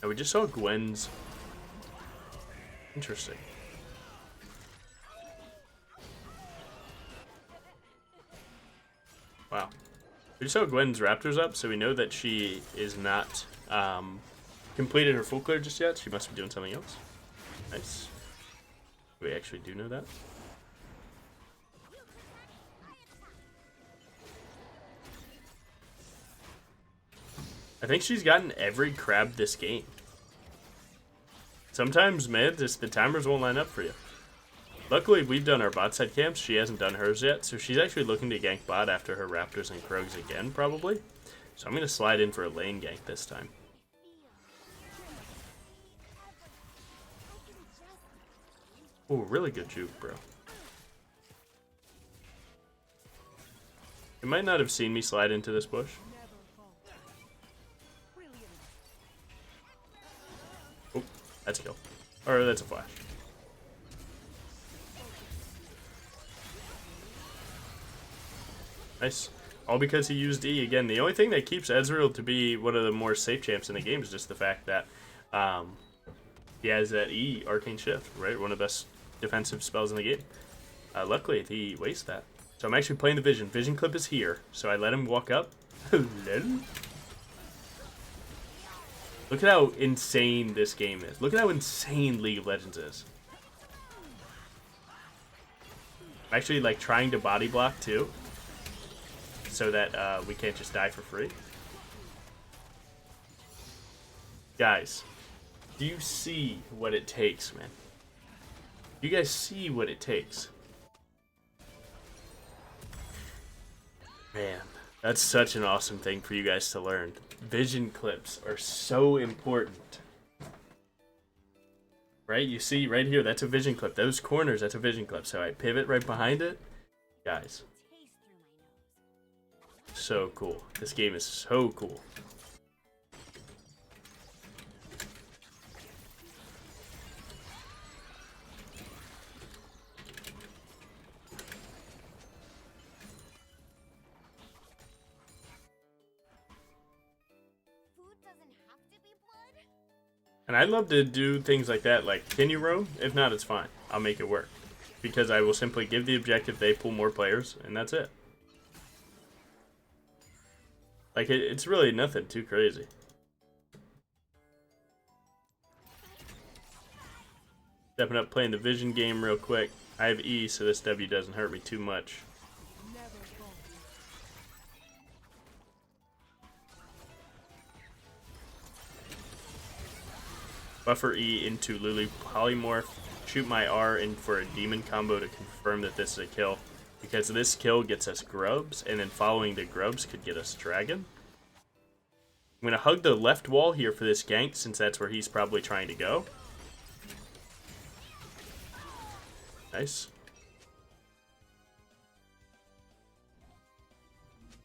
And we just saw Gwen's. Interesting. Wow. We just saw Gwen's raptors up, so we know that she is not completed her full clear just yet. She must be doing something else. Nice. We actually do know that. I think she's gotten every crab this game. Sometimes, man, just the timers won't line up for you. Luckily, we've done our bot side camps. She hasn't done hers yet, so she's actually looking to gank bot after her raptors and crows again, probably. So I'm going to slide in for a lane gank this time. Oh, really good juke, bro. You might not have seen me slide into this bush. Oh, that's a kill. Or that's a flash. Nice. All because he used E. Again, the only thing that keeps Ezreal to be one of the more safe champs in the game is just the fact that he has that E, Arcane Shift, right? One of the best defensive spells in the game. Luckily, he wastes that. So I'm actually playing the Vision. Vision clip is here, so I let him walk up. Hello? Look at how insane this game is. Look at how insane League of Legends is. I'm actually like trying to body block too, so that we can't just die for free. Guys, do you see what it takes, man? You guys see what it takes? Man, that's such an awesome thing for you guys to learn. Vision clips are so important. Right? You see right here, that's a vision clip. Those corners, that's a vision clip. So I pivot right behind it. Guys. So cool. This game is so cool. And I'd love to do things like that, like, can you roam? If not, it's fine. I'll make it work. Because I will simply give the objective, they pull more players, and that's it. Like, it's really nothing too crazy. Stepping up, playing the Vision game real quick. I have E, so this W doesn't hurt me too much. Buffer E into Lulu Polymorph, shoot my R in for a demon combo to confirm that this is a kill. Because this kill gets us grubs, and then following the grubs could get us dragon. I'm going to hug the left wall here for this gank, since that's where he's probably trying to go. Nice.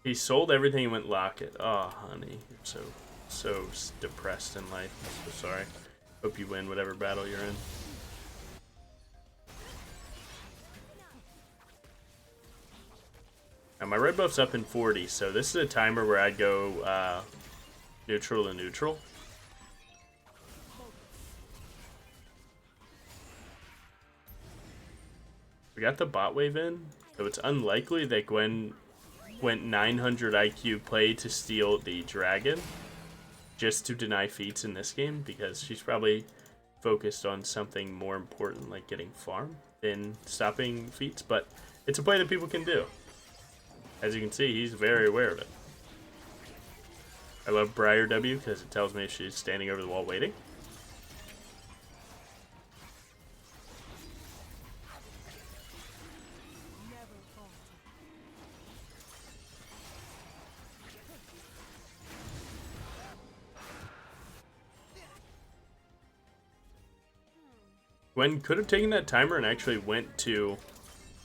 He sold everything and went locket. Oh, honey. You're so depressed in life. I'm so sorry. Hope you win whatever battle you're in. Now my red buff's up in 40, so this is a timer where I'd go neutral to neutral. We got the bot wave in, so it's unlikely that Gwen went 900 IQ play to steal the dragon just to deny feats in this game, because she's probably focused on something more important like getting farm than stopping feats, but it's a play that people can do. As you can see, he's very aware of it. I love Briar W because it tells me if she's standing over the wall waiting. Gwen could have taken that timer and actually went to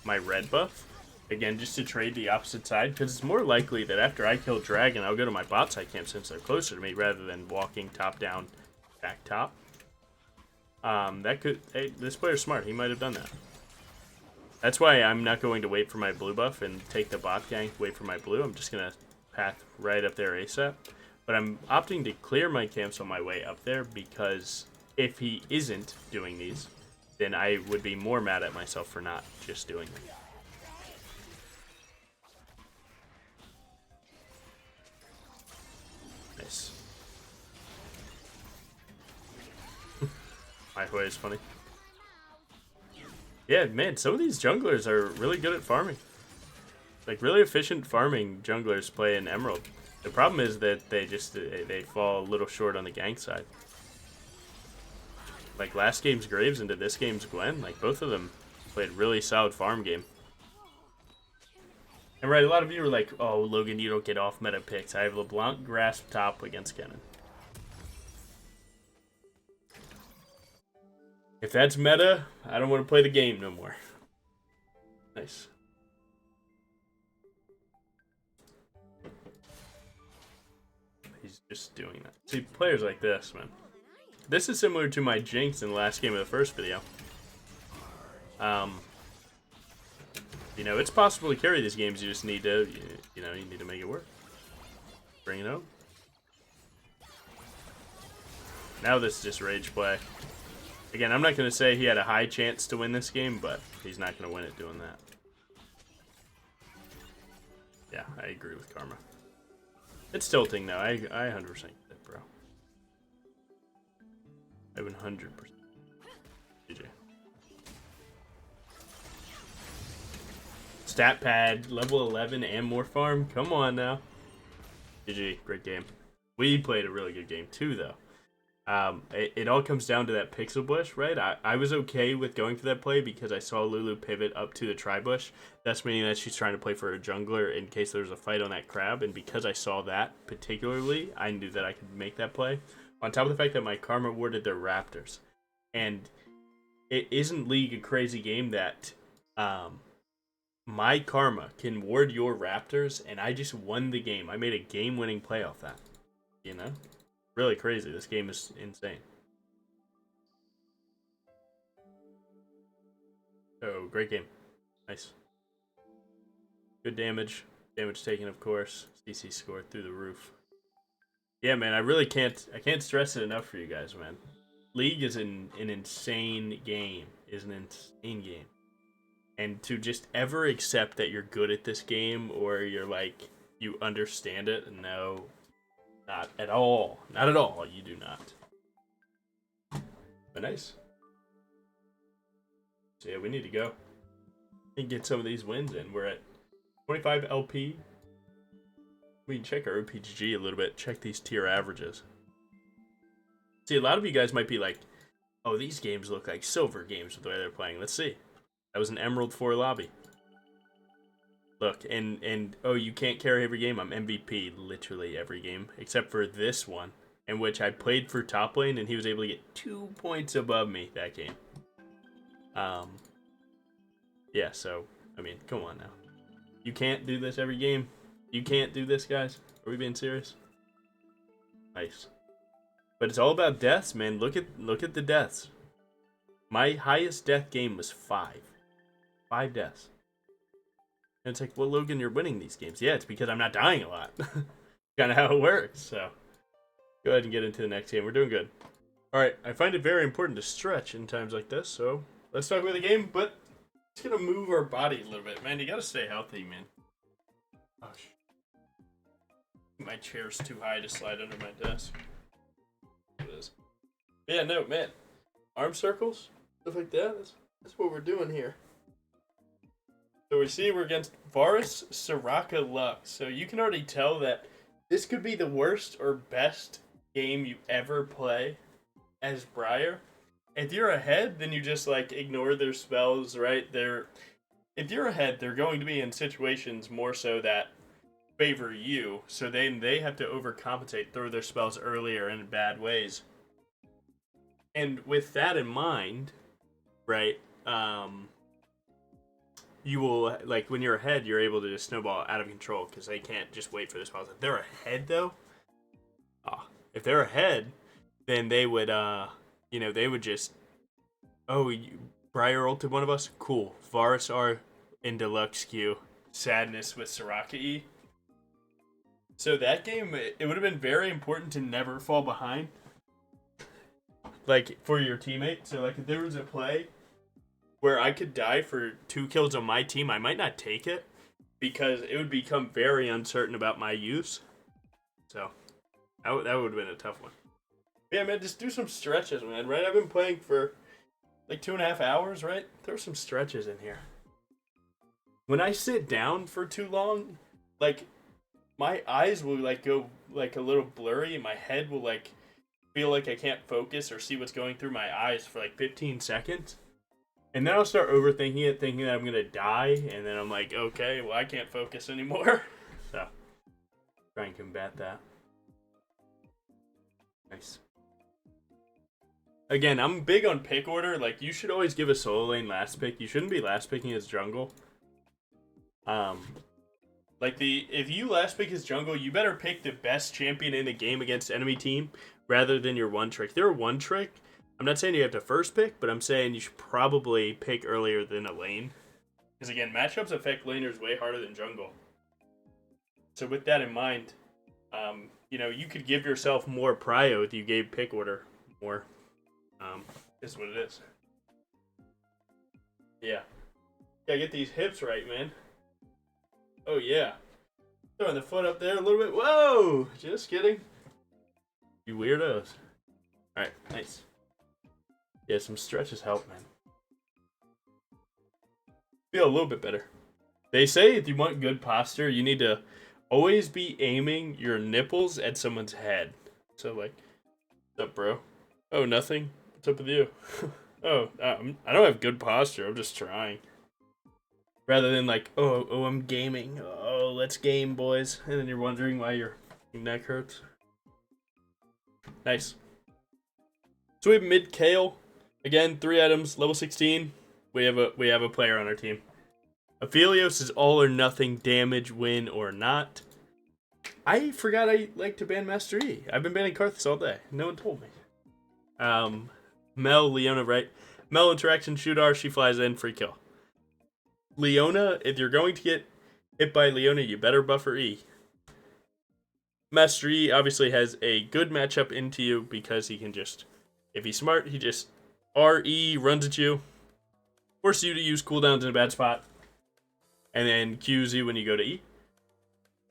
my red buff. Again, just to trade the opposite side, because it's more likely that after I kill Dragon, I'll go to my bot side camp since they're closer to me, rather than walking top down, back top. That could... Hey, this player's smart. He might have done that. That's why I'm not going to wait for my blue buff and take the bot gank, wait for my blue. I'm just going to path right up there ASAP. But I'm opting to clear my camps on my way up there, because if he isn't doing these, then I would be more mad at myself for not just doing them. Nice. My way is funny. Yeah, man, some of these junglers are really good at farming. Like, really efficient farming junglers play in Emerald. The problem is that they fall a little short on the gank side. Like last game's Graves into this game's Gwen, like both of them played really solid farm game. And right, a lot of you are like, oh, Logan, you don't get off meta picks. I have LeBlanc Grasp top against Kennen. If that's meta, I don't want to play the game no more. Nice. He's just doing that. See, players like this, man. This is similar to my Jinx in the last game of the first video. You know, it's possible to carry these games. You just need to, you need to make it work. Bring it home. Now this is just rage play. Again, I'm not going to say he had a high chance to win this game, but he's not going to win it doing that. Yeah, I agree with Karma. It's tilting though. I 100% get it, bro. I 100%. GG. Stat pad, level 11 and more farm. Come on now. GG, great game. We played a really good game too, though. It all comes down to that pixel bush, right? I was okay with going for that play because I saw Lulu pivot up to the tri-bush. That's meaning that she's trying to play for a jungler in case there's a fight on that crab. And because I saw that particularly, I knew that I could make that play. On top of the fact that my Karma warded their Raptors. And it isn't League a crazy game that my Karma can ward your Raptors and I just won the game. I made a game-winning play off that. You know? Really crazy. This game is insane. Oh, great game. Nice. Good damage. Damage taken, of course. CC scored through the roof. Yeah, man, I can't stress it enough for you guys, man. League is an insane game. Is an insane game. And to just ever accept that you're good at this game or you're like, you understand it, no. Not at all. Not at all. You do not. But nice. So yeah, we need to go and get some of these wins in. We're at 25 LP. We can check our OPGG a little bit. Check these tier averages. See, a lot of you guys might be like, oh, these games look like silver games with the way they're playing. Let's see. That was an Emerald 4 lobby. Look, and oh, you can't carry every game. I'm MVP literally every game except for this one, in which I played for top lane and he was able to get 2 points above me that game. Yeah, so I mean, come on now. You can't do this every game. You can't do this, guys. Are we being serious? Nice. But it's all about deaths, man. Look at the deaths. My highest death game was 5. 5 deaths. And it's like, well, Logan, you're winning these games. Yeah, it's because I'm not dying a lot. Kind of how it works. So go ahead and get into the next game. We're doing good. All right, I find it very important to stretch in times like this. So let's talk about the game, but it's gonna move our body a little bit, man. You gotta stay healthy, man. Gosh, my chair's too high to slide under my desk. It is. Yeah, no, man. Arm circles, stuff like that. That's what we're doing here. So we see we're against Varus Soraka Lux. So you can already tell that this could be the worst or best game you ever play as Briar. If you're ahead, then you just like ignore their spells, right? If you're ahead, they're going to be in situations more so that favor you. So then they have to overcompensate, throw their spells earlier in bad ways. And with that in mind, right? You will, like, when you're ahead, you're able to just snowball out of control because they can't just wait for the spells. If they're ahead, though, if they're ahead, then they would, they would just, Briar ulted one of us? Cool. Varus R in deluxe queue. Sadness with Soraka E. So that game, it would have been very important to never fall behind, like, for your teammate. So, like, if there was a play where I could die for 2 kills on my team, I might not take it because it would become very uncertain about my use. So that would have been a tough one. Yeah, man, just do some stretches, man, right? I've been playing for like 2.5 hours, right? Throw some stretches in here. When I sit down for too long, like, my eyes will like go like a little blurry and my head will like feel like I can't focus or see what's going through my eyes for like 15 seconds. And then I'll start overthinking it, thinking that I'm going to die. And then I'm like, okay, well, I can't focus anymore. So, try and combat that. Nice. Again, I'm big on pick order. Like, you should always give a solo lane last pick. You shouldn't be last picking as jungle. If you last pick as jungle, you better pick the best champion in the game against enemy team rather than your one trick. They're one trick. I'm not saying you have to first pick, but I'm saying you should probably pick earlier than a lane. Because again, matchups affect laners way harder than jungle. So with that in mind, you could give yourself more prio if you gave pick order more. Is what it is. Yeah. Gotta get these hips right, man. Oh yeah. Throwing the foot up there a little bit. Whoa! Just kidding. You weirdos. Alright, nice. Yeah, some stretches help, man. Feel a little bit better. They say if you want good posture, you need to always be aiming your nipples at someone's head. So, like, what's up, bro? Oh, nothing? What's up with you? I don't have good posture. I'm just trying. Rather than like, I'm gaming. Oh, let's game, boys. And then you're wondering why your neck hurts. Nice. So we have mid Kale. Again, 3 items, level 16. We have a player on our team. Aphelios is all or nothing damage, win or not. I forgot I like to ban Master E. I've been banning Karthus all day. No one told me. Mel, Leona, right? Mel interaction, Shootar, she flies in, free kill. Leona, if you're going to get hit by Leona, you better buffer E. Master E obviously has a good matchup into you because he can just, if he's smart, he just RE runs at you, forces you to use cooldowns in a bad spot, and then Qs you when you go to E.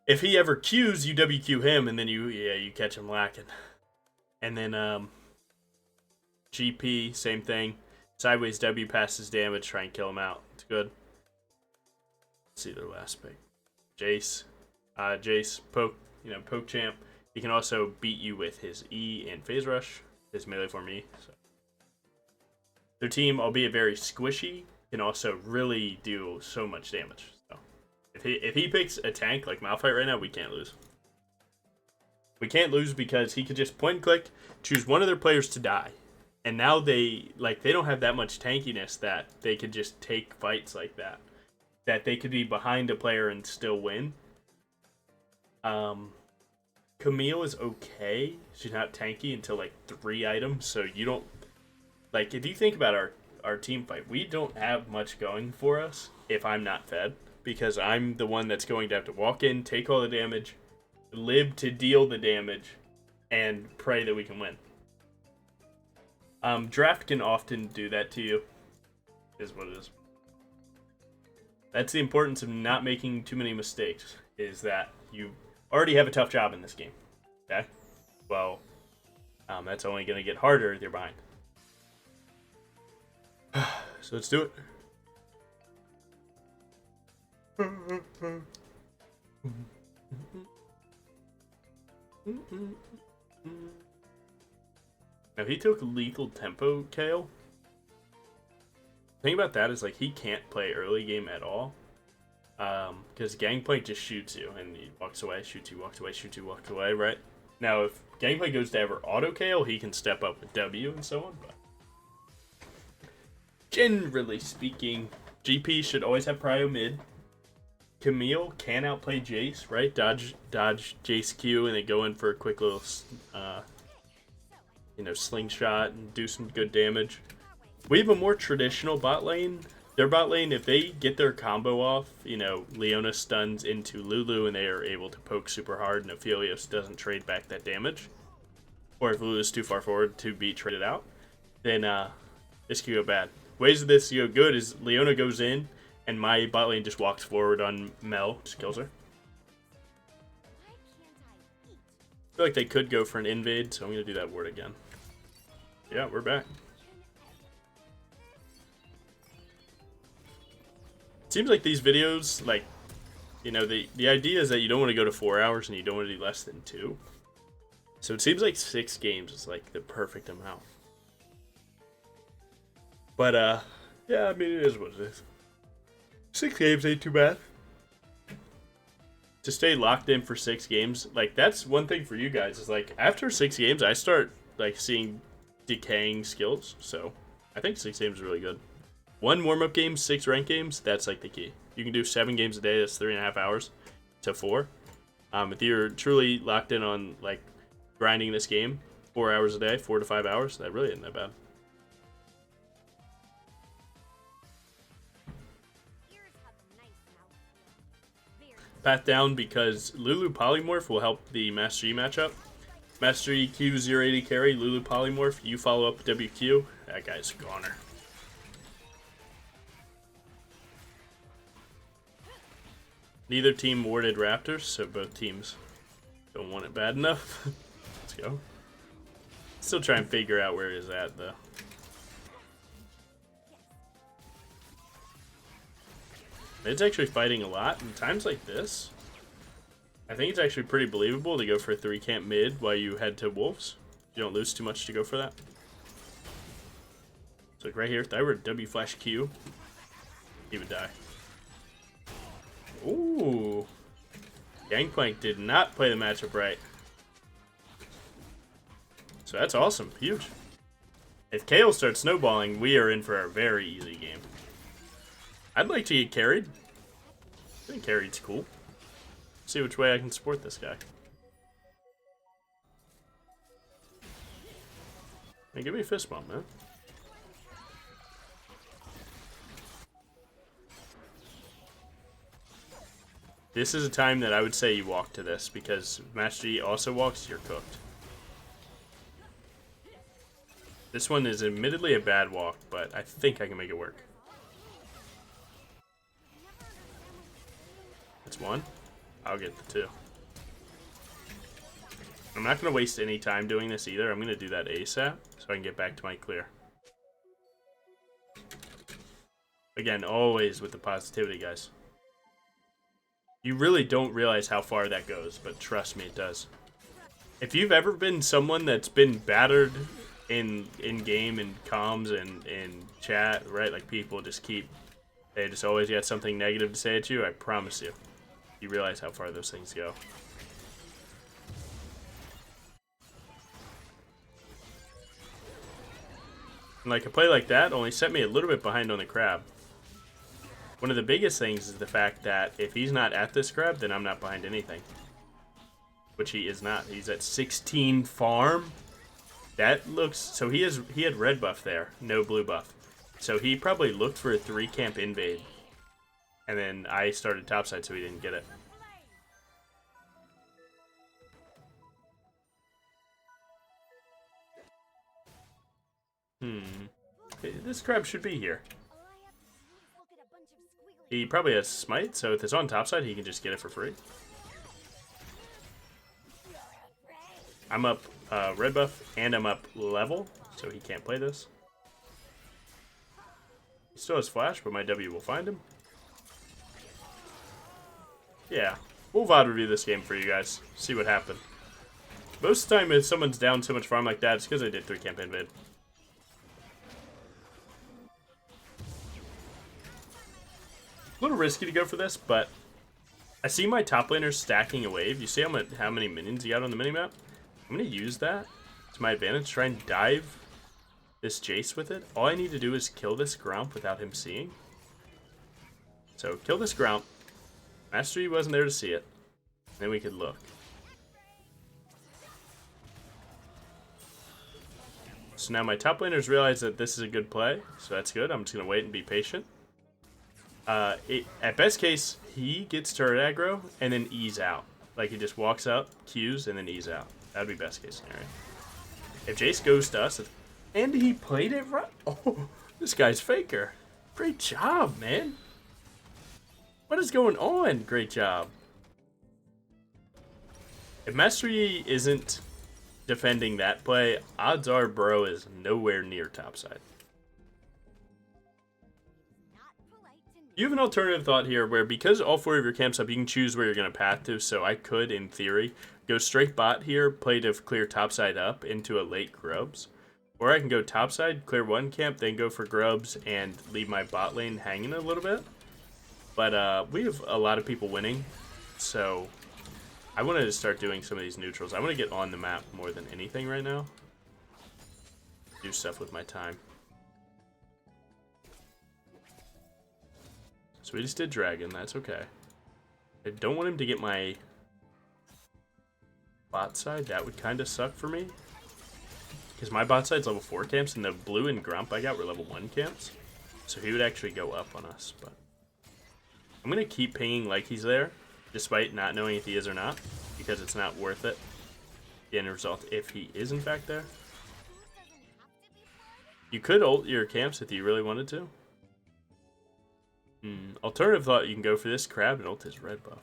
If he ever Qs, you WQ him, and then you catch him lacking. And then GP, same thing. Sideways W passes damage, try and kill him out. It's good. Let's see their last pick. Jace, poke champ. He can also beat you with his E and phase rush, his melee form E. So. Their team, albeit very squishy, can also really do so much damage. So if he picks a tank like Malphite right now, we can't lose. We can't lose because he could just point and click, choose one of their players to die. And now they don't have that much tankiness that they could just take fights like that. That they could be behind a player and still win. Camille is okay. She's not tanky until like 3 items, so you don't like if you think about our team fight, we don't have much going for us if I'm not fed. Because I'm the one that's going to have to walk in, take all the damage, live to deal the damage, and pray that we can win. Draft can often do that to you, is what it is. That's the importance of not making too many mistakes, is that you already have a tough job in this game, okay? Well, that's only going to get harder if you're behind. So let's do it. Now he took lethal tempo KO. The thing about that is like he can't play early game at all. Because Gangplank just shoots you and he walks away, shoots you, walks away, shoots you, walks away, right? Now if Gangplank goes to ever auto KO, he can step up with W and so on, but generally speaking, GP should always have prio mid. Camille can outplay Jace, right? Dodge Jace Q and they go in for a quick little, slingshot and do some good damage. We have a more traditional bot lane. Their bot lane, if they get their combo off, Leona stuns into Lulu and they are able to poke super hard and Aphelios doesn't trade back that damage. Or if Lulu's too far forward to be traded out, then this could go bad. Ways of this go good is Leona goes in, and my bot lane just walks forward on Mel, just kills her. I feel like they could go for an invade, so I'm going to do that word again. Yeah, we're back. It seems like these videos, the idea is that you don't want to go to 4 hours and you don't want to do less than 2. So it seems like 6 games is like the perfect amount. But, yeah, I mean, it is what it is. 6 games ain't too bad. To stay locked in for 6 games, that's one thing for you guys, is, after 6 games, I start, seeing decaying skills. So, I think 6 games is really good. 1 warm-up game, 6 rank games, that's, the key. You can do 7 games a day, that's 3.5 hours to 4. If you're truly locked in on, grinding this game, 4 hours a day, 4 to 5 hours, that really isn't that bad. Path down because Lulu Polymorph will help the Master Yi matchup. Master Yi Q080 carry, Lulu Polymorph, you follow up WQ. That guy's a goner. Neither team warded Raptors, so both teams don't want it bad enough. Let's go. Still try and figure out where it is at, though. It's actually fighting a lot, and times like this, I think it's actually pretty believable to go for a 3-camp mid while you head to Wolves. You don't lose too much to go for that. So right here, if I were W flash Q, he would die. Ooh. Gangplank did not play the matchup right. So that's awesome. Huge. If Kale starts snowballing, we are in for a very easy game. I'd like to get carried. I think carried's cool. See which way I can support this guy. Hey, give me a fist bump, man. This is a time that I would say you walk to this, because if Master Yi also walks, you're cooked. This one is admittedly a bad walk, but I think I can make it work. That's 1. I'll get the 2. I'm not going to waste any time doing this either. I'm going to do that ASAP so I can get back to my clear. Again, always with the positivity, guys. You really don't realize how far that goes, but trust me, it does. If you've ever been someone that's been battered in game and comms and in chat, right? People just they just always got something negative to say at you, I promise you. you realize how far those things go. And like a play like that only set me a little bit behind on the crab. One of the biggest things is the fact that if he's not at this crab, then I'm not behind anything. Which he is not. He's at 16 farm. That looks... So he had red buff there, no blue buff. So he probably looked for a 3 camp invade. And then I started topside, so he didn't get it. This crab should be here. He probably has smite, so if it's on topside, he can just get it for free. I'm up red buff, and I'm up level, so he can't play this. He still has flash, but my W will find him. Yeah, we'll VOD review this game for you guys. See what happened. Most of the time, if someone's down so much farm like that, it's because I did 3 camp invade. A little risky to go for this, but I see my top laner stacking a wave. You see how many minions he got on the minimap? I'm going to use that to my advantage, try and dive this Jace with it. All I need to do is kill this Gromp without him seeing. So, kill this Gromp. Master Yi wasn't there to see it. Then we could look. So now my top laners realize that this is a good play, so that's good. I'm just going to wait and be patient. At best case, he gets turret aggro and then ease out. Like he just walks up, Qs, and then ease out. That'd be best case scenario. If Jace goes to us, and he played it right. Oh, this guy's faker. Great job, man. What is going on? Great job. If Master Yi isn't defending that play, odds are bro is nowhere near topside. You have an alternative thought here where because all 4 of your camps up, you can choose where you're going to path to. So I could, in theory, go straight bot here, play to clear topside up into a late grubs. Or I can go topside, clear 1 camp, then go for grubs and leave my bot lane hanging a little bit. But we have a lot of people winning, so I wanted to start doing some of these neutrals. I want to get on the map more than anything right now. Do stuff with my time. So we just did dragon, that's okay. I don't want him to get my bot side, that would kind of suck for me. Because my bot side's level 4 camps, and the blue and Grump I got were level 1 camps. So he would actually go up on us, but... I'm going to keep pinging like he's there, despite not knowing if he is or not, because it's not worth it. The end result, if he is in fact there. You could ult your camps if you really wanted to. Alternative thought, you can go for this crab and ult his red buff.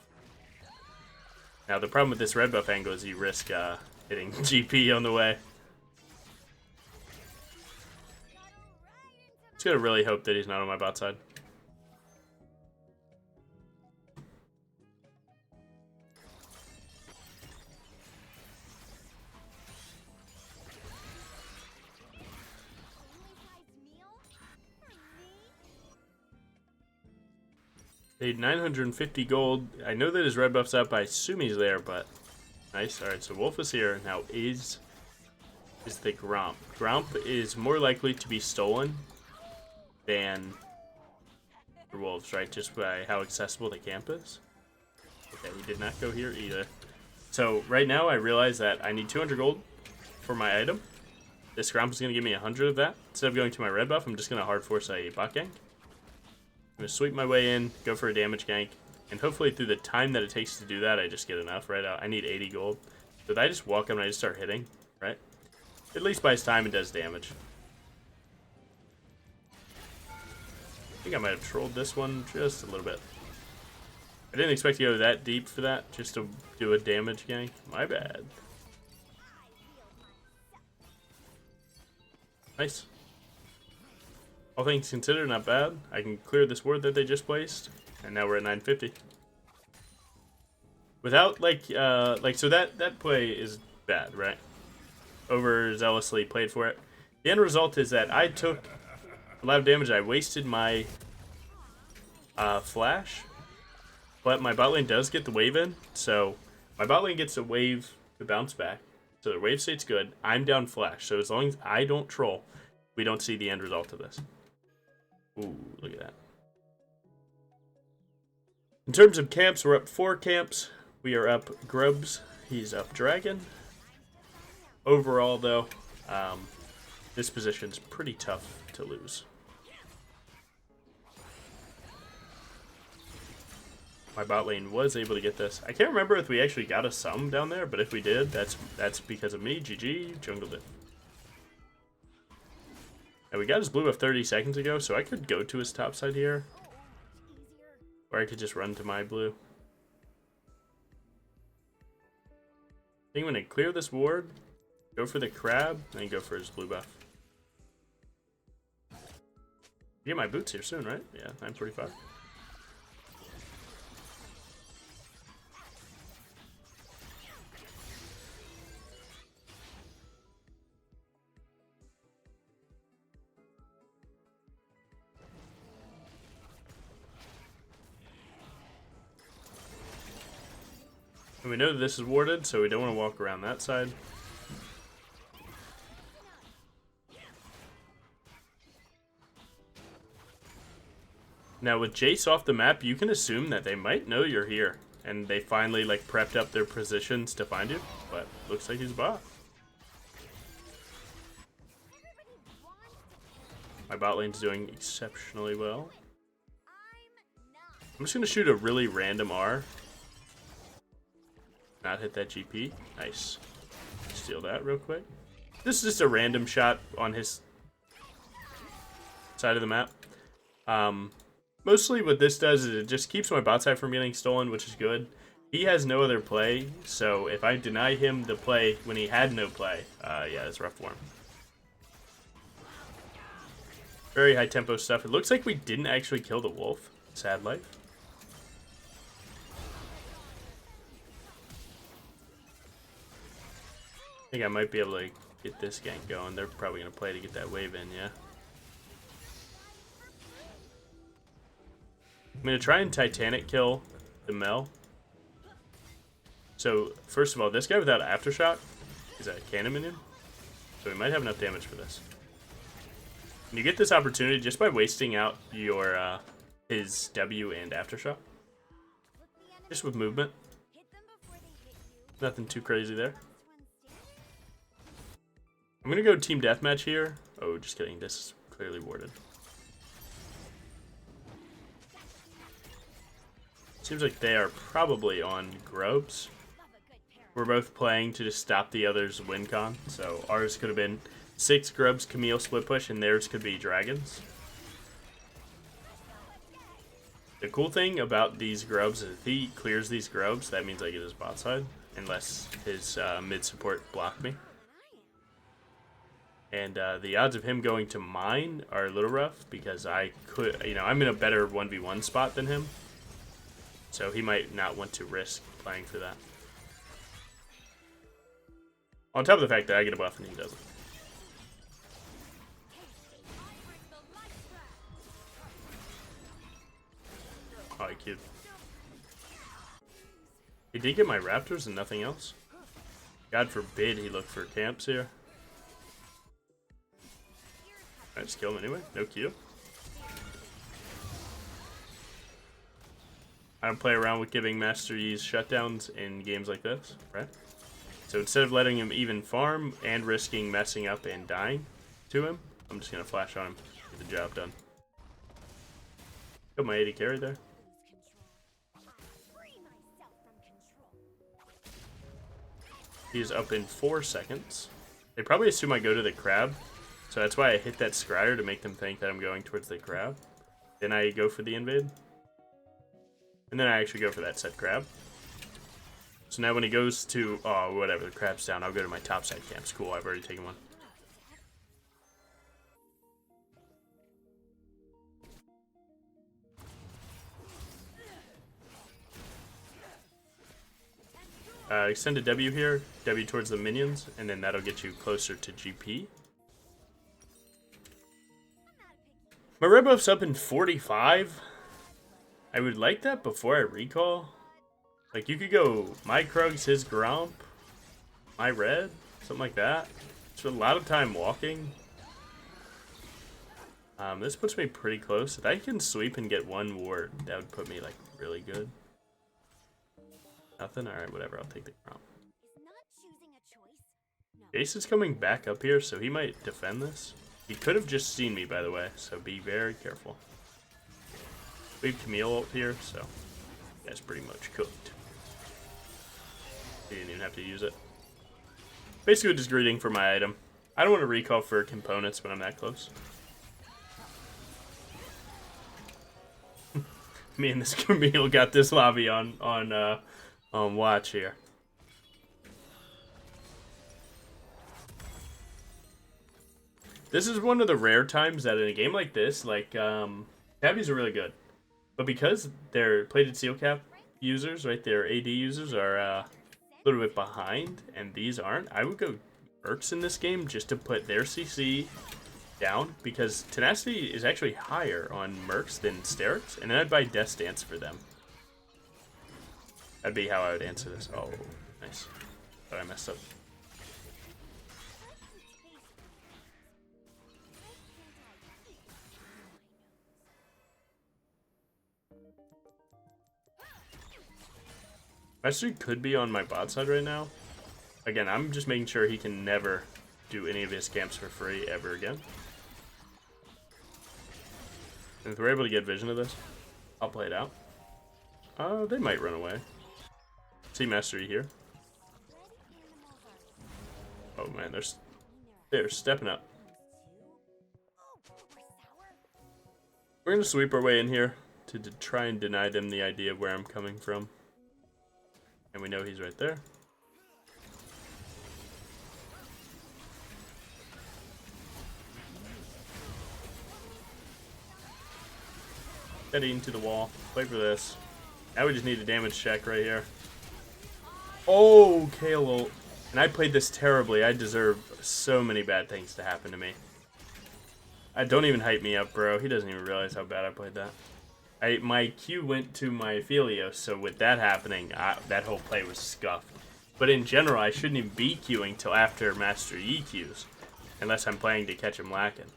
Now the problem with this red buff angle is you risk hitting GP on the way. Just gotta really hope that he's not on my bot side. Paid 950 gold. I know that his red buff's up. I assume he's there, but nice. All right, so Wolf is here. Now is the Gromp. Gromp is more likely to be stolen than the Wolves, right? Just by how accessible the camp is. Okay, he did not go here either. So right now I realize that I need 200 gold for my item. This Gromp is going to give me 100 of that. Instead of going to my red buff, I'm just going to hard force a bot gank. I'm going to sweep my way in, go for a damage gank, and hopefully through the time that it takes to do that, I just get enough, right? I need 80 gold. So I just walk up and I just start hitting, right? At least buys time and does damage. I think I might have trolled this one just a little bit. I didn't expect to go that deep for that, just to do a damage gank. My bad. Nice. All things considered, not bad. I can clear this ward that they just placed, and now we're at 950. Without, so that play is bad, right? Overzealously played for it. The end result is that I took a lot of damage. I wasted my flash, but my bot lane does get the wave in, so my bot lane gets a wave to bounce back. So the wave state's good. I'm down flash, so as long as I don't troll, we don't see the end result of this. Ooh, look at that. In terms of camps, we're up 4 camps. We are up Grubs. He's up Dragon. Overall, though, this position's pretty tough to lose. My bot lane was able to get this. I can't remember if we actually got a sum down there, but if we did, that's because of me. GG, jungled it. And we got his blue buff 30 seconds ago, so I could go to his top side here. Or I could just run to my blue. I think I'm going to clear this ward, go for the crab, and then go for his blue buff. Get my boots here soon, right? Yeah, 9:45. And we know that this is warded, so we don't want to walk around that side. Now with Jace off the map, you can assume that they might know you're here. And they finally like prepped up their positions to find you. But looks like he's bot. My bot lane's doing exceptionally well. I'm just going to shoot a really random R. Not hit that GP. Nice. Steal that real quick. This is just a random shot on his side of the map. Mostly what this does is it just keeps my bot side from getting stolen, which is good. He has no other play, so if I deny him the play when he had no play, yeah, it's rough for him. Very high tempo stuff. It looks like we didn't actually kill the wolf. Sad life. I think I might be able to get this gank going. They're probably going to play to get that wave in, yeah. I'm going to try and Titanic kill the Mel. So, first of all, this guy without Aftershock is a cannon minion. So we might have enough damage for this. And you get this opportunity just by wasting out your his W and Aftershock. Just with movement. Nothing too crazy there. I'm going to go team deathmatch here. Oh, just kidding. This is clearly warded. Seems like they are probably on Grubs. We're both playing to just stop the other's win con. So ours could have been 6 Grubs, Camille split push, and theirs could be Dragons. The cool thing about these Grubs is if he clears these Grubs, that means I get his bot side. Unless his mid support block me. And the odds of him going to mine are a little rough because I could, you know, I'm in a better 1v1 spot than him. So he might not want to risk playing for that. On top of the fact that I get a buff and he doesn't. Oh, he cute. He did get my raptors and nothing else. God forbid he looked for camps here. I just kill him anyway. No Q. I don't play around with giving Master Yi's shutdowns in games like this, right? So instead of letting him even farm and risking messing up and dying to him, I'm just going to flash on him, get the job done. Got my 80 carry there. He's up in 4 seconds. They probably assume I go to the crab. So that's why I hit that scryer to make them think that I'm going towards the crab. Then I go for the invade. And then I actually go for that set crab. So now when he goes to, oh, whatever, the crab's down, I'll go to my top side camps. Cool, I've already taken one. Extended W here, W towards the minions, and then that'll get you closer to GP. My red buff's up in 45. I would like that before I recall. Like, you could go my Krugs, his Gromp, my Red, something like that. It's a lot of time walking. This puts me pretty close. If I can sweep and get one ward, that would put me, like, really good. Nothing? Alright, whatever. I'll take the Gromp. Jace is coming back up here, so he might defend this. He could have just seen me, by the way, so be very careful. We have Camille ult here, so that's pretty much cooked. He didn't even have to use it. Basically just greeting for my item. I don't want to recall for components when I'm that close. Me and this Camille got this lobby on watch here. This is one of the rare times that in a game like this, like, tabbies are really good. But because they're plated seal cap users, right, their AD users are a little bit behind, and these aren't, I would go Mercs in this game just to put their CC down, because tenacity is actually higher on Mercs than Sterix, and then I'd buy Death Stance for them. That'd be how I would answer this. Oh, nice. But I messed up. Mastery could be on my bot side right now. Again, I'm just making sure he can never do any of his camps for free ever again. And if we're able to get vision of this, I'll play it out. They might run away. See Mastery here. Oh man, they're stepping up. We're gonna sweep our way in here to try and deny them the idea of where I'm coming from. And we know he's right there. Heading to the wall. Wait for this. Now we just need a damage check right here. Oh, Kale ult. And I played this terribly. I deserve so many bad things to happen to me. Don't even hype me up, bro. He doesn't even realize how bad I played that. My Q went to my Aphelios, so with that happening, that whole play was scuffed. But in general, I shouldn't even be queuing till after Master EQs, unless I'm playing to catch him lacking.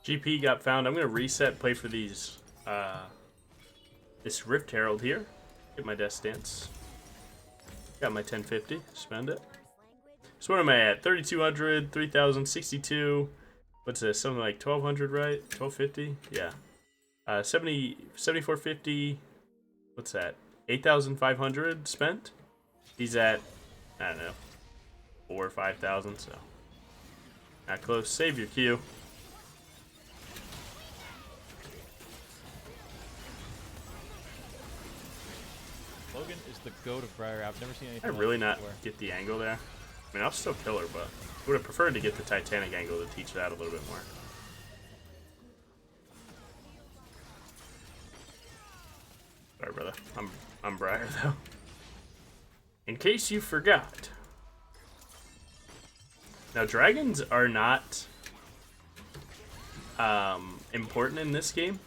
GP got found. I'm gonna reset, play for these this Rift Herald here. Get my Death Stance. Got my 1050. Spend it. So what am I at? 3,200, 3,062. What's this? Something like 1,200, right? 1,250? Yeah. 7,450. What's that? 8,500 spent. He's at, I don't know, 4,000 or 5,000. So not close. Save your Q. Logan is the goat of Briar. I've never seen anything I like really this not before. get the angle there. I mean, I'll still kill her, but would have preferred to get the Titanic angle to teach that a little bit more. Sorry, brother. I'm Briar though. In case you forgot. Now, dragons are not important in this game.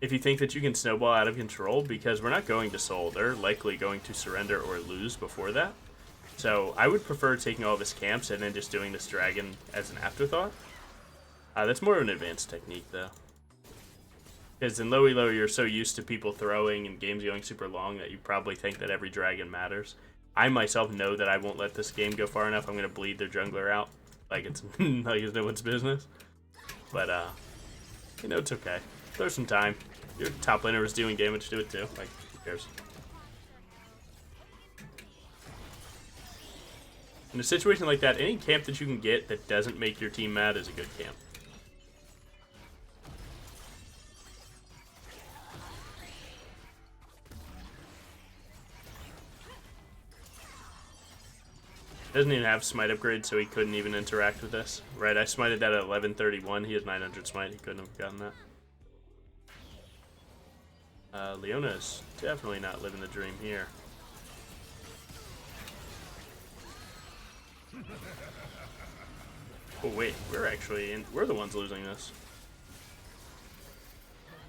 If you think that you can snowball out of control, because we're not going to soul. They're likely going to surrender or lose before that. So I would prefer taking all of his camps and then just doing this dragon as an afterthought. That's more of an advanced technique, though. Because in low elo, you're so used to people throwing and games going super long that you probably think that every dragon matters. I myself know that I won't let this game go far enough. I'm going to bleed their jungler out like it's like it's no one's business. But, you know, it's okay. There's some time. Your top laner was doing damage to it too. Like, who cares? In a situation like that, any camp that you can get that doesn't make your team mad is a good camp. Doesn't even have smite upgrade, so he couldn't even interact with this. Right, I smited that at 1131. He has 900 smite. He couldn't have gotten that. Leona is definitely not living the dream here. Oh wait, we're the ones losing this.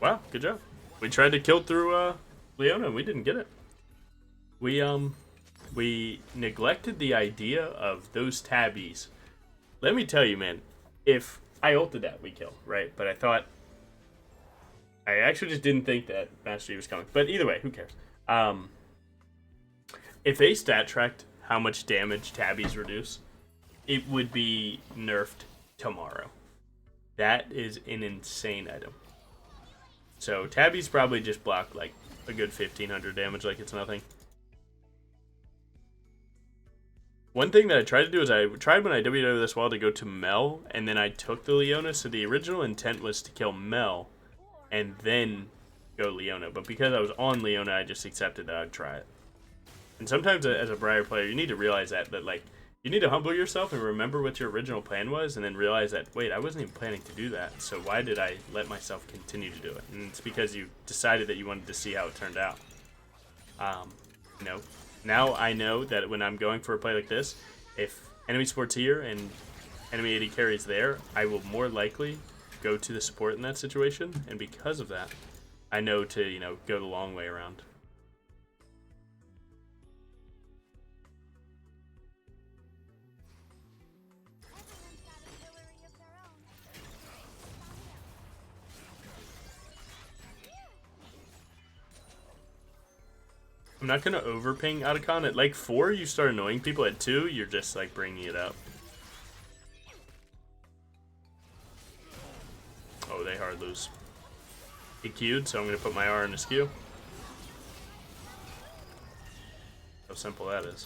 Wow, good job. We tried to kill through Leona and we didn't get it. We neglected the idea of those tabbies. Let me tell you, man, if I ulted that, we kill, right? But I actually just didn't think that Master Yi was coming. But either way, who cares? If they stat tracked how much damage tabbies reduce, it would be nerfed tomorrow. That is an insane item. So tabbies probably just block like a good 1500 damage like it's nothing. One thing that I tried to do is I tried when I W'd over this wall to go to Mel, and then I took the Leona, so the original intent was to kill Mel, and then go Leona. But because I was on Leona, I just accepted that I'd try it. And sometimes as a Briar player, you need to realize that like, you need to humble yourself and remember what your original plan was, and then realize that, wait, I wasn't even planning to do that, so why did I let myself continue to do it? And it's because you decided that you wanted to see how it turned out. You know, now I know that when I'm going for a play like this, if enemy support's here and enemy AD carries there, I will more likely go to the support in that situation, and because of that, I know to, you know, go the long way around. I'm not going to overping Otacon. At like 4, you start annoying people. At 2, you're just like bringing it up. Oh, they hard lose. He queued, so I'm going to put my R in his queue. How simple that is.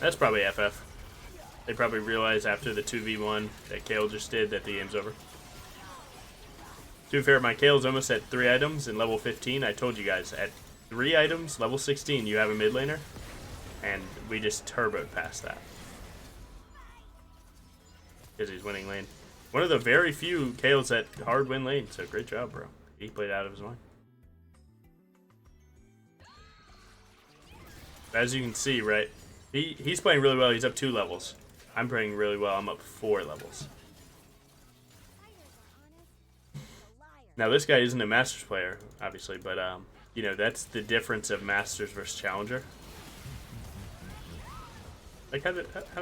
That's probably FF. They probably realize after the 2v1 that Kale just did that the game's over. To be fair, my Kale's almost at 3 items in level 15. I told you guys, at 3 items, level 16, you have a mid laner. And we just turboed past that. Because he's winning lane. One of the very few Kales that hard win lane, so great job, bro. He played out of his mind. As you can see, right, he's playing really well. He's up 2 levels. I'm playing really well. I'm up 4 levels. Now, this guy isn't a Masters player, obviously, but, you know, that's the difference of Masters versus Challenger. Like, how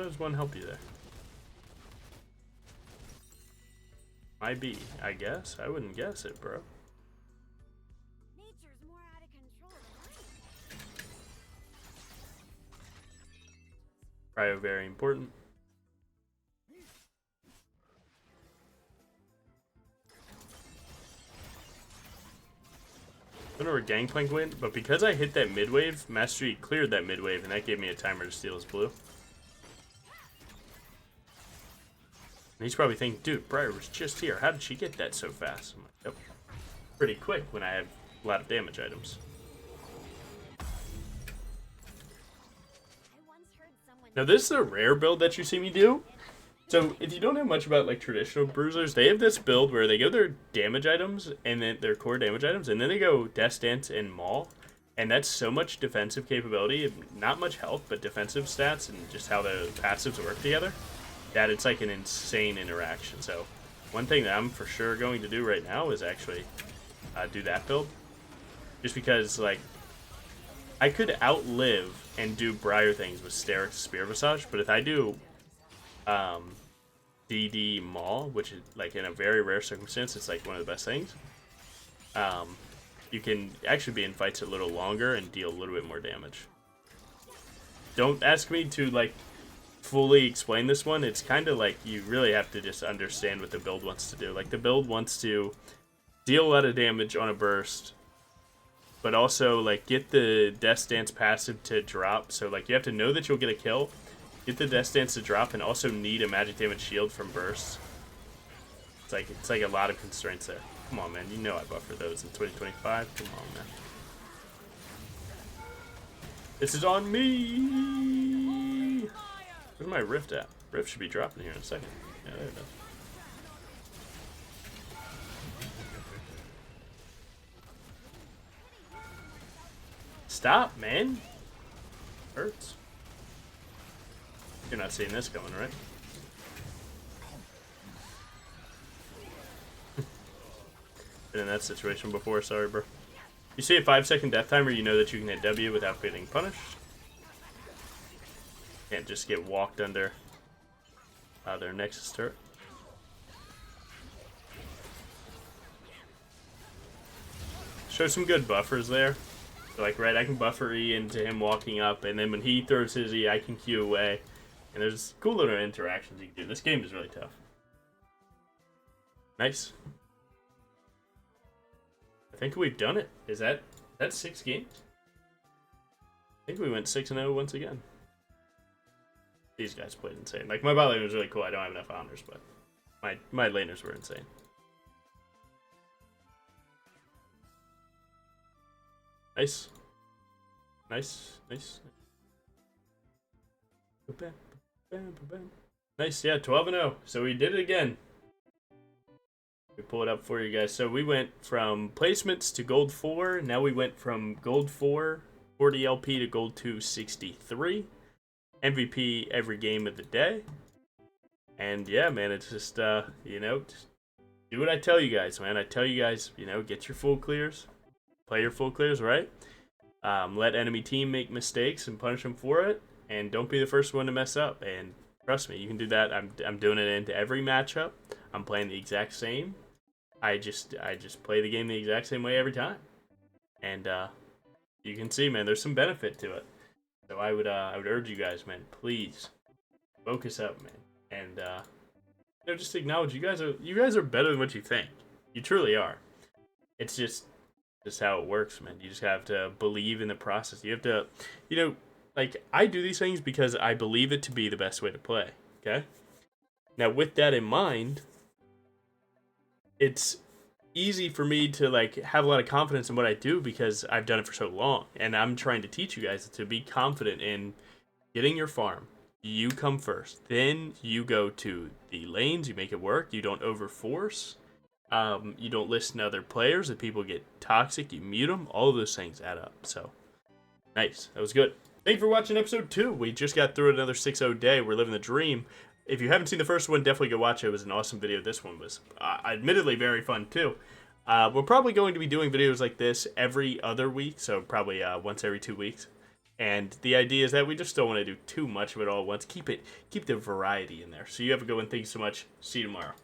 does one help you there? Might be, I guess. I wouldn't guess it, bro. Nature's more out of control than I am. Cryo very important. I don't know where Gangplank went, but because I hit that mid wave, Master Yi cleared that mid wave, and that gave me a timer to steal his blue. And he's probably thinking, dude, Briar was just here. How did she get that so fast? I'm like, yep. Pretty quick when I have a lot of damage items. Now, this is a rare build that you see me do. So, if you don't know much about, like, traditional bruisers, they have this build where they go their damage items, and then their core damage items, and then they go Death Dance and Maul. And that's so much defensive capability, not much health, but defensive stats, and just how the passives work together, that it's like an insane interaction. So, one thing that I'm for sure going to do right now is actually do that build. Just because, like, I could outlive and do Briar things with Sterix Spear Visage, but if I do DD Maul, which is like in a very rare circumstance, it's like one of the best things. You can actually be in fights a little longer and deal a little bit more damage. Don't ask me to like fully explain this one. It's kind of like you really have to just understand what the build wants to do. Like the build wants to deal a lot of damage on a burst, but also like get the Death Dance passive to drop. So like you have to know that you'll get a kill, get the Death Dance to drop, and also need a magic damage shield from bursts. It's like a lot of constraints there. Come on, man. You know I buffer those in 2025. Come on, man. This is on me. Where's my Rift at? Rift should be dropping here in a second. Yeah, there it is. Stop, man. Hurts. You're not seeing this coming, right? Been in that situation before, sorry, bro. You see a 5-second death timer, you know that you can hit W without getting punished. Can't just get walked under their Nexus turret. Show some good buffers there. So like, right, I can buffer E into him walking up, and then when he throws his E, I can Q away. And there's cool little interactions you can do. This game is really tough. Nice. I think we've done it. Is that 6 games? I think we went 6-0 once again. These guys played insane. Like, my bot lane was really cool. I don't have enough honors, but my laners were insane. Nice. Nice. Nice. Nice, yeah, 12-0. So we did it again. We pull it up for you guys. So we went from placements to gold 4. Now we went from gold 4, 40 LP to gold 2, 63. MVP every game of the day. And yeah, man, it's just, you know, just do what I tell you guys, man. I tell you guys, you know, get your full clears. Play your full clears, right? Let enemy team make mistakes and punish them for it. And don't be the first one to mess up. And trust me, you can do that. I'm doing it into every matchup. I'm playing the exact same. I just play the game the exact same way every time. And you can see, man, there's some benefit to it. So I would urge you guys, man, please focus up, man, and you know, just acknowledge you guys are better than what you think. You truly are. It's just how it works, man. You just have to believe in the process. You have to, you know, like, I do these things because I believe it to be the best way to play. Okay. Now, with that in mind, it's easy for me to like have a lot of confidence in what I do because I've done it for so long, and I'm trying to teach you guys to be confident in getting your farm. You come first, then you go to the lanes, you make it work, you don't overforce, you don't listen to other players. If people get toxic, you mute them. All of those things add up. So nice, that was good. Thank you for watching episode 2. We just got through another 6-0 day. We're living the dream. If you haven't seen the first one, definitely go watch it. It was an awesome video. This one was admittedly very fun too. We're probably going to be doing videos like this every other week, so probably once every 2 weeks. And the idea is that we just don't want to do too much of it all at once. Keep the variety in there. So you have a good one. Thank you so much. See you tomorrow.